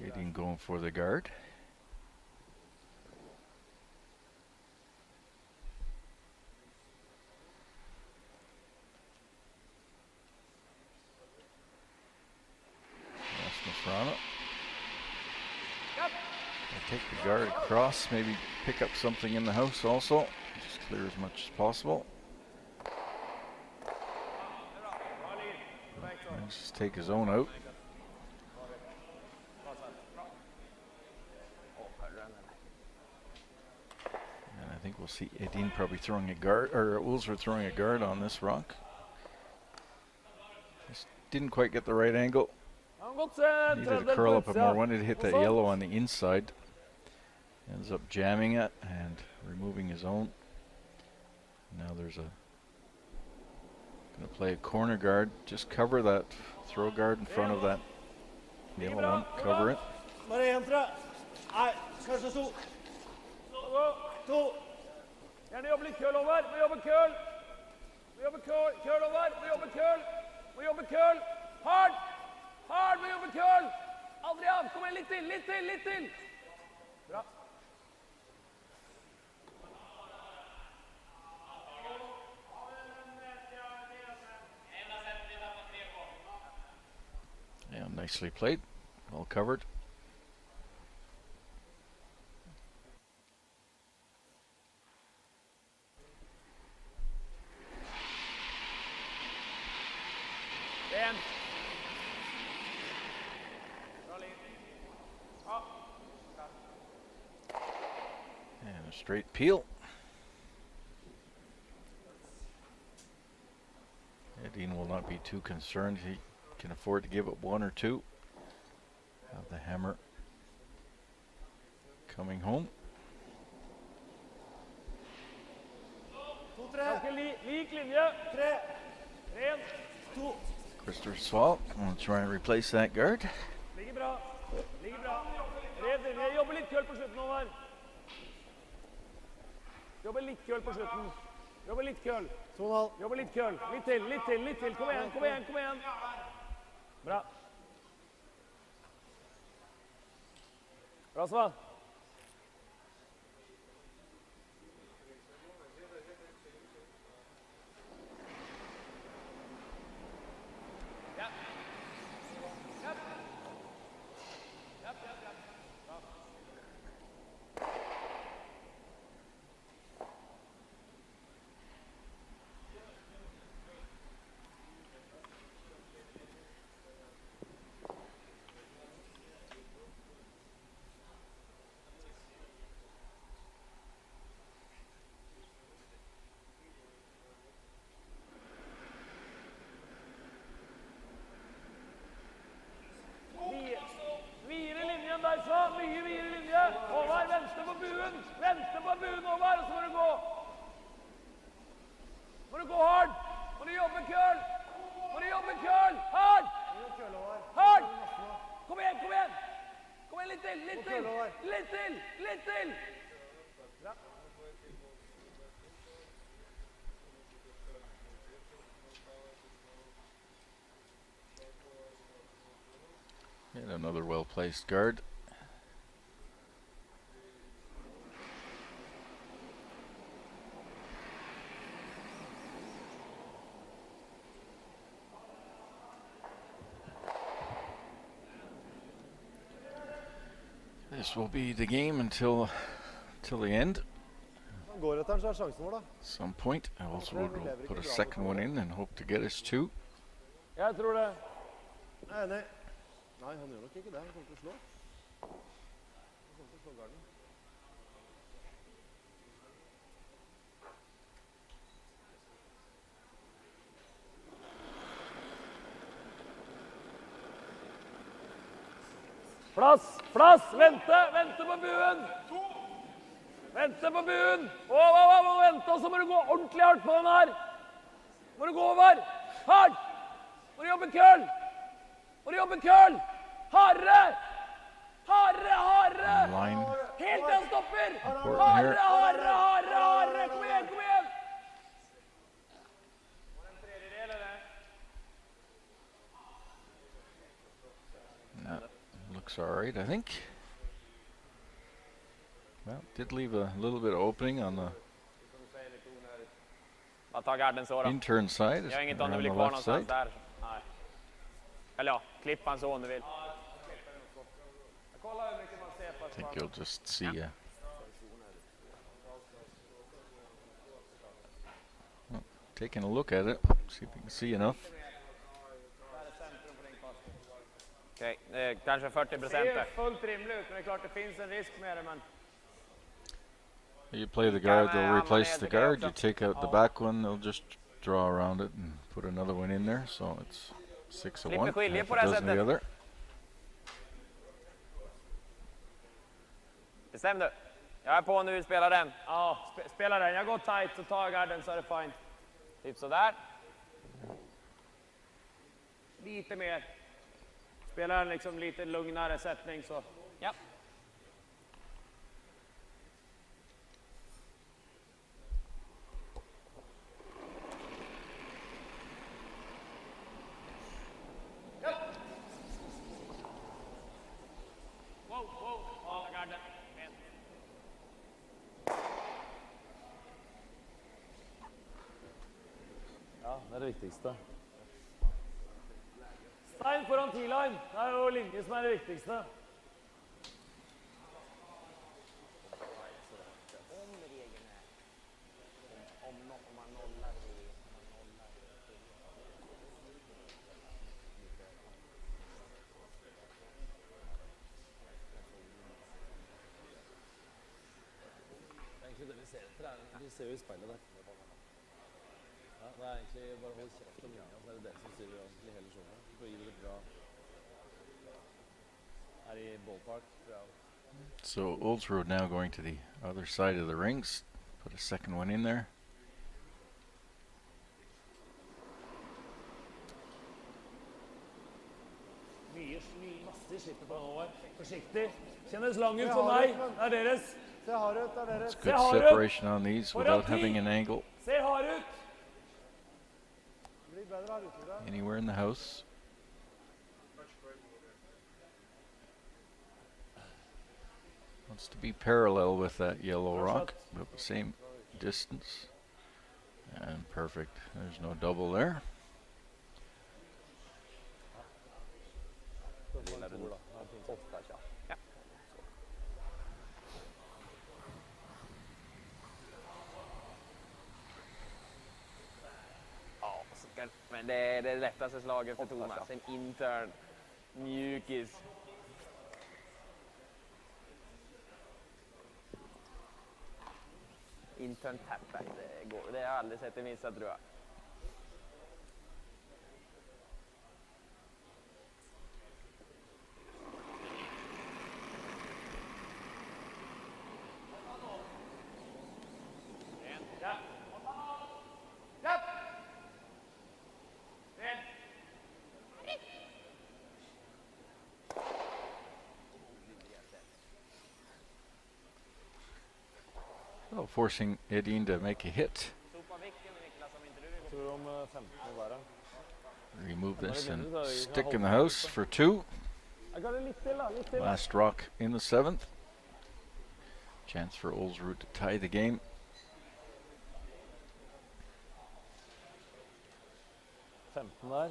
Edin going for the guard. Mascherano. Take the guard across, maybe pick up something in the house also. Just clear as much as possible. Just take his own out. And I think we'll see Edin probably throwing a guard, or Ulsrud throwing a guard on this rock. Just didn't quite get the right angle. Han har gått seg Needed to curl up a more. Wanted to hit that yellow on the inside. Ends up jamming it and removing his own. Now there's a gonna play a corner guard. Just cover that throw guard in front of that yellow one. Cover it. Bare en, tror jeg. Nei, kanskje 2. 2. Gjerne jobbe litt køl over. Må jobbe køl. Køl over. Må jobbe køl. Hard, må jobbe køl. Adrian, kom igjen, litt til. Bra. Yeah, nicely played. Well covered. Ren. And a straight peel. Edin will not be too concerned. He can afford to give it 1 or 2. Have the hammer coming home. 2, 3. Ganske lik linje. 3. Ren. 2. Christopher Swall will try and replace that guard. Ligger bra. Ren linje. Jobbe litt køl på slutten, Håvard. Jobbe litt køl på slutten. Jobbe litt køl. 2,5. Jobbe litt køl. Litt til. Kom igjen. Bra. Bra, Svan. mye videre linje. Håvard, vente på buen. Vente på buen, Håvard, og så må du gå. Må du gå hard. Må du jobbe køl. Må du jobbe køl. Hard. Hard. Kom igjen, kom igjen. Kom igjen, litt til, litt til. Litt til, litt til. And another well-placed guard. This will be the game until the end. Han går etter den, så er sjansen vår, da. Some point. I also will put a second one in and hope to get us 2. Jeg tror det. Jeg er enig. Nei, han gjør nok ikke det. Han kommer til å slå. Han kommer til å slå garden. Plass, plass, vente, vente på buen. Vente på buen. Vente, og så må du gå ordentlig hardt på den her. Må du gå over. Hardt. Må du jobbe køl. Må du jobbe køl. Hardere. Hardere, hardere. Line. Helt til han stopper. Important Hardere, here. hardere, hardere, hardere. Kom igjen, kom igjen. That looks all right, I think. Well, did leave a little bit of opening on the Da tar Garden så da. intern side. Jag har inget or om du on blir the kvar left någonstans side. där. Nej. Eller ja, klipp han så om du vill. Kolla hur mycket man ser på I think you'll just see taking a look at it, see if you can see enough. Okej, kanske 40%. Det ser fullt rimligt ut, men det är klart det finns en risk med det, men You play the guard, they'll replace the guard. You take out the back one, they'll just draw around it and put another one in there. So it's 6 of Slipper one, skilja half på a det dozen of the sättet. other. Bestäm du. Jag är på nu, spela den. Ja, spela den. Jag går tight så tar Garden så är det fint. Typ sådär. Lite mer. Spela en liksom lite lugnare sättning så. Ja. Wow, wow. Ja, Garden. Ja, det er det viktigste. Stein foran T-line. Det er jo linje som er det viktigste. Det er egentlig det vi ser etter. Vi ser jo i speilet der. Ja, det er egentlig bare å holde kjeft om linja, så er det det som styrer egentlig hele showet. For å gi det litt bra. Her i ballpark, tror jeg. So Oldsroad now going to the other side of the rings. Put a second one in there. Masse slipper på nå. Forsiktig. Kjennes lang ut for meg. Det er deres. Se hard ut, det er deres. It's good separation on these without having an angle Ser hard ut. Det blir bedre her ute. Da. anywhere in the house. Wants to be parallel with that yellow rock, but the same distance. And perfect. There's no double there. Men det är det lättaste slaget för Thomas. En intern mjukis. Intern tapback, det har jag aldrig sett det missa, tror jag. Oh, forcing Edin to make a hit. Tror du om 15 der, ja? Remove this and stick in the house for 2. Jeg ga det litt til, da. Litt til. Last rock in the 7th. Chance for Olsrud to tie the game. Der.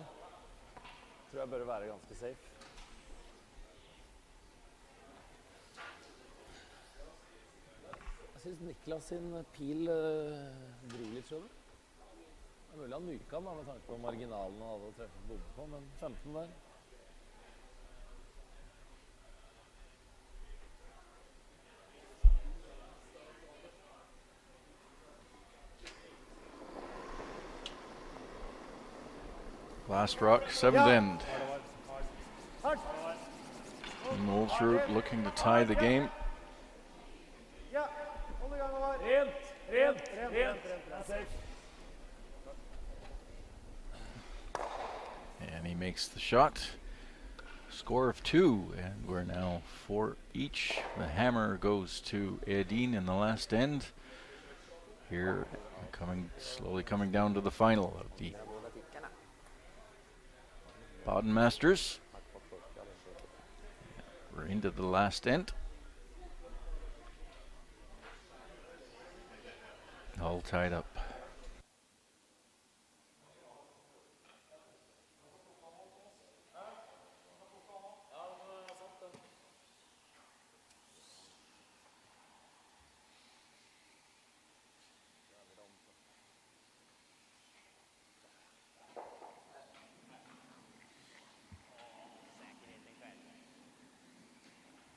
Tror jeg bør være ganske safe. Jeg synes Niklas sin pil driver litt, skjønner du. Det er mulig han myka den da, med tanke på marginalen han hadde å treffe bombe på, men 15 der. Last rock, 7th end. And Olsrud looking to tie the game. Ja, hold i gang, Håvard. Rent. Det er safe. And he makes the shot. Score of 2, and we're now 4 each. The hammer goes to Edin in the last end. Here, slowly coming down to the final of the Baden Masters. We're into the last end. All tied up.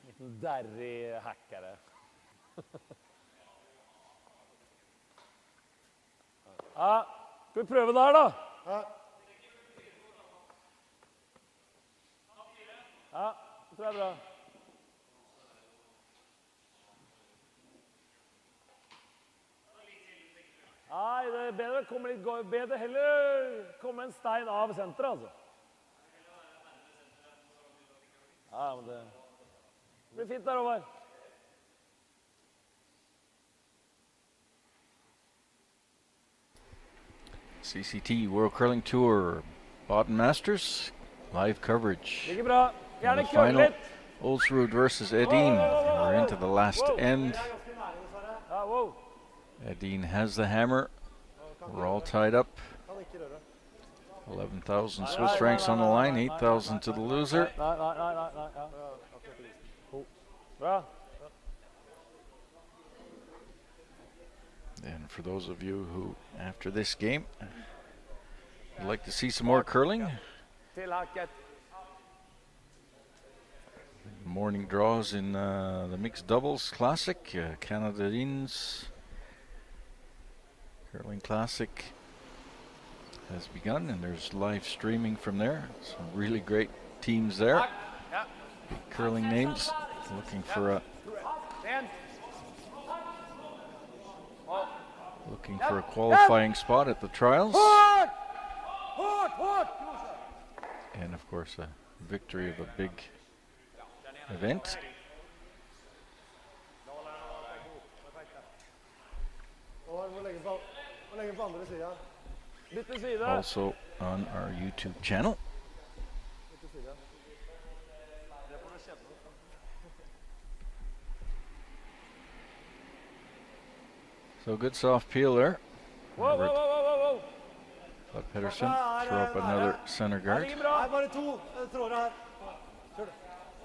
Liten derrig hackere. Ja, skal vi prøve der, da? Ja. Ja, det tror jeg er bra. Nei, det er bedre å komme litt bedre. Heller komme en stein av senteret, altså. Ja, men det blir fint der over. CCT World Curling Tour Baden Masters live coverage. Ligger bra. In Gjerne the kjøre final, litt. Olsrud versus Edin. We're into the last end. Ja, wow. Edin has the hammer. We're all tied up. Kan ikke røre. 11,000 Swiss francs on the line, 8,000 to the loser. Nei, ja. Bra. And for those of you who, after this game, would like to see some more curling, Til hakket. morning draws in the mixed doubles classic, Canada Dean's Curling Classic has begun, and there's live streaming from there. Some really great teams there. Big curling names looking for a qualifying spot at the trials, and of course a victory of a big event. Håvard, må legge på andre siden. Bytte side. Also on our YouTube channel. Bytte side. So good soft peel there. Wow. Let Pedersen throw up another center guard. Ligger bra. Nei, bare to tråder her. Kjør det.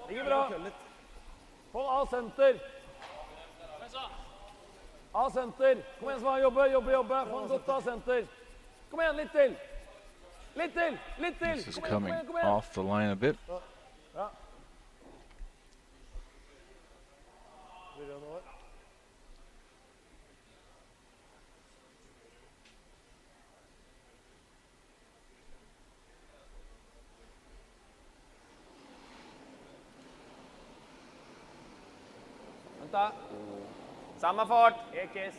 Ligger bra. Køll litt. Hold av senter. Av senter. Kom igjen, Svan. Jobbe. Få han godt av senter. Kom igjen, litt til. Litt til. This is Kom coming igjen. off the line a bit. Ja. Blir det noe? Vänta. Samma fart. Ekis.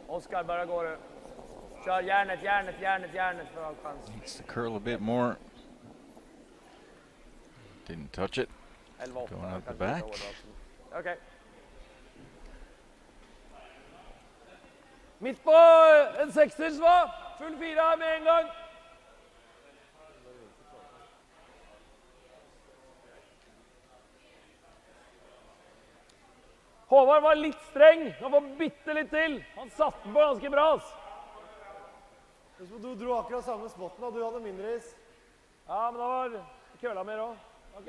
Oskar, bara går du. Kör järnet för att ha chans. Needs to curl a bit more. Didn't touch it. 11-8. Going out the back. Ok. Midt på en sekser, Sva. Full 4 her med en gang. Håvard var litt streng. Han var bitte litt til. Han satte den på ganske bra. Du dro akkurat samme spotten, og du hadde mindre is. Ja, men da var køla mer også. Ok.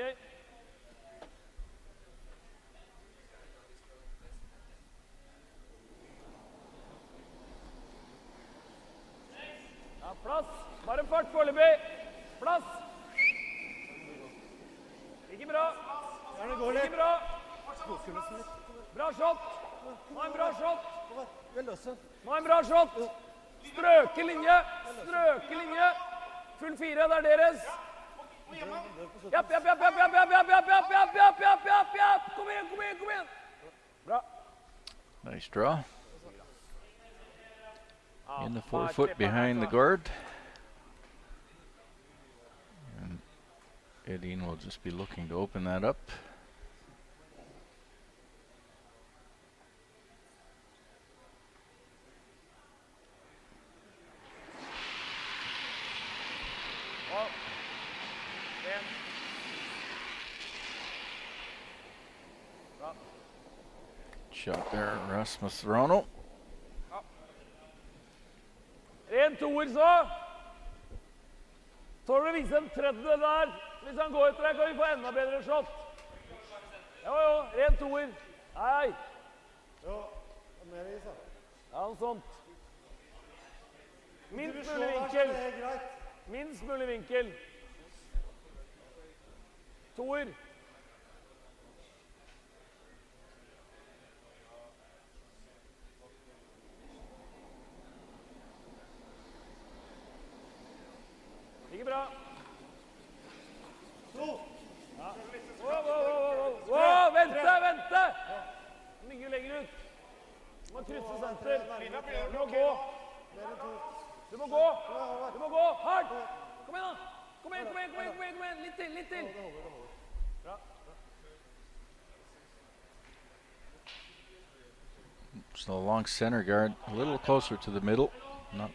Ja, plass. Bare fart foreløpig. Plass. Ikke bra. Gjerne gå Ikke litt. bra. Bra shot. Nå en bra shot. Nå en bra shot. Strøke linje. Strøke linje. Full 4, det er deres. Japp, japp, japp, japp, japp, japp, japp, japp, japp, japp, japp, japp, japp, japp. Kom igjen, kom igjen, kom igjen. Bra. Nice draw. In the 4 foot behind the guard. And Edin will just be looking to open that up. Shot there, Rasmus Rono. En toer så. Tåler du vise en tredje der? Hvis han går etter deg, kan vi få enda bedre shot. Jo, jo, ren toer. Nei. Jo, mer is, da. Ja, noe sånt. Du Minst vil slå mulig her, så vinkel. det er helt greit. Minst mulig vinkel. Toer. Ikke bra. To. Wow, vente, vente! Mye lenger ut. Du må krysse senter. Du må gå. Du må gå. Du må gå. Hardt. Kom igjen, da. Kom igjen, kom igjen, kom igjen, kom igjen, kom igjen. Litt til, litt til. Bra. So long center guard, a little closer to the middle, not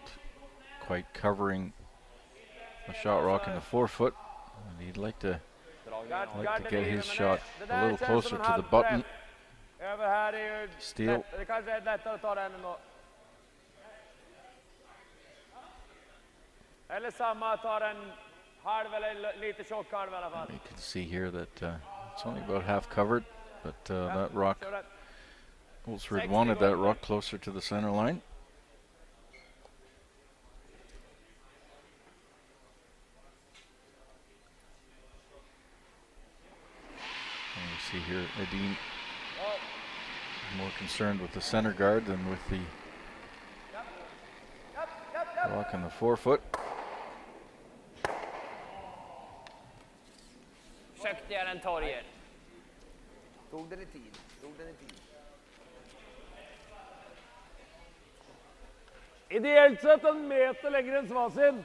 quite covering the shot rock in the 4 foot. And he'd like to get his shot a little closer to the button. Over her er jo Steal. Det kanskje er lettere å ta den nå. Eller samme, tar en halv eller lite tjokk halv i alla fall. You can see here that it's only about half covered, but that rock, Ser du det? Olsrud wanted that rock closer to the center line. And you see here, Edin more concerned with the center guard than with the rock in the 4 foot. Försökte göra en torger. Tog den i tid. Ideelt sett en meter lenger enn Svasin.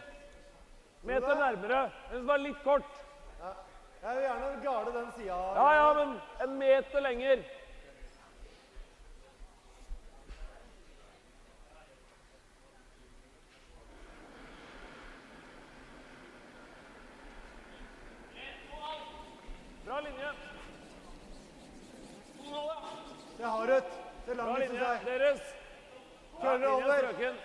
Meter nærmere. Den var litt kort. Ja. Jeg vil gjerne garde den siden. Ja, ja, men en meter lenger. Bra linje. Det har rødt. Det Bra langt linje. til seg. Deres. Køller Linje er over. strøken.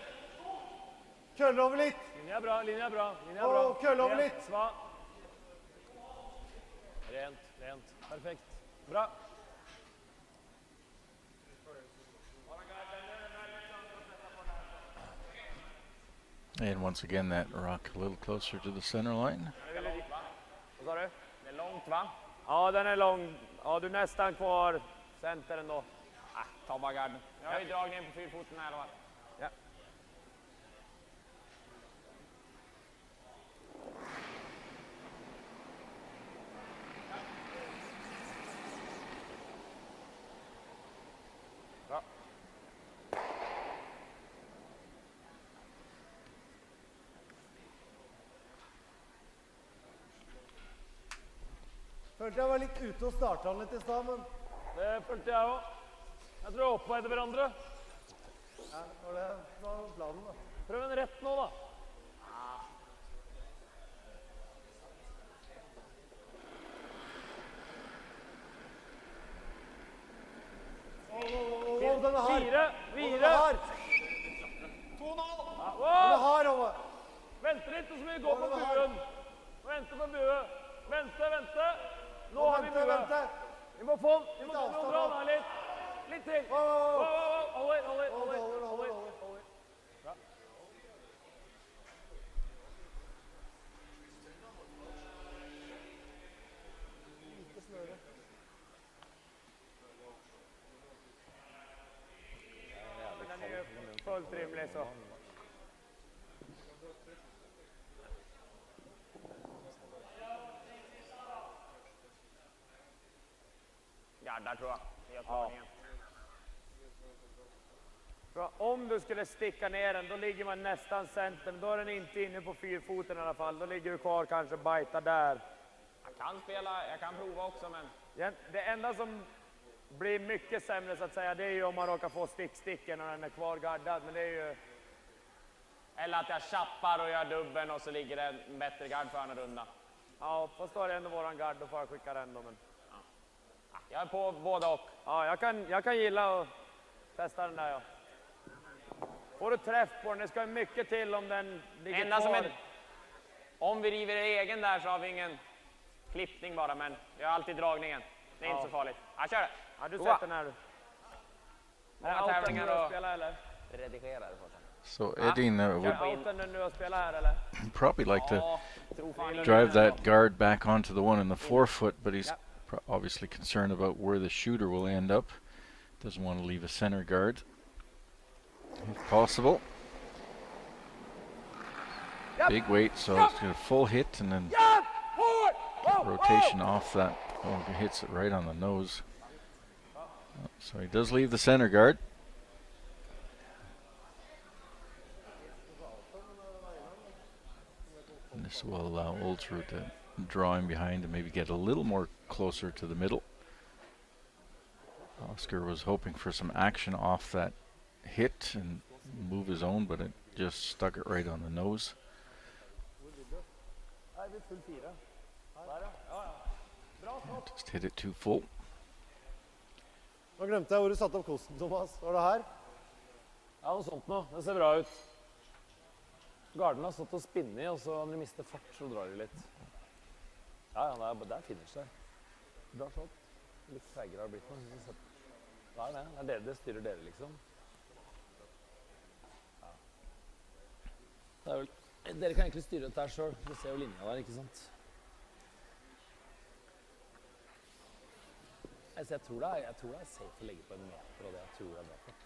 Køller over litt. Linje er bra, linje er bra. Linje er bra. Og kølle over Rent, litt. Sva. Rent, rent. Perfekt. Bra. And once again, that rock a little closer to the center line. Vad sa du? Det är långt, va? Ja, den är lång. Ja, du är nästan kvar center ändå. Ta bara garden. Jag har ju dragningen på 4-foten här i alla fall. Ja. Bra. Følte jeg var litt ute og startet han litt i stad, men Det følte jeg også. Jeg tror jeg hoppa etter hverandre. Ja, var planen da. Prøv en rett nå, da. Den er hard. Fire. Den er hard. 2,5. Den er hard, Håvard. Vente litt, og så må vi gå på buen. Vente på bue. Vente. Nå har vi bue. Vente. Vi må få den. Vi må dra den her litt. Litt til. Holder. Bra. Den er jo fullt rimelig, så. Der tror jag. Ja. Om du skulle sticka ner den, då ligger man nästan center. Då är den inte inne på fyrfoten i alla fall. Då ligger du kvar kanske bajta där. Jag kan prova också, men... Det enda som blir mycket sämre så att säga, det är ju om man råkar få sticken och den är kvar gaddad. Men det är ju... Eller att jag chappar och gör dubben och så ligger det en bättre gard för en runda. Ja, fast då är det ändå våran gard, då får jag skicka den då, men... Jag är på båda och. Ja, jag kan gilla att testa den där, ja. Får du träff på den, det ska mycket till om den ligger Enda kvar. som om vi river egen där så har vi ingen klippning bara, men vi har alltid dragningen. Det är inte så farligt. Jag kör det. Ja, du sätter den här du. Många Outen tävlingar du har och spelat, eller? redigerar det för sig. So Edin would Är outen den du har spelat här, eller? probably like to Ja, tror fan inte drive det. that guard back onto the one in the forefoot, but he's obviously concerned about where the shooter will end up. Doesn't want to leave a center guard, if possible. Big weight, so it's got a full hit and then rotation off that. Oh, he hits it right on the nose. So he does leave the center guard. And this will allow Ultra to draw him behind and maybe get a little more closer to the middle. Oscar was hoping for some action off that hit and move his own, but it just stuck it right on the nose. Just hit it too full. Nå glemte jeg hvor du satte opp kosten, Thomas. Var det her? Ja, noe sånt nå. Det ser bra ut. Garden har stått og spinnet, og så når de mister fart, så drar de litt. Ja, det er finish der. Bra shot. Litt feigere har det blitt nå. Det er dere, det styrer dere, liksom. Ja. Det er vel... Dere kan egentlig styre dette her selv. Du ser jo linja der, ikke sant? Altså, jeg tror det er safe å legge på en meter, og det jeg tror det er bra fart.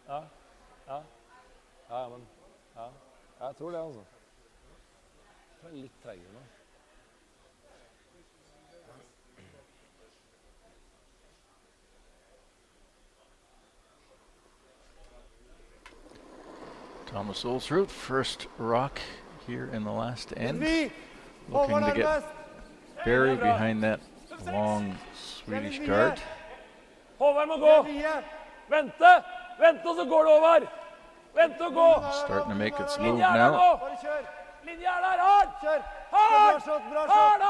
Ja, jeg tror det, altså. Jeg tror det er litt tregere nå. Thomas Olsrud, first rock here in the last end. Vi! Looking Håvard to get nærmest! buried behind that long Swedish guard. Håvard må gå! Vente, og så går det over! Vente og gå! Starting to make its move Linja er der now. nå! Bare kjør! Linja er der, hard! Kjør! Hard! Bra shot, bra shot! Hard!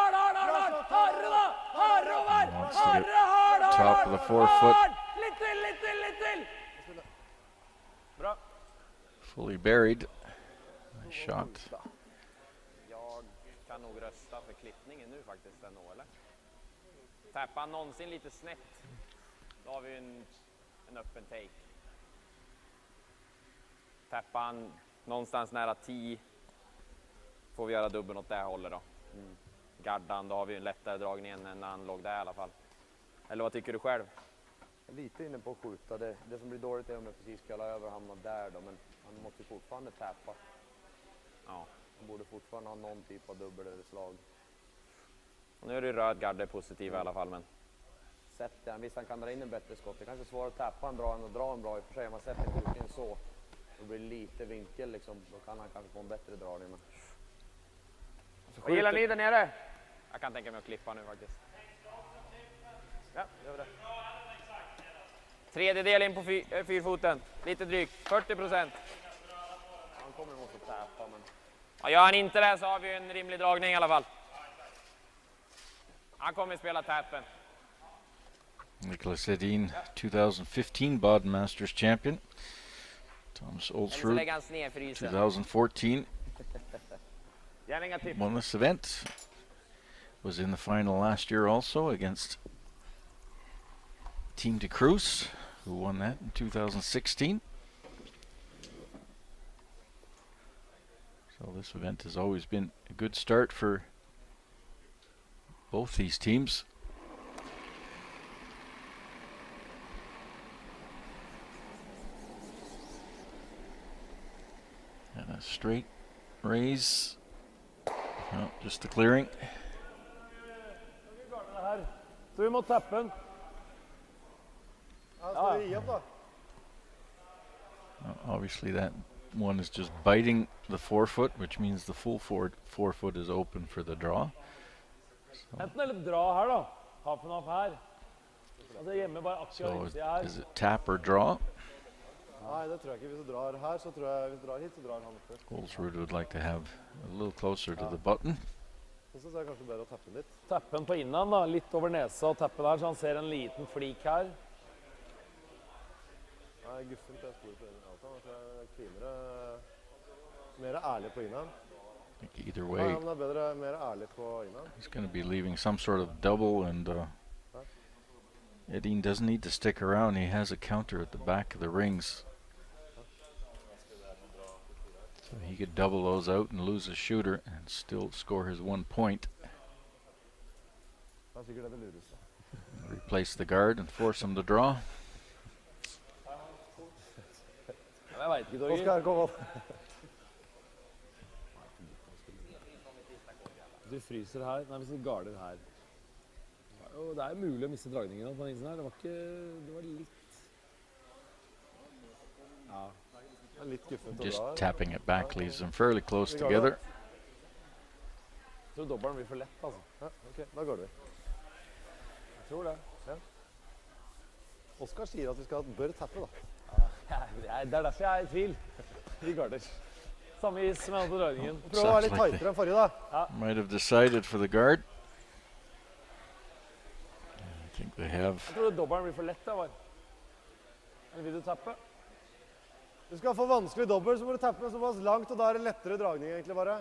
Hardere da! Hardere, Håvard! Wants to get Hardere! top of the forefoot. Litt til! Bra. Fully buried. Nice shot. Jag kan nog rösta för klippningen nu faktiskt ändå, eller? Tappar han någonsin lite snett, då har vi en öppen take. Tappar han någonstans nära 10, får vi göra dubbeln åt det hållet då. Gardan, då har vi en lättare dragning än när han låg där i alla fall. Eller vad tycker du själv? Lite inne på att skjuta. Det som blir dåligt är om jag precis ska över och hamna där då, men han måste fortfarande tappa. Ja. Han borde fortfarande ha någon typ av dubbel eller slag. Och nu är det röd gard, det är positiv i alla fall, men... Sätter han, visst han kan dra in en bättre skott. Det är kanske svårare att tappa en bra än att dra en bra i och för sig. Om man sätter skjutningen så, då blir det lite vinkel liksom. Då kan han kanske få en bättre dragning. Men... Vad gillar ni där nere? Jag kan tänka mig att klippa nu faktiskt. Ja, gör det. Tredjedel in på fyrfoten. Lite drygt. 40%. Han kommer nog att täpa, men... Ja, gör han inte det så har vi en rimlig dragning i alla fall. Han kommer spela tappen. Nicholas Edin, 2015 Baden Masters champion. Thomas Eller så Olsrud, lägger han snedfrysen. 2014, Gärna inga tips. won this event. Was in the final last year also against Team de Cruz, who won that in 2016. So this event has always been a good start for both these teams. And a straight raise. No, just the clearing. Her. Så vi må tappe den. Ja, skal vi gi opp, da? Obviously that one is just biting the forefoot, which means the full forefoot is open for the draw. Enten eller dra her, da. Half and half her. Altså hjemme bare akkurat So riktig her. is it tap or draw? Nei, det tror jeg ikke. Hvis du drar her, så tror jeg hvis du drar hit, så drar han oppe. Olsrud would like to have a little closer to the button. Så synes jeg kanskje bedre å tappe den litt. Tappe den på innan, da. Litt over nesa og tappe der, så han ser en liten flik her. Nei, guffent er stor på den avtalen. Jeg tror jeg er kvinere, mer ærlig på innan. I think either Ja, way, men det er bedre, mer ærlig på innan. he's going to be leaving some sort of double, and Edin doesn't need to stick around. He has a counter at the back of the rings. So he could double those out and lose a shooter and still score his 1 point. Det er sikkert det lureste. Replace the guard and force him to draw. Jeg vet ikke, Torger. Oskar, kom opp. Du fryser her. Nei, hvis du garder her. Og det er mulig å miste dragningen på den isen her. Det var ikke... Det var litt... Ja. Det er litt guffent å Just dra her. tapping it back leaves them fairly close together. Jeg tror dobbelen blir for lett, altså. Ja, ok, da går vi. Jeg tror det. Ja. Oskar sier at vi bør tappe, da. Det er derfor jeg er i tvil. Vi garder. Samme is som jeg hadde på dragningen. Prøv å være litt Sounds like tightere enn forrige, da. Might have decided for the guard. I think they have. Jeg tror dobbelen blir for lett, da, var. Eller vil du tappe? Du skal få vanskelig dobbel, så må du tappe den såpass langt, og da er det lettere dragning, egentlig, bare.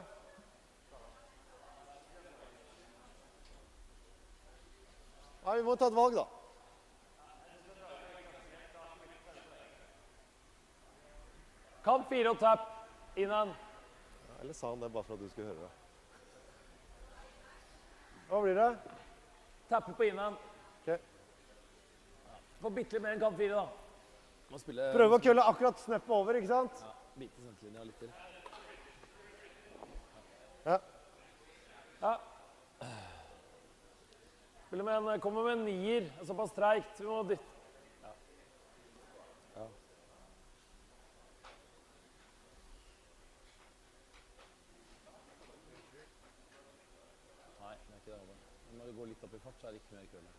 Nei, vi må ta et valg, da. Kamp 4 og tapp. Innan. Ja, eller sa han det bare for at du skulle høre det? Hva blir det? Tappe på innan. Ok. Få bitte litt mer enn kamp 4, da. Må spille... Prøve å kølle akkurat sneppet over, ikke sant? Ja, bitte senterlinja litt til. Ja. Ja. Spiller med en, kommer med en nier, såpass streikt. Vi må dytte. Ja. Ja. Nei, det er ikke det. Når det går litt opp i fart, så er det ikke mer kølle.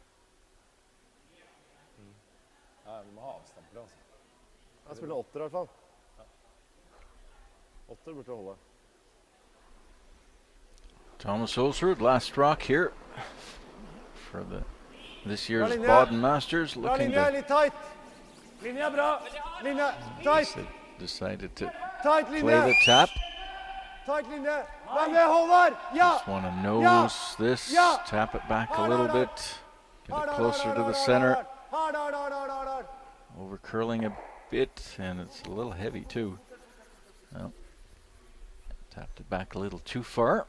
Ja, vi må ha avstamper, altså. Jeg spiller åtter i hvert fall. Åtter burde holde. Thomas Olsrud, last rock here for this year's linje. Baden Masters, Bra looking linje, to litt tight. Linje er bra! Linje, tight. decided to Tight play linje. the tap. Tight linje. Vær med, Håvard. Ja. Just want to nose this, Yeah. tap it back a little bit, get it closer to the center, Hard, hard, hard, hard, hard, hard. over curling a bit, and it's a little heavy too. Well, tapped it back a little too far.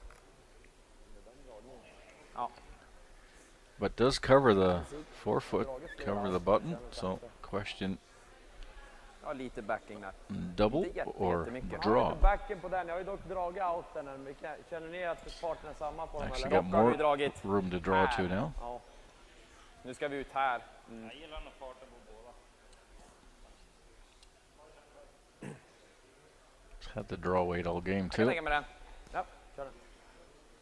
But does cover the forefoot, cover the button, so question Ja, lite backing där. double Inte or jättemycket. Ja, draw. lite backen på den. Jag har ju dock dragit outen. Känner ni att farten är samma på dem? Actually Eller? got Dock har vi more dragit. room to draw to now. Ja. Nu ska vi ut här. Jeg gillar den farten på båda. Had the draw weight all game Jag kan too. tänka mig den. Ja, kör den.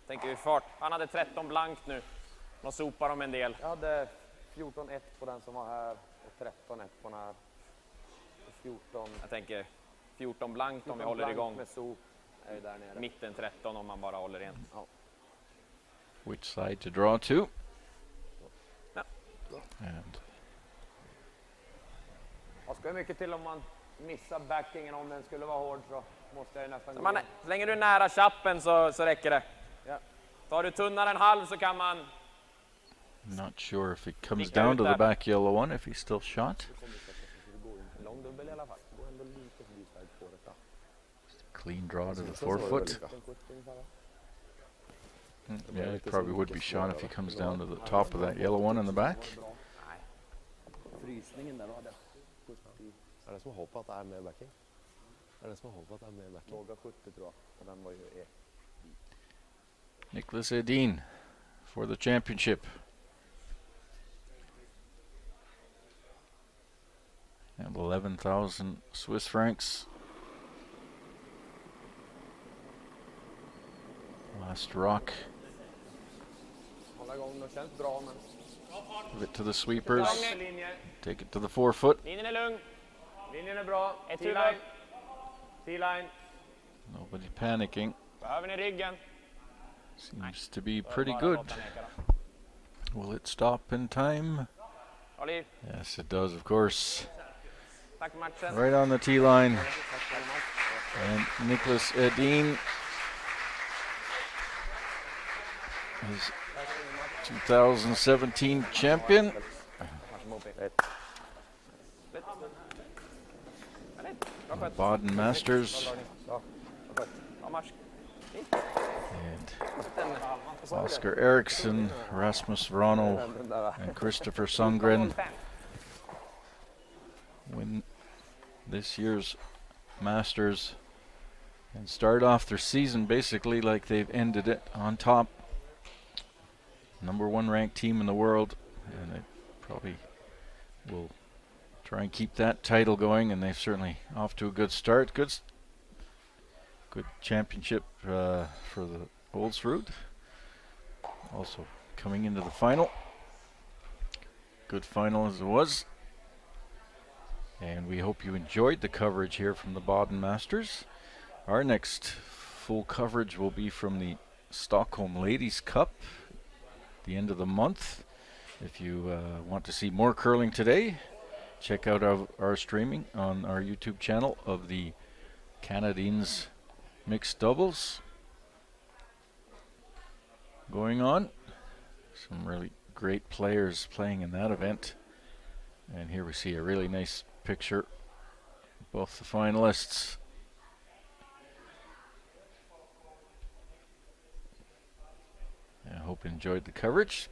Tänker vi fart. Han hade 13 blankt nu. De sopar dem en del. Jag hade 14-1 på den som var här och 13-1 på den här. Och 14... Jag tänker 14 blankt om vi håller igång. Med sop är ju där nere. Mitten 13 om man bara håller rent. Ja. Which side to draw to? Ja. And Det ska ju mycket till om man missar backingen. Om den skulle vara hård så måste jag ju nästan Så så länge du är nära chappen så räcker det. Ja. Tar du tunnare än halv så kan man... not sure if it comes Sticka down ut to the där. back yellow one, if he's still shot. en lång dubbel i alla fall. Går ändå lite förbi side på det. Clean draw to the 4-foot. Yeah, it probably would be shot if he comes down to the top of that yellow one in the back. Frysningen där då hade jag 70. Er det som har håpet at det er mer backing? Er det som har håpet at det er mer backing? Låga 70 tror jag. Och den var ju Nicholas Edin for the championship. And 11,000 Swiss francs. Last rock. hålla igång. Det känns bra men... Give it to the sweepers. Linjer. Take it to the 4-foot. Linjen är lugn. Linjen är bra. Ett T-line. huvud. T-line. Nobody panicking. Behöver ni ryggen? Seems to be Då är det pretty bara att good. låta neka då. Will it stop in time? Bra liv. Yes, it does, of course. Tack för matchen. Right on the tee line. And Nicholas Edin is 2017 champion. Baden Masters. Bra match. And Oscar Eriksson, Rasmus Verano, and Christopher Sundgren win this year's Masters and start off their season basically like they've ended it on top. #1 ranked team in the world, and they probably will try and keep that title going, and they've certainly off to a good start. Good championship for the Oldsrud. Also coming into the final. Good final as it was. And we hope you enjoyed the coverage here from the Baden Masters. Our next full coverage will be from the Stockholm Ladies Cup, the end of the month. If you want to see more curling today, check out our streaming on our YouTube channel of the Canadiens mixed doubles going on. Some really great players playing in that event. And here we see a really nice picture of both the finalists. I hope you enjoyed the coverage.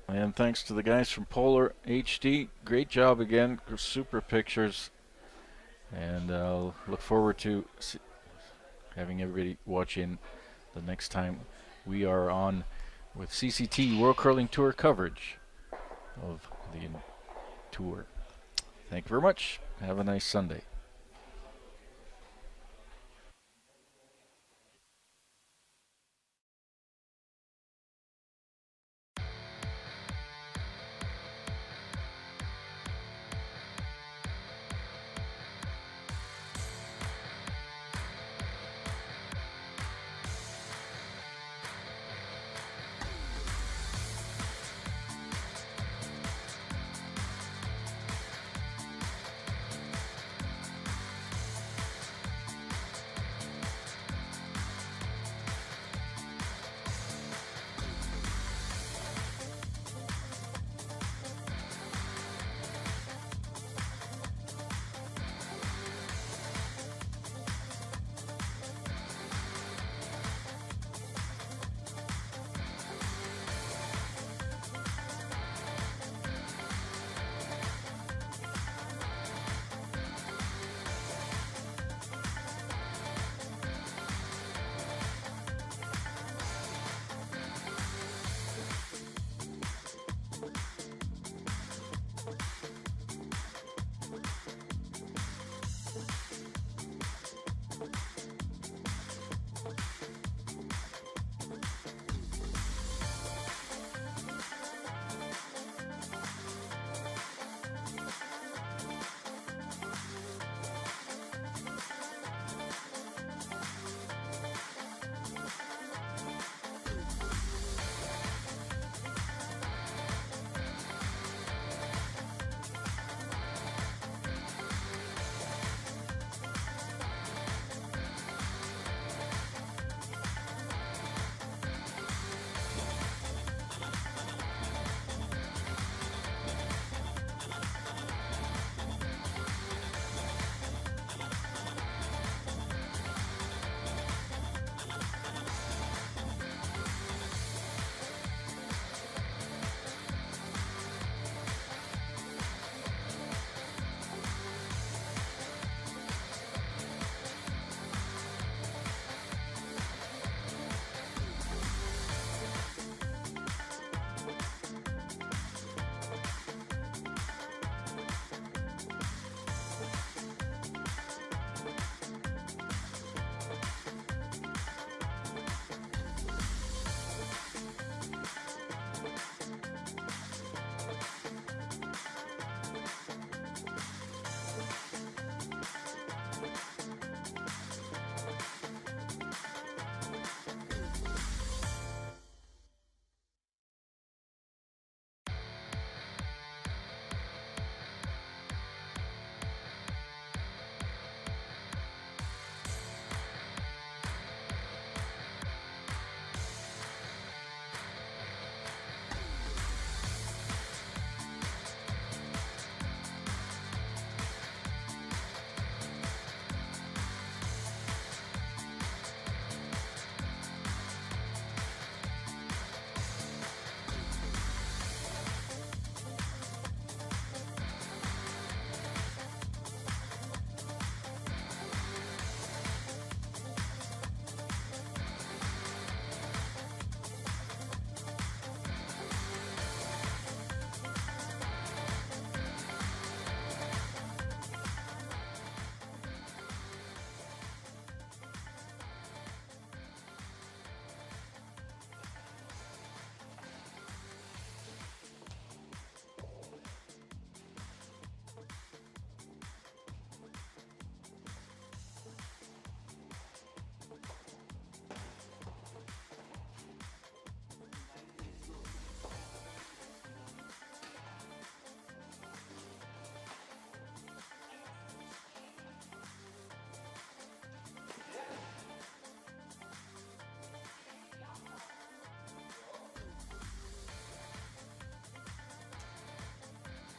And thanks to the guys from Polar HD. Great job again. Super pictures. And I'll look forward to having everybody watch in the next time we are on with CCT World Curling Tour coverage of the tour. Thank you very much. Have a nice Sunday.